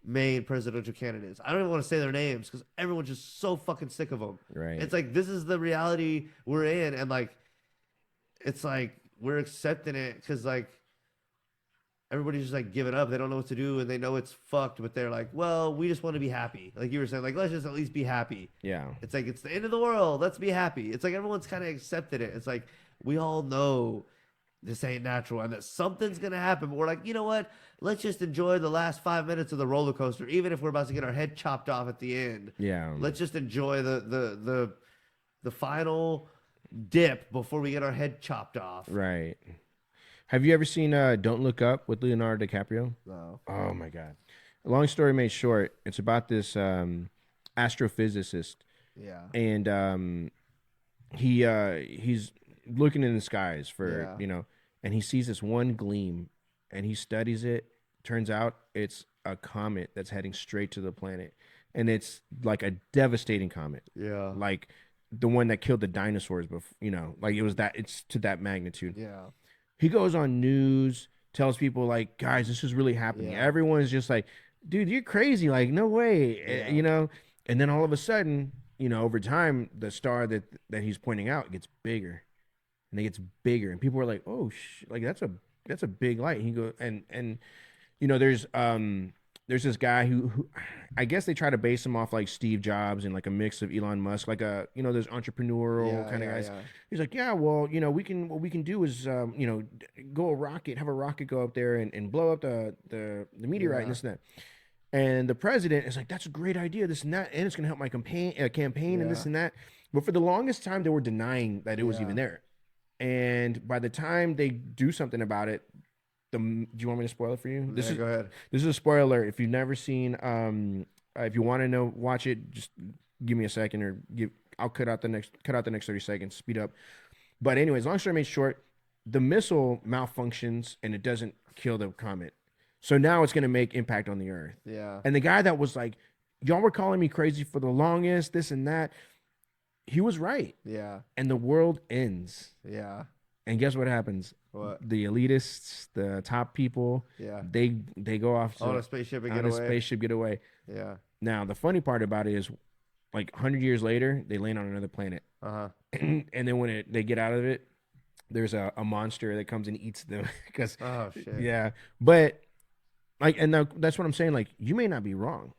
main presidential candidates. I don't even want to say their names because everyone's just so fucking sick of them. Right. It's like this is the reality we're in, and like. It's like we're accepting it because like everybody's just like giving up. They don't know what to do and they know it's fucked, but they're like, well, we just want to be happy. Like you were saying, like let's just at least be happy. Yeah. It's like it's the end of the world. Let's be happy. It's like everyone's kind of accepted it. It's like we all know this ain't natural and that something's gonna happen. But we're like, you know what? Let's just enjoy the last 5 minutes of the roller coaster, even if we're about to get our head chopped off at the end. Yeah. Let's just enjoy the final dip before we get our head chopped off. Right. Have you ever seen Don't Look Up with Leonardo DiCaprio? No. Oh my God. Long story made short, it's about this astrophysicist. Yeah. And he's looking in the skies for, and he sees this one gleam and he studies it. Turns out it's a comet that's heading straight to the planet. And it's like a devastating comet. Yeah. Like the one that killed the dinosaurs before, like it's to that magnitude. Yeah. He goes on news, tells people like, guys, this is really happening. Yeah. Everyone's just like, dude, you're crazy. Like, no way, and then all of a sudden, over time, the star that he's pointing out gets bigger and it gets bigger and people are like, oh, like that's a big light. And he goes, and there's this guy who I guess they try to base him off like Steve Jobs and like a mix of Elon Musk, like those entrepreneurial kind of guys. Yeah. He's like, yeah, well, what we can do is, have a rocket go up there and blow up the meteorite and this and that. And the president is like, that's a great idea, this and that, and it's gonna help my campaign and this and that. But for the longest time, they were denying that it was even there. And by the time they do something about it, do you want me to spoil it for you? Go ahead. This is a spoiler. If you've never seen, if you want to know, watch it. Just give me a second, I'll cut out the next 30 seconds. Speed up. But anyways, long story made short, the missile malfunctions and it doesn't kill the comet. So now it's going to make impact on the Earth. Yeah. And the guy that was like, y'all were calling me crazy for the longest, this and that. He was right. Yeah. And the world ends. Yeah. And guess what happens? What? The elitists, the top people, they go off on a spaceship and get away. Yeah. Now, the funny part about it is, like 100 years later, they land on another planet. Uh-huh. And then when they get out of it, there's a monster that comes and eats them. Because, oh, shit. Yeah. But, like, and now, that's what I'm saying. Like, you may not be wrong.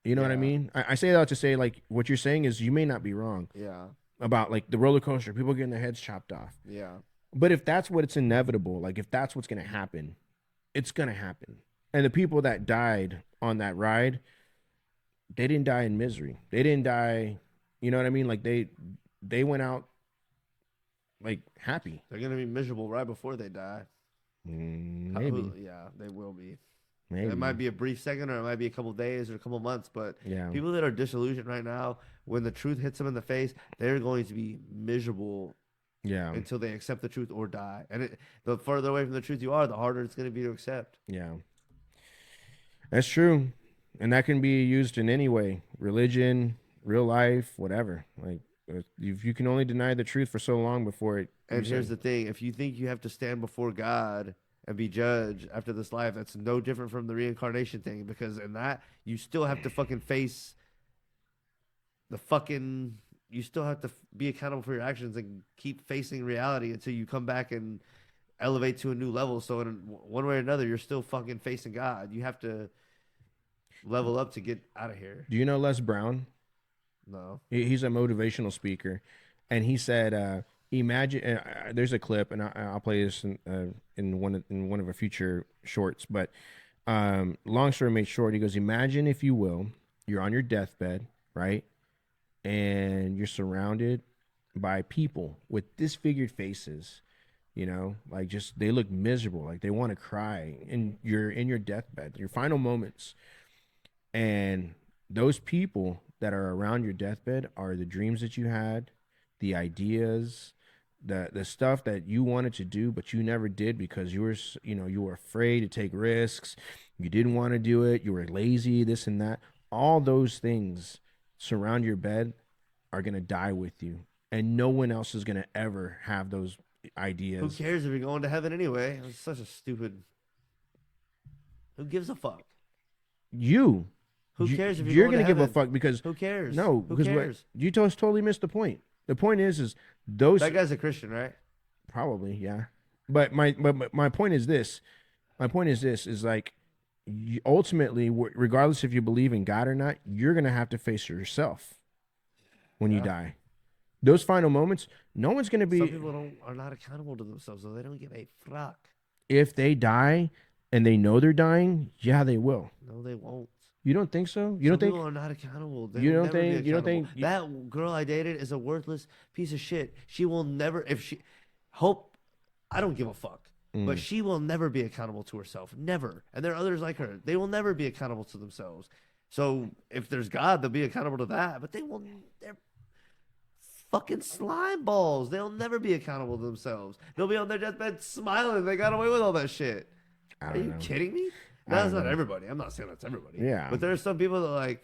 You know what I mean? I say that to say, like, what you're saying is you may not be wrong. Yeah. About like the roller coaster, people getting their heads chopped off. Yeah. But if that's what it's inevitable, like if that's what's gonna happen, it's gonna happen. And the people that died on that ride, they didn't die in misery. They didn't die, you know what I mean? Like they went out like happy. They're gonna be miserable right before they die. Maybe. Yeah, they will be. Maybe. It might be a brief second, or it might be a couple days or a couple months, but people that are disillusioned right now, when the truth hits them in the face, they're going to be miserable until they accept the truth or die. And the further away from the truth you are, the harder it's going to be to accept. Yeah. That's true. And that can be used in any way. Religion, real life, whatever. Like, if you can only deny the truth for so long before it... And here's the thing. If you think you have to stand before God and be judged after this life, that's no different from the reincarnation thing, because in that you still have to fucking face you still have to be accountable for your actions and keep facing reality until you come back and elevate to a new level. So in one way or another, you're still fucking facing God. You have to level up to get out of here. Do you know Les Brown? No. He's a motivational speaker, and he said, imagine there's a clip, and I'll play this in one of our future shorts. But long story made short, he goes, imagine, if you will, you're on your deathbed, right, and you're surrounded by people with disfigured faces, you know, like just they look miserable, like they want to cry, and you're in your deathbed, your final moments, and those people that are around your deathbed are the dreams that you had, the ideas, the stuff that you wanted to do but you never did because you were afraid to take risks, you didn't want to do it, you were lazy, this and that. All those things surround your bed are going to die with you, and no one else is going to ever have those ideas. Who cares if you're going to heaven anyway? It's such a stupid... Who gives a fuck? Who cares if you're going to give a fuck? Because who cares? No, who because cares? You totally missed the point. The point is those... That guy's a Christian, right? Probably, yeah. But my point is this. My point is this, is like, ultimately, regardless if you believe in God or not, you're going to have to face yourself when you die. Those final moments, no one's going to be... Some people are not accountable to themselves, so they don't give a fuck. If they die and they know they're dying, yeah, they will. No, they won't. You don't think so? You don't think people are not accountable? They you will don't never think? be You don't think that girl I dated is a worthless piece of shit? She will never. I don't give a fuck. But she will never be accountable to herself. Never. And there are others like her. They will never be accountable to themselves. So if there's God, they'll be accountable to that. But they're fucking slime balls. They'll never be accountable to themselves. They'll be on their deathbed smiling. They got away with all that shit. Are you kidding me? That's not everybody. I'm not saying that's everybody. Yeah. But there are some people that are like,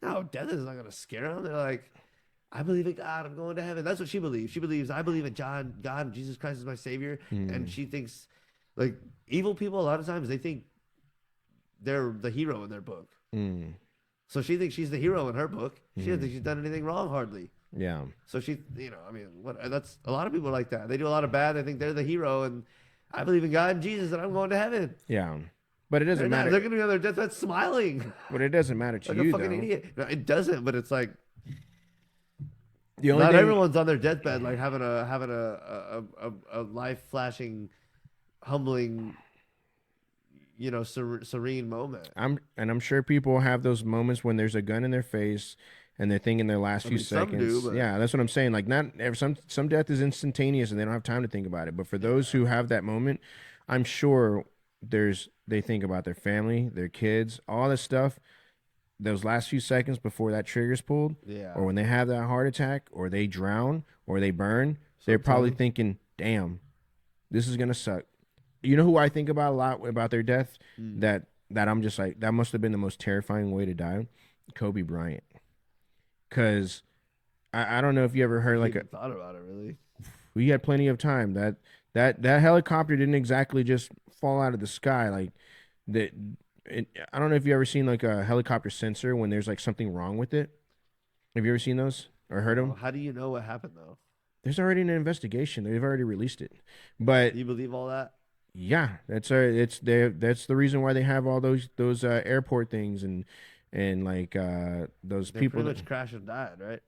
no, death is not going to scare them. They're like, I believe in God. I'm going to heaven. That's what she believes. She believes, I believe in God, and Jesus Christ is my savior. And she thinks, like, evil people, a lot of times, they think they're the hero in their book. So she thinks she's the hero in her book. She doesn't think she's done anything wrong, hardly. Yeah. So she, that's a lot of people are like that. They do a lot of bad. They think they're the hero, and I believe in God and Jesus, and I'm going to heaven. Yeah. But it doesn't matter. They're going to be on their deathbed smiling. But it doesn't matter to like you, a fucking idiot. No, it doesn't, but it's like, not everyone's on their deathbed like having a life flashing, humbling, serene moment. I'm sure people have those moments when there's a gun in their face and they're thinking their last few seconds. Some do, yeah, that's what I'm saying. Like, some death is instantaneous and they don't have time to think about it. But for those who have that moment, I'm sure they think about their family, their kids, all this stuff. Those last few seconds before that trigger's pulled, or when they have that heart attack, or they drown, or they burn, they're probably thinking, "Damn, this is gonna suck." You know who I think about a lot about their death? That I'm just like, that must have been the most terrifying way to die. Kobe Bryant, because I don't know if you ever heard thought about it really. We had plenty of time. That helicopter didn't exactly just fall out of the sky like that. I don't know if you ever seen like a helicopter sensor when there's like something wrong with it. Have you ever seen those or heard them? How do you know what happened though? There's already an investigation. They've already released it. But you believe all that? Yeah, that's the reason why they have all those airport things and and like those They people pretty much crashed and died, right?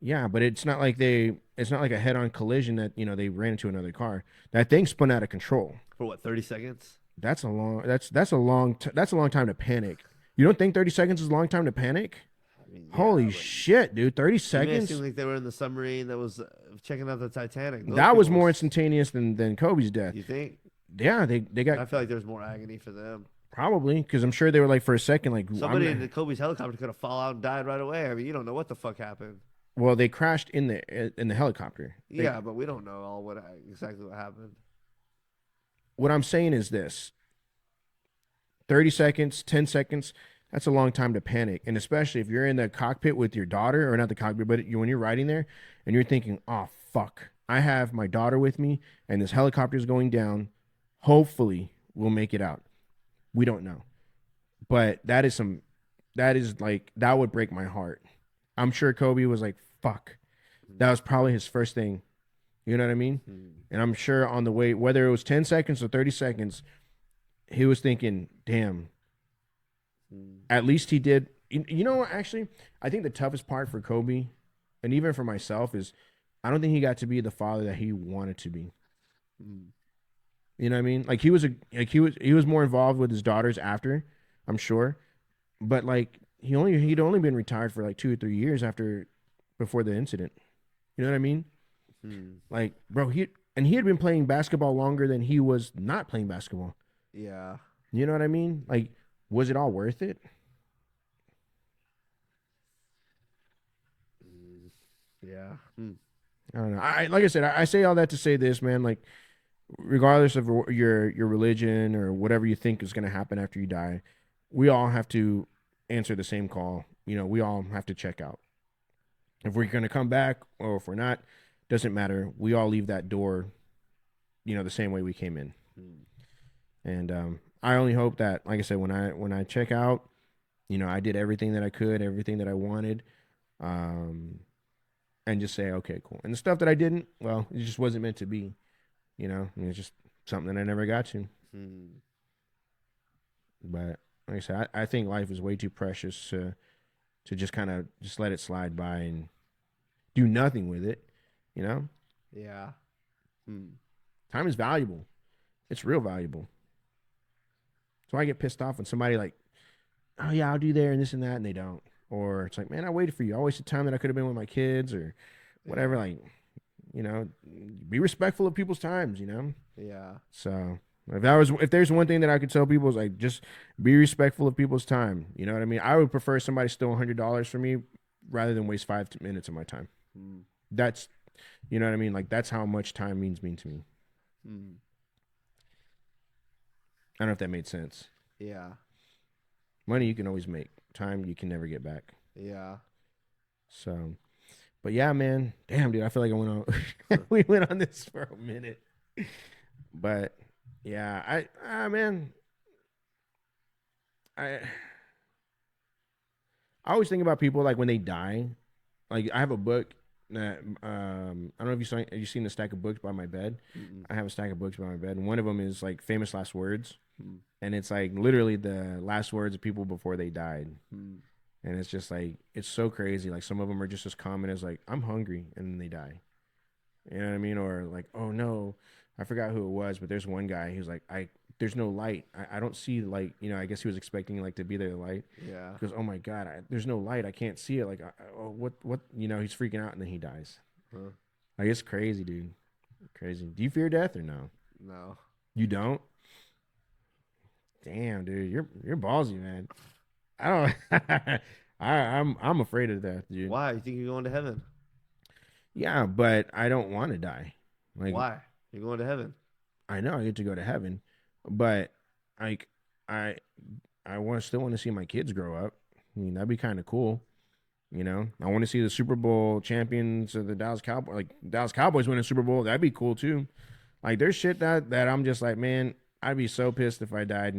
Yeah, but it's not like a head-on collision that, they ran into another car. That thing spun out of control. For what, 30 seconds? That's a long time to panic. You don't think 30 seconds is a long time to panic? I mean, Holy shit, dude! 30 It seconds. seemed like they were in the submarine that was checking out the Titanic. That was more instantaneous than Kobe's death. You think? Yeah, they got. I feel like there's more agony for them. Probably because I'm sure they were like for a second like somebody in Kobe's helicopter could have fallen out and died right away. I mean, you don't know what the fuck happened. Well, they crashed in the helicopter. Yeah, but we don't know exactly what happened. What I'm saying is this: 30 seconds, 10 seconds. That's a long time to panic, and especially if you're in the cockpit with your daughter, or not the cockpit, but when you're riding there, and you're thinking, "Oh fuck, I have my daughter with me, and this helicopter is going down. Hopefully, we'll make it out." We don't know, but that is that would break my heart. I'm sure Kobe was like, "Fuck," that was probably his first thing. You know what I mean? And I'm sure on the way, whether it was 10 seconds or 30 seconds, he was thinking, "Damn." At least he did. You know what? Actually, I think the toughest part for Kobe, and even for myself, is I don't think he got to be the father that he wanted to be. You know what I mean? Like he was more involved with his daughters after, I'm sure, but like he'd only been retired for like 2 or 3 years before the incident. You know what I mean? Like, bro, he had been playing basketball longer than he was not playing basketball. Yeah. You know what I mean? Like, was it all worth it? Yeah. I don't know. Like I said, I say all that to say this, man. Like, regardless of your religion or whatever you think is going to happen after you die, we all have to answer the same call. We all have to check out. If we're going to come back or if we're not, doesn't matter. We all leave that door, the same way we came in. And I only hope that, like I said, when I check out, I did everything that I could, everything that I wanted, and just say, okay, cool. And the stuff that I didn't, well, it just wasn't meant to be. It's just something that I never got to. But like I said, I think life is way too precious to just kind of just let it slide by and do nothing with it. Yeah. Time is valuable. It's real valuable. So I get pissed off when somebody like, "Oh yeah, I'll do there and this and that," and they don't. Or it's like, "Man, I waited for you. I wasted time that I could have been with my kids or whatever." Like, be respectful of people's times, Yeah. So if there's one thing that I could tell people is like, just be respectful of people's time. You know what I mean? I would prefer somebody steal $100 from me rather than waste 5 minutes of my time. That's, you know what I mean? Like, that's how much time means to me. I don't know if that made sense. Yeah. Money you can always make. Time you can never get back. Yeah. So, but yeah, man. Damn, dude. I feel like I went on. We went on this for a minute. But yeah, man. I always think about people like when they die. Like I have a book that I don't know if have you seen the stack of books by my bed. I have a stack of books by my bed, and one of them is like famous last words. And it's like literally the last words of people before they died. And it's just like, it's so crazy. Like some of them are just as common as like, "I'm hungry," and then they die. You know what I mean? Or like, "Oh no, I forgot who it was," but there's one guy who's like, there's no light. I don't see the light. I guess he was expecting like to be there, the light. Yeah. He goes, "Oh my God, there's no light. I can't see it." Like, what, he's freaking out and then he dies. Like, it's crazy, dude. Crazy. Do you fear death or no? No. You don't? Damn, dude, you're ballsy, man. I don't. I'm afraid of death, dude. Why? You think you're going to heaven? Yeah, but I don't want to die. Like, why? You're going to heaven. I know I get to go to heaven, but like I still want to see my kids grow up. I mean, that'd be kind of cool. I want to see the Super Bowl champions of the Dallas Cowboys. Like Dallas Cowboys win a Super Bowl. That'd be cool too. Like there's shit that I'm just like, man, I'd be so pissed if I died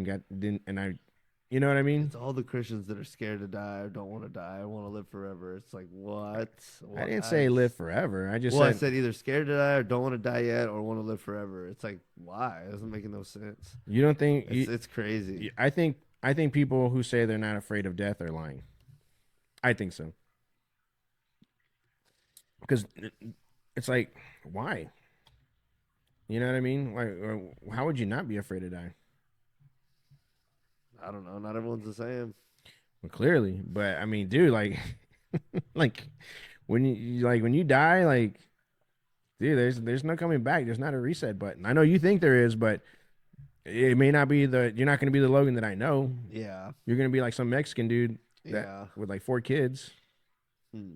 you know what I mean? It's all the Christians that are scared to die or don't want to die. I want to live forever. It's like, what? I didn't say live forever. I said either scared to die or don't want to die yet or want to live forever. It's like, why? It doesn't make no sense. You don't think it's crazy. I think I think people who say they're not afraid of death are lying. I think so. Because it's like, why? You know what I mean? Like, how would you not be afraid to die? I don't know. Not everyone's the same. Well, clearly, but I mean, dude, like, like when you die, like, dude, there's no coming back. There's not a reset button. I know you think there is, but it may not be you're not going to be the Logan that I know. Yeah. You're going to be like some Mexican dude with like 4 kids. Hmm.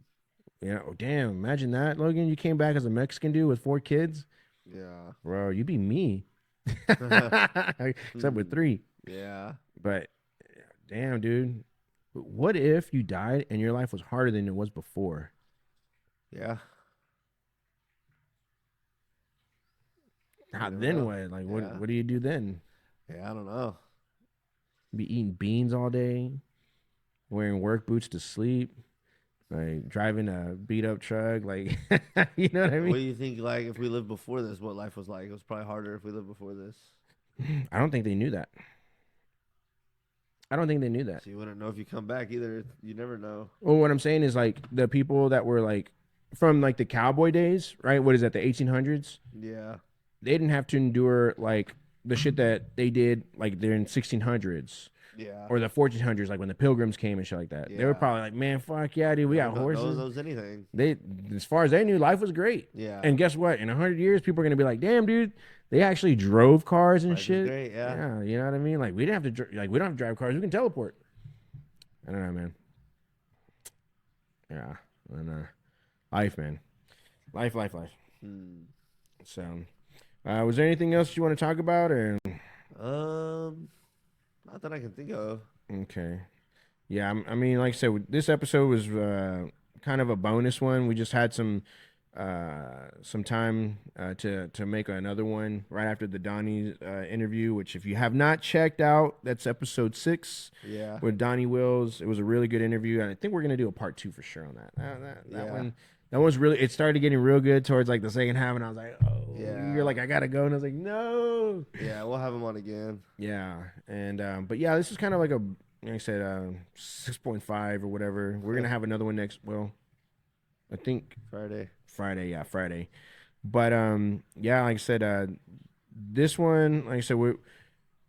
Yeah. Oh, damn. Imagine that, Logan. You came back as a Mexican dude with 4 kids. Yeah. Bro, you'd be me. Except with 3. Yeah. But damn, dude. What if you died and your life was harder than it was before? Yeah. Then what? Like, what do you do then? Yeah, I don't know. Be eating beans all day, wearing work boots to sleep, like driving a beat up truck, like you know what I mean? What do you think? Like, if we lived before this, what life was like? It was probably harder if we lived before this. I don't think they knew that. I don't think they knew that. So you wouldn't know if you come back either. You never know. Well, what I'm saying is like the people that were like from like the cowboy days, right? What is that? The 1800s? Yeah. They didn't have to endure like the shit that they did like they're in 1600s. Yeah. Or the 1400s, like when the Pilgrims came and shit like that. Yeah. They were probably like, man, fuck yeah, dude, we got horses. No one knows anything. They, as far as they knew, life was great. Yeah. And guess what? In 100 years, people are gonna be like, damn, dude, they actually drove cars and Life is shit. great, yeah. Yeah, you know what I mean? Like we didn't have to, we don't have to drive cars. We can teleport. I don't know, man. Yeah, and life, man, life. Hmm. So, was there anything else you want to talk about, or? Not that I can think of. Okay. Yeah, I mean, like I said, this episode was kind of a bonus one. We just had some time to make another one right after the Donny interview, which if you have not checked out, that's episode 6 with Donny Wills. It was a really good interview, and I think we're gonna do a part 2 for sure on that one. That was really, it started getting real good towards like the second half, and I was like, oh, you're like, I gotta go, and I was like, no. Yeah, we'll have him on again. Yeah, and but yeah, this is kind of like a, like I said, 6.5 or whatever. We're gonna have another one next. Well, I think Friday. Friday. But yeah, like I said, this one, like I said,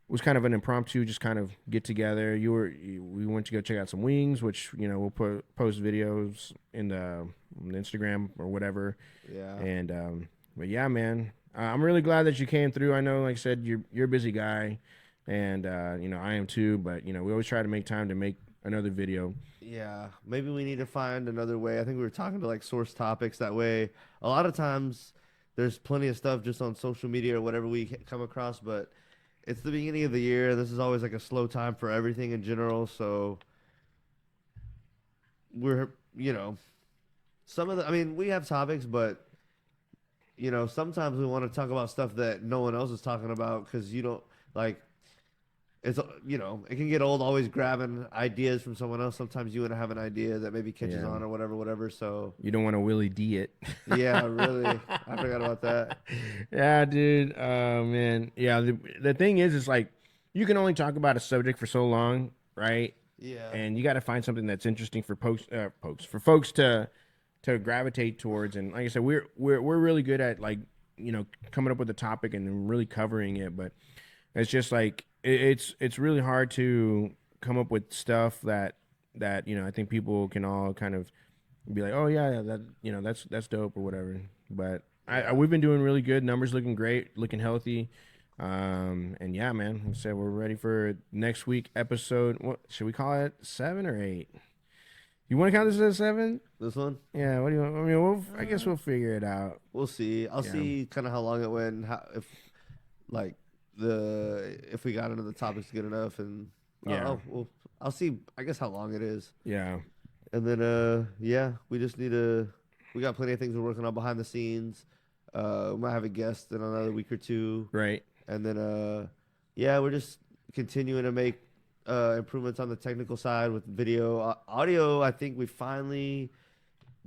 was kind of an impromptu, just kind of get together. We went to go check out some wings, which we'll post videos in the Instagram or whatever. Yeah. And but yeah, man, I'm really glad that you came through. I know, like I said, you're a busy guy, and I am too. But we always try to make time to make another video. Yeah, maybe we need to find another way. I think we were talking to like source topics. That way, a lot of times there's plenty of stuff just on social media or whatever we come across, but it's the beginning of the year. This is always like a slow time for everything in general. So we're, we have topics, but sometimes we want to talk about stuff that no one else is talking about because you don't like. It's it can get old always grabbing ideas from someone else. Sometimes you want to have an idea that maybe catches on or whatever. So you don't want to Willie D it. Yeah, really. I forgot about that. Yeah, dude. Man. Yeah. The thing is, it's like you can only talk about a subject for so long, right? Yeah. And you got to find something that's interesting for folks to gravitate towards. And like I said, we're really good at like coming up with a topic and really covering it, but it's just like. It's really hard to come up with stuff that I think people can all kind of be like, oh yeah, that that's dope or whatever. But we've been doing really good. Numbers looking great, looking healthy. And yeah, man, like I said, we're ready for next week episode. What should we call it? 7 or 8? You want to count this as 7? This one? Yeah. What do you want? I mean, I guess we'll figure it out. We'll see. I'll see kind of how long it went. If we got into the topics good enough, and I'll see. I guess how long it is. Yeah. And then we just need we got plenty of things we're working on behind the scenes. We might have a guest in another week or 2. Right. And then we're just continuing to make improvements on the technical side with video, audio. I think we finally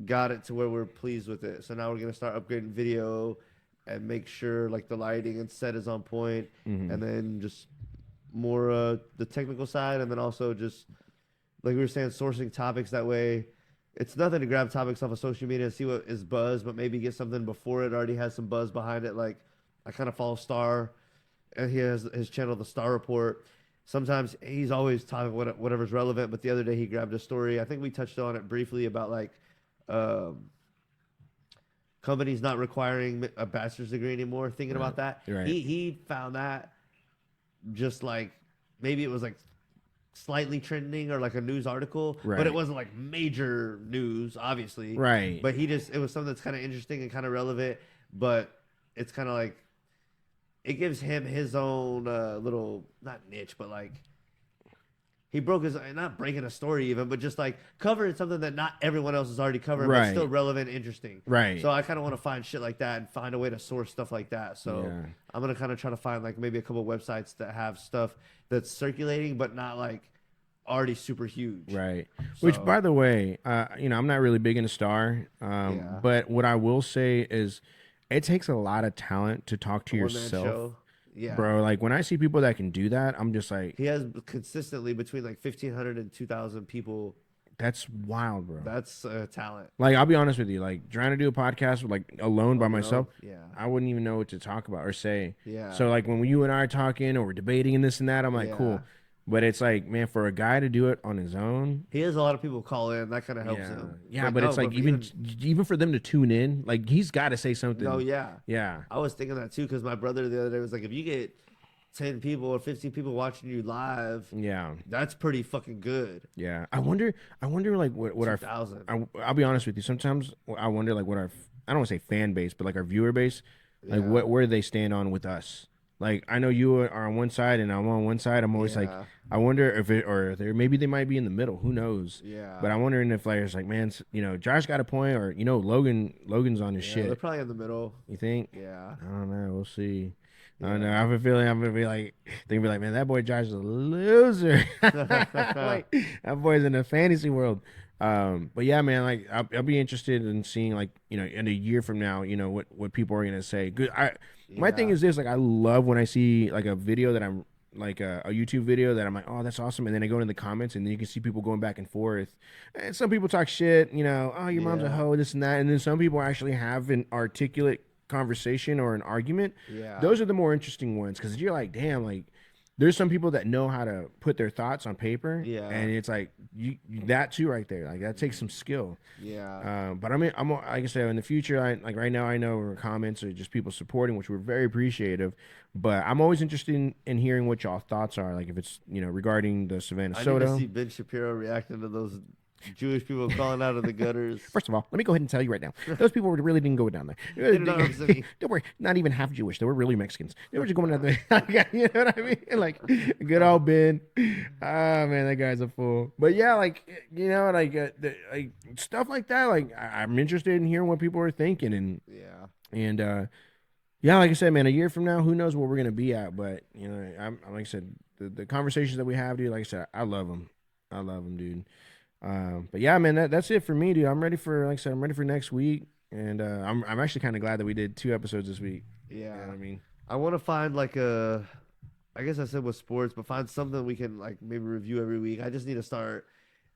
got it to where we're pleased with it. So now we're gonna start upgrading video and make sure like the lighting and set is on point, and then just more the technical side, and then also just like we were saying, sourcing topics that way. It's nothing to grab topics off of social media and see what is buzz, but maybe get something before it already has some buzz behind it. Like I kind of follow Star, and he has his channel, The Star Report. Sometimes he's always talking whatever's relevant, but the other day he grabbed a story. I think we touched on it briefly about like companies not requiring a bachelor's degree anymore. Thinking about that, he found that just like maybe it was like slightly trending or like a news article, but it wasn't like major news, obviously. Right. But it was something that's kind of interesting and kind of relevant, but it's kind of like, it gives him his own little, not niche, but like, he broke his, not breaking a story even, but just like covering something that not everyone else is already covering, but still relevant and interesting. Right. So I kind of want to find shit like that and find a way to source stuff like that. So I'm going to kind of try to find like maybe a couple of websites that have stuff that's circulating, but not like already super huge. Right. So, which, by the way, I'm not really big into Star, but what I will say is it takes a lot of talent to talk to yourself. Yeah, bro. Like when I see people that can do that, I'm just like, he has consistently between like 1,500 and 2,000 people. That's wild, bro. That's talent. Like I'll be honest with you, like trying to do a podcast with, like alone by myself, I wouldn't even know what to talk about or say. Yeah. So like when you and I are talking or we're debating and this and that, I'm like, cool. But it's like, man, for a guy to do it on his own, he has a lot of people call in. That kind of helps him. Yeah, but it's like even for them to tune in, like he's got to say something. No, yeah. I was thinking that too because my brother the other day was like, if you get 10 people or 15 people watching you live, that's pretty fucking good. Yeah, I wonder like what our I'll be honest with you. Sometimes I wonder like what our, I don't want to say fan base, but like our viewer base, like where do they stand on with us? Like I know you are on one side and I'm on one side. I'm always like, I wonder if it, or there maybe they might be in the middle. Who knows? Yeah. But I'm wondering if like it's like, man, Josh got a point, or Logan's on his shit. They're probably in the middle. You think? Yeah. I don't know. We'll see. I don't know. I have a feeling I'm gonna be like, they're gonna be like, man, that boy Josh is a loser. Like that boy's in the fantasy world. But yeah, man, like I'll be interested in seeing like, in a year from now, what people are gonna say. Good. My thing is this, like I love when I see like a video that I'm like a YouTube video that I'm like, oh, that's awesome, and then I go into the comments and then you can see people going back and forth, and some people talk shit, oh, your mom's a hoe, this and that, and then some people actually have an articulate conversation or an argument. Those are the more interesting ones, because you're like, damn, like there's some people that know how to put their thoughts on paper, and it's like that too right there, like that takes some skill. But I mean, I'm like I said, in the future, like right now, I know comments are just people supporting, which we're very appreciative, but I'm always interested in hearing what y'all thoughts are, like if it's regarding the Savannah Soto. I need to see Ben Shapiro reacting to those Jewish people calling out of the gutters. First of all, let me go ahead and tell you right now, those people really didn't go down there. Don't worry, not even half Jewish. They were really Mexicans. They were just going down there. You know what I mean? Like, good old Ben. Ah, man, that guy's a fool. But yeah, like, like stuff like that. Like, I'm interested in hearing what people are thinking, and like I said, man, a year from now, who knows what we're gonna be at? But I'm like I said, the conversations that we have, dude. Like I said, I love them. I love them, dude. But yeah, man, that's it for me, dude. I'm ready for, like I said, I'm ready for next week, and I'm actually kind of glad that we did 2 episodes this week. Yeah, you know what I mean, I want to find like I guess I said with sports, but find something we can like maybe review every week. I just need to start.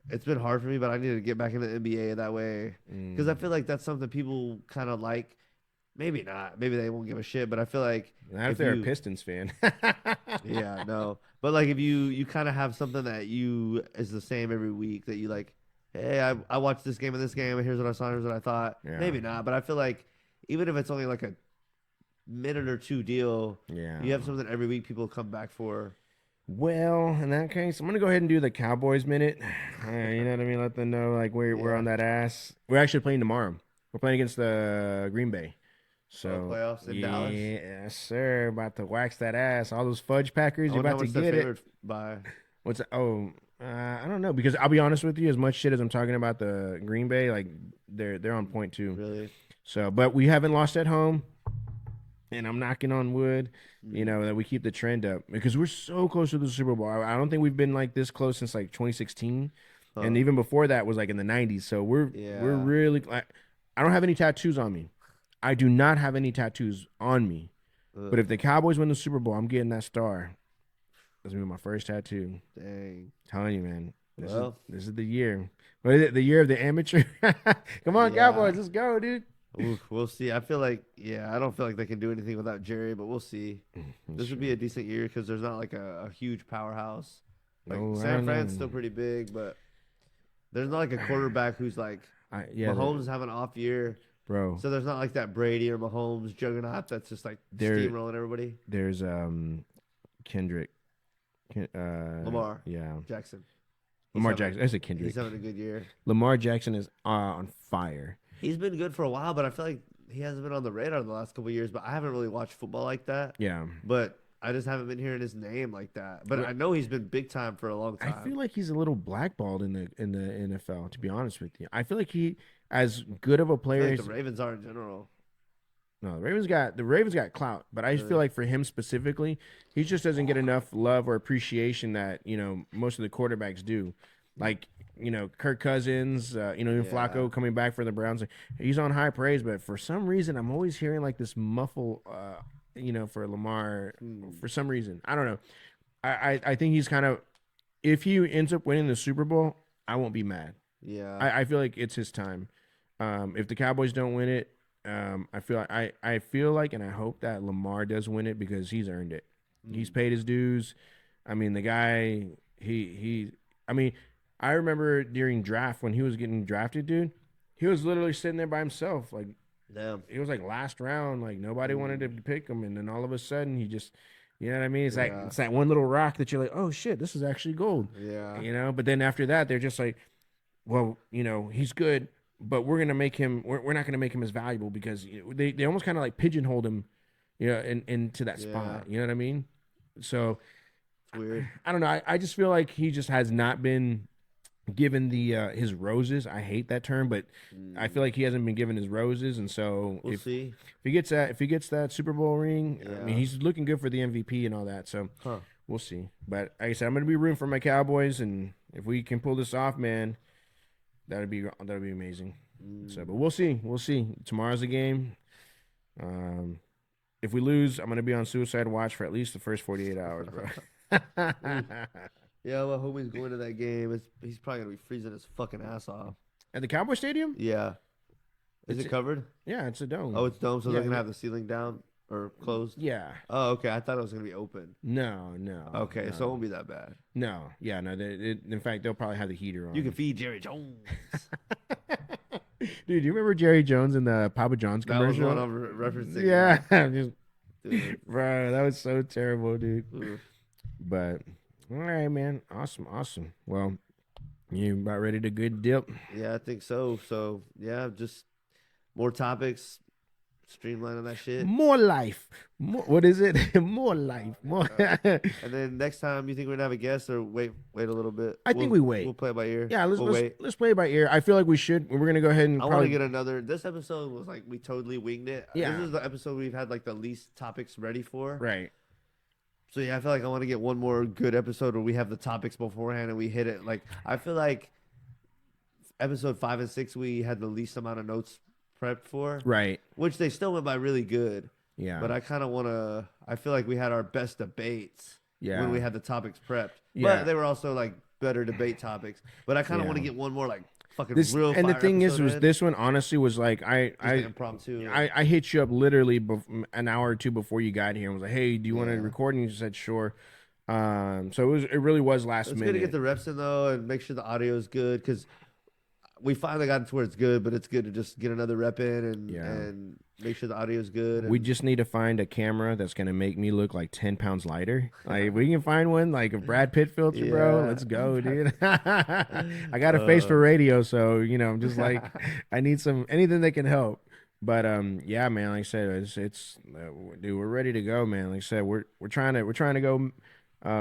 It's been hard for me, but I need to get back into the NBA that way, because I feel like that's something people kind of like. Maybe not. Maybe they won't give a shit. But I feel like not if they're a Pistons fan. Yeah, no. But like if you kind of have something that you is the same every week, that you like, hey, I watched this game and this game, and here's what I saw, here's what I thought. Maybe not. But I feel like even if it's only like a minute or two deal, you have something every week people come back for. Well, in that case, I'm gonna go ahead and do the Cowboys minute. You know what I mean? Let them know like we're on that ass. We're actually playing tomorrow. We're playing against the Green Bay. So playoffs in Dallas. Yes, sir. About to wax that ass. All those fudge packers, you're about to get it. By what's that? I don't know, because I'll be honest with you, as much shit as I'm talking about the Green Bay, like they're on point too. Really? So, but we haven't lost at home, and I'm knocking on wood, that we keep the trend up, because we're so close to the Super Bowl. I don't think we've been like this close since like 2016, and even before that was like in the 90s. So we're really like, I don't have any tattoos on me. I do not have any tattoos on me. But if the Cowboys win the Super Bowl, I'm getting that star. That's gonna be my first tattoo. Dang. Telling you, man. This is the year. What is it? The year of the amateur. Come on, Cowboys, let's go, dude. We'll see. I feel like, I don't feel like they can do anything without Jerry, but we'll see. This would be a decent year because there's not like a huge powerhouse. Like San Fran's still pretty big, but there's not like a quarterback who's like Mahomes having an off year, bro. So there's not like that Brady or Mahomes juggernaut that's just like steamrolling everybody. There's Kendrick, Lamar, Jackson. Lamar Jackson. I said Kendrick. He's having a good year. Lamar Jackson is on fire. He's been good for a while, but I feel like he hasn't been on the radar the last couple of years. But I haven't really watched football like that. Yeah. But I just haven't been hearing his name like that. But I know he's been big time for a long time. I feel like he's a little blackballed in the NFL, to be honest with you. I feel like he, as good of a player, I feel like the Ravens are in general. No, the Ravens got clout, but I just feel like for him specifically, he just doesn't get enough love or appreciation that most of the quarterbacks do. Like Kirk Cousins, even Flacco coming back for the Browns, he's on high praise, but for some reason I'm always hearing like this muffle, for Lamar. For some reason, I don't know. I think he's kind of, if he ends up winning the Super Bowl, I won't be mad. Yeah, I feel like it's his time. If the Cowboys don't win it. I feel like, and I hope that Lamar does win it because he's earned it. He's paid his dues. I mean, the guy, I remember during draft when he was getting drafted, dude, he was literally sitting there by himself. Like, damn. It was like last round, like nobody wanted to pick him. And then all of a sudden he just, you know what I mean? It's like, it's that one little rock that you're like, oh shit, this is actually gold. Yeah. But then after that, they're just like, well, he's good. But we're gonna make him. We're not gonna make him as valuable because they almost kind of like pigeonholed him, into that spot. You know what I mean? So it's weird. I don't know. I just feel like he just has not been given the his roses. I hate that term, but I feel like he hasn't been given his roses, and so we'll see if he gets that Super Bowl ring. I mean, he's looking good for the MVP and all that. So we'll see. But like I said, I'm gonna be rooting for my Cowboys, and if we can pull this off, man. That'd be amazing. So, but we'll see. Tomorrow's the game. If we lose, I'm gonna be on suicide watch for at least the first 48 hours, bro. Yeah, well, homie's going to that game. He's probably gonna be freezing his fucking ass off At the Cowboy Stadium. Yeah. Is it covered? Yeah, it's a dome. Oh, it's dome, so they're gonna have the ceiling down or closed. Yeah. Oh, okay. I thought it was gonna be open. No. Okay, no. so it won't be that bad. No. Yeah. No. In fact, they'll probably have the heater on. You can feed Jerry Jones. Dude, do you remember Jerry Jones in the Papa John's commercial? That was one I'm referencing. Yeah. Bro, that was so terrible, dude. But all right, man. Awesome. Well, you about ready to good dip? Yeah, I think so. So yeah, just more topics. Streamlining that shit. More life. What is it? More life. More. And then next time, you think we're gonna have a guest or wait a little bit? I think we wait. We'll play it by ear. Yeah, let's play it by ear. I feel like we should. We're gonna go ahead and. I want to get another. This episode was like we totally winged it. Yeah. This is the episode we've had like the least topics ready for. Right. So yeah, I feel like I want to get one more good episode where we have the topics beforehand and we hit it. Like I feel like episode 5 and 6 we had the least amount of notes prepped for, right? Which they still went by really good. Yeah. But I kind of want to. I feel like we had our best debates. Yeah. When we had the topics prepped. Yeah. But they were also like better debate topics. But I kind of want to get one more like fucking real. And the thing is, was this one honestly was like impromptu. I hit you up literally an hour or two before you got here and was like, hey, do you want to record? And you said sure. So it really was last minute. It's good to get the reps in though and make sure the audio is good because we finally got to where it's good, but it's good to just get another rep in and make sure the audio is good. We just need to find a camera that's gonna make me look like 10 pounds lighter. Like if we can find one like a Brad Pitt filter, bro. Let's go, dude. I got a face for radio, so I'm just like I need anything that can help. But yeah, man. Like I said, it's dude, we're ready to go, man. Like I said, we're trying to go.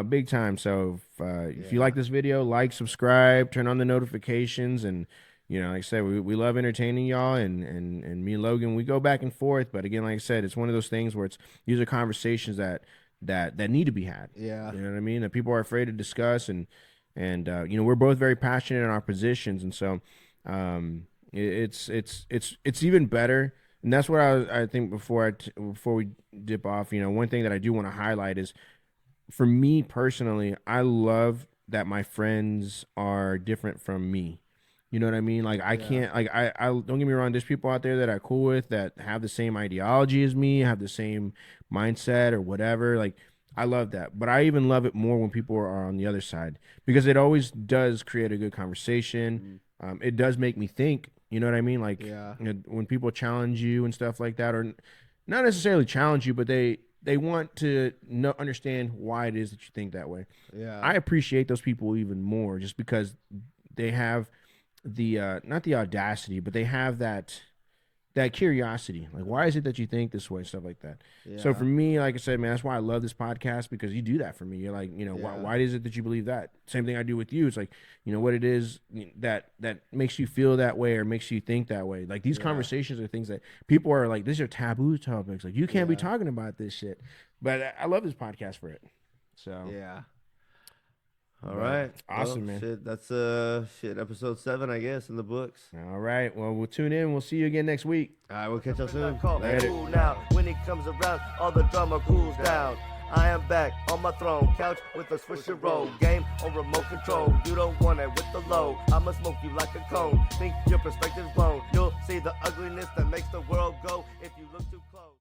Big time. So if you like this video, like, subscribe, turn on the notifications, and like I said, we love entertaining y'all, and me and Logan, we go back and forth. But again, like I said, it's one of those things where these are conversations that need to be had. Yeah, you know what I mean. That people are afraid to discuss, and we're both very passionate in our positions, and so it's even better. And that's what I think before we dip off. One thing that I do want to highlight is for me personally, I love that my friends are different from me. You know what I mean? Like I can't like I don't get me wrong, there's people out there that I'm cool with that have the same ideology as me, have the same mindset or whatever. Like I love that. But I even love it more when people are on the other side because it always does create a good conversation. It does make me think, you know what I mean? Like when people challenge you and stuff like that, or not necessarily challenge you, but they want to understand why it is that you think that way. Yeah. I appreciate those people even more just because they have the not the audacity, but they have that curiosity. Like, why is it that you think this way? Stuff like that. Yeah. So for me, like I said, man, that's why I love this podcast because you do that for me. You're like, you know, why is it that you believe that? Same thing I do with you. It's like, you know, what it is that makes you feel that way or makes you think that way. Like these conversations are things that people are like, these are taboo topics. Like you can't be talking about this shit. But I love this podcast for it. So yeah. All right. Awesome, man. Shit, that's episode 7, I guess, in the books. All right. Well, we'll tune in. We'll see you again next week. All right, we'll catch up soon. Later. Now, when it comes around, all the drama cools down. I am back on my throne, couch with a swisher roll, game on remote control. You don't want it with the low. I'ma smoke you like a cone. Think your perspective's blown. You'll see the ugliness that makes the world go if you look too close.